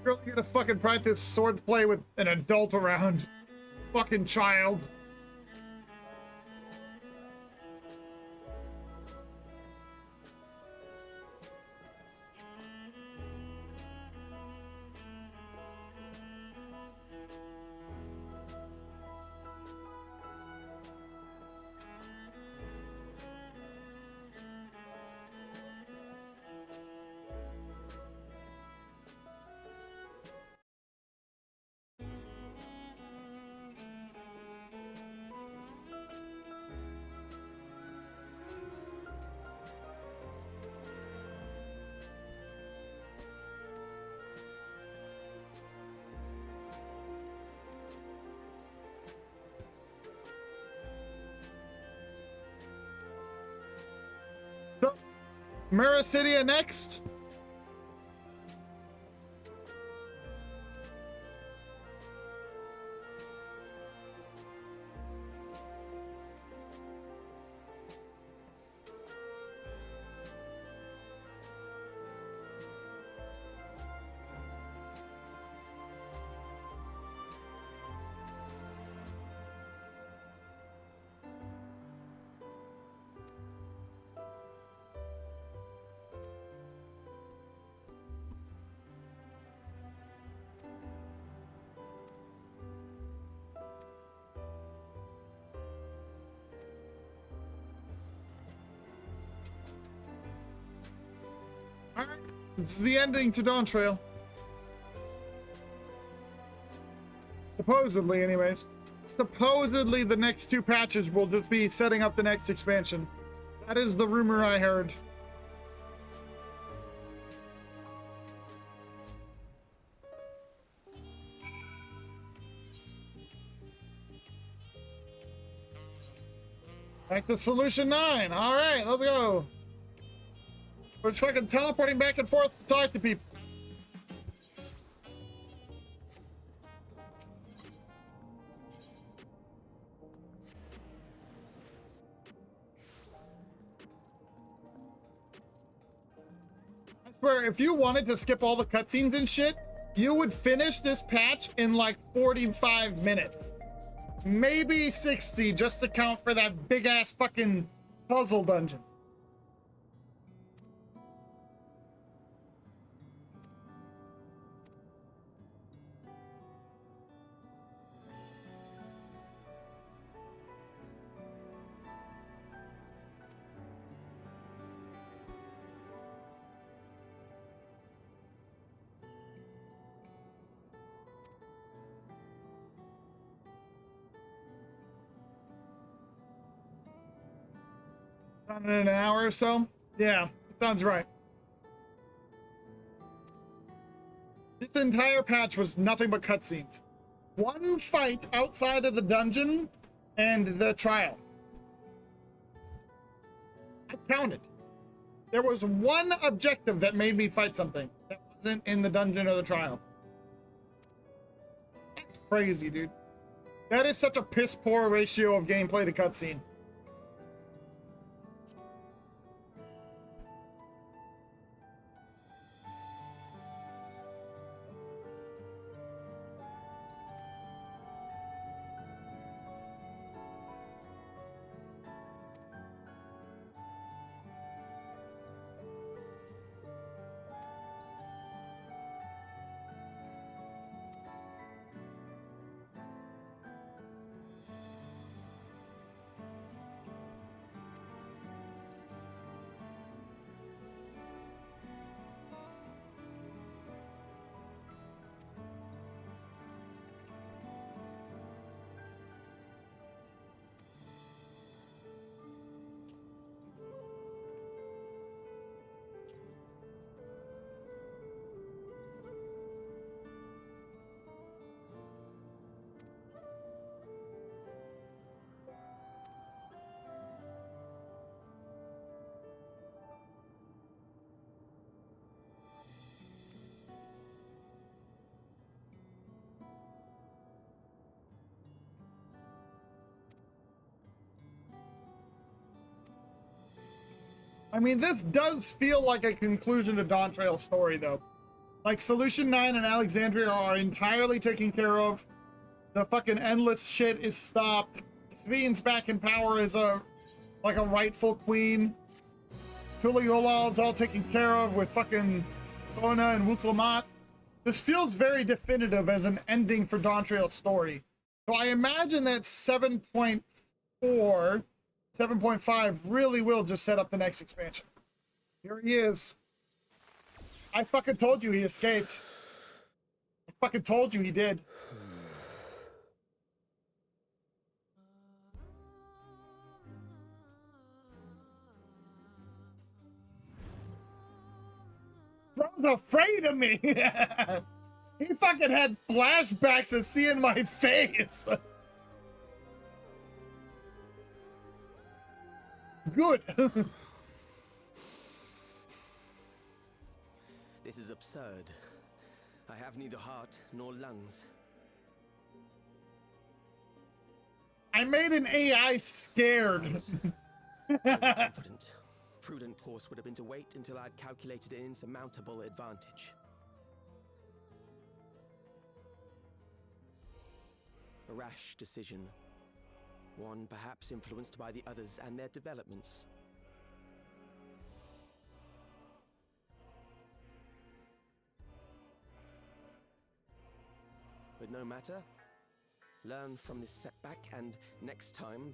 You're only gonna fucking practice swordplay with an adult around. Fucking child. So, Meracidia next. Alright, this is the ending to Dawn Trail. Supposedly, anyways. Supposedly, the next two patches will just be setting up the next expansion. That is the rumor I heard. Back to Solution 9. Alright, let's go. We're just fucking teleporting back and forth to talk to people. I swear, if you wanted to skip all the cutscenes and shit, you would finish this patch in like 45 minutes. Maybe 60, just to count for that big-ass fucking puzzle dungeon. Done in an hour or so? Yeah, sounds right. This entire patch was nothing but cutscenes. One fight outside of the dungeon and the trial. I counted. There was one objective that made me fight something that wasn't in the dungeon or the trial. That's crazy, dude. That is such a piss poor ratio of gameplay to cutscene. I mean, this does feel like a conclusion to Dawn Trail's story, though. Like, Solution 9 and Alexandria are entirely taken care of. The fucking endless shit is stopped. Svine's back in power as a rightful queen. Tuliyolal's all taken care of with fucking Bona and Wuklamat. This feels very definitive as an ending for Dawn Trail's story. So I imagine that 7.4, 7.5 really will just set up the next expansion. Here he is. I fucking told you he escaped. I fucking told you he did. Bro's afraid of me. He fucking had flashbacks of seeing my face. Good. This is absurd. I have neither heart nor lungs. I made an AI scared. Confident. Prudent course would have been to wait until I'd calculated an insurmountable advantage. A rash decision. One perhaps influenced by the others and their developments. But no matter. Learn from this setback and next time...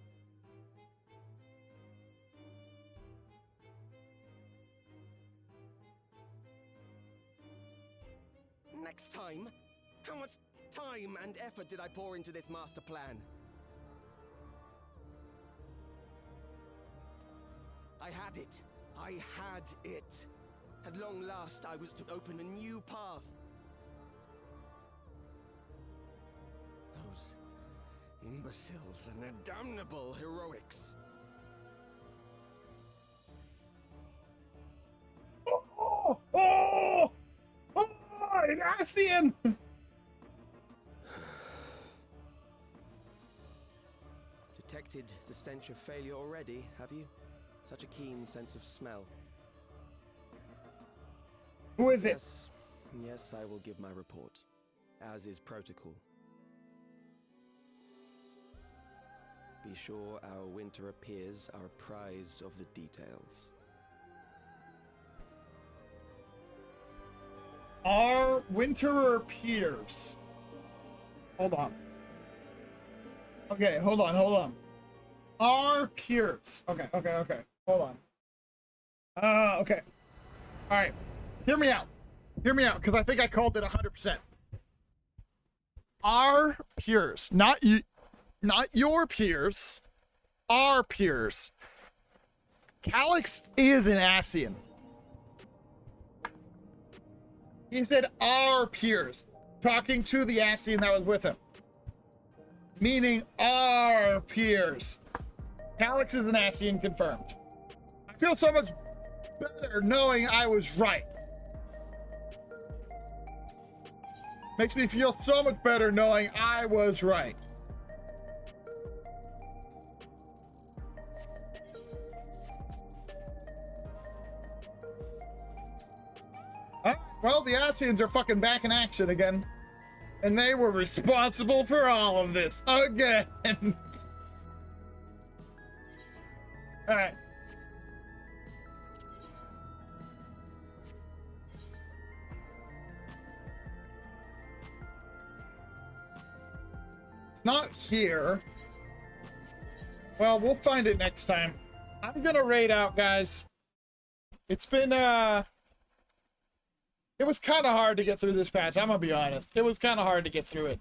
Next time? How much time and effort did I pour into this master plan? I had it. I had it. At long last, I was to open a new path. Those imbeciles and their damnable heroics. Oh! Oh! Oh! An Asian! Detected the stench of failure already, have you? Such a keen sense of smell. Who is it? Yes, I will give my report, as is protocol. Be sure our winter peers are apprised of the details. Our winterer peers. Hold on. Okay, hold on. Our peers. Okay. Hold on. Okay. All right. Hear me out, because I think I called it 100%. Our peers, not you, not your peers. Our peers. Calix is an Asian. He said our peers, talking to the Asian that was with him. Meaning our peers. Calix is an Asian, confirmed. I feel so much better knowing I was right. Makes me feel so much better knowing I was right. Well, the Asians are fucking back in action again. And they were responsible for all of this again. All right. It's not here. Well, we'll find it next time. I'm gonna raid out, guys. It's been, it was kind of hard to get through this patch. I'm gonna be honest. It was kind of hard to get through it.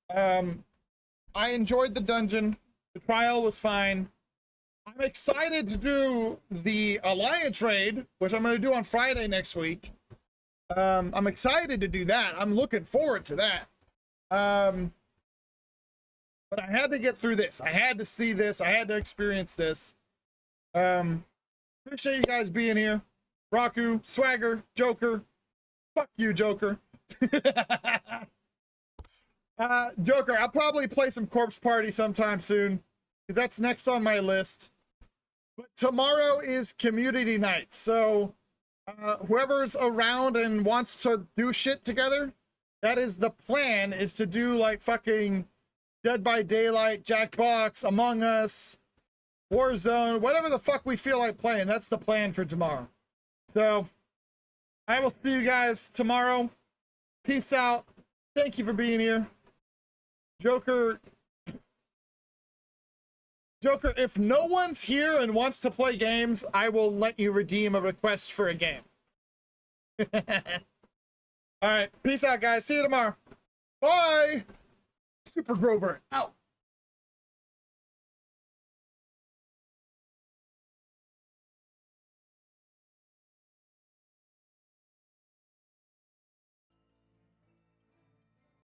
I enjoyed the dungeon. The trial was fine. I'm excited to do the Alliance raid, which I'm gonna do on Friday next week. I'm excited to do that. I'm looking forward to that. But I had to get through this. I had to see this. I had to experience this. Appreciate you guys being here. Raku, Swagger, Joker. Fuck you, Joker. Joker, I'll probably play some Corpse Party sometime soon, because that's next on my list. But tomorrow is community night, so whoever's around and wants to do shit together, that is the plan, is to do like fucking Dead by Daylight, Jackbox, Among Us, Warzone, whatever the fuck we feel like playing. That's the plan for tomorrow. So I will see you guys tomorrow. Peace out. Thank you for being here. Joker, if no one's here and wants to play games, I will let you redeem a request for a game. All right. Peace out, guys. See you tomorrow. Bye. Super Grover out.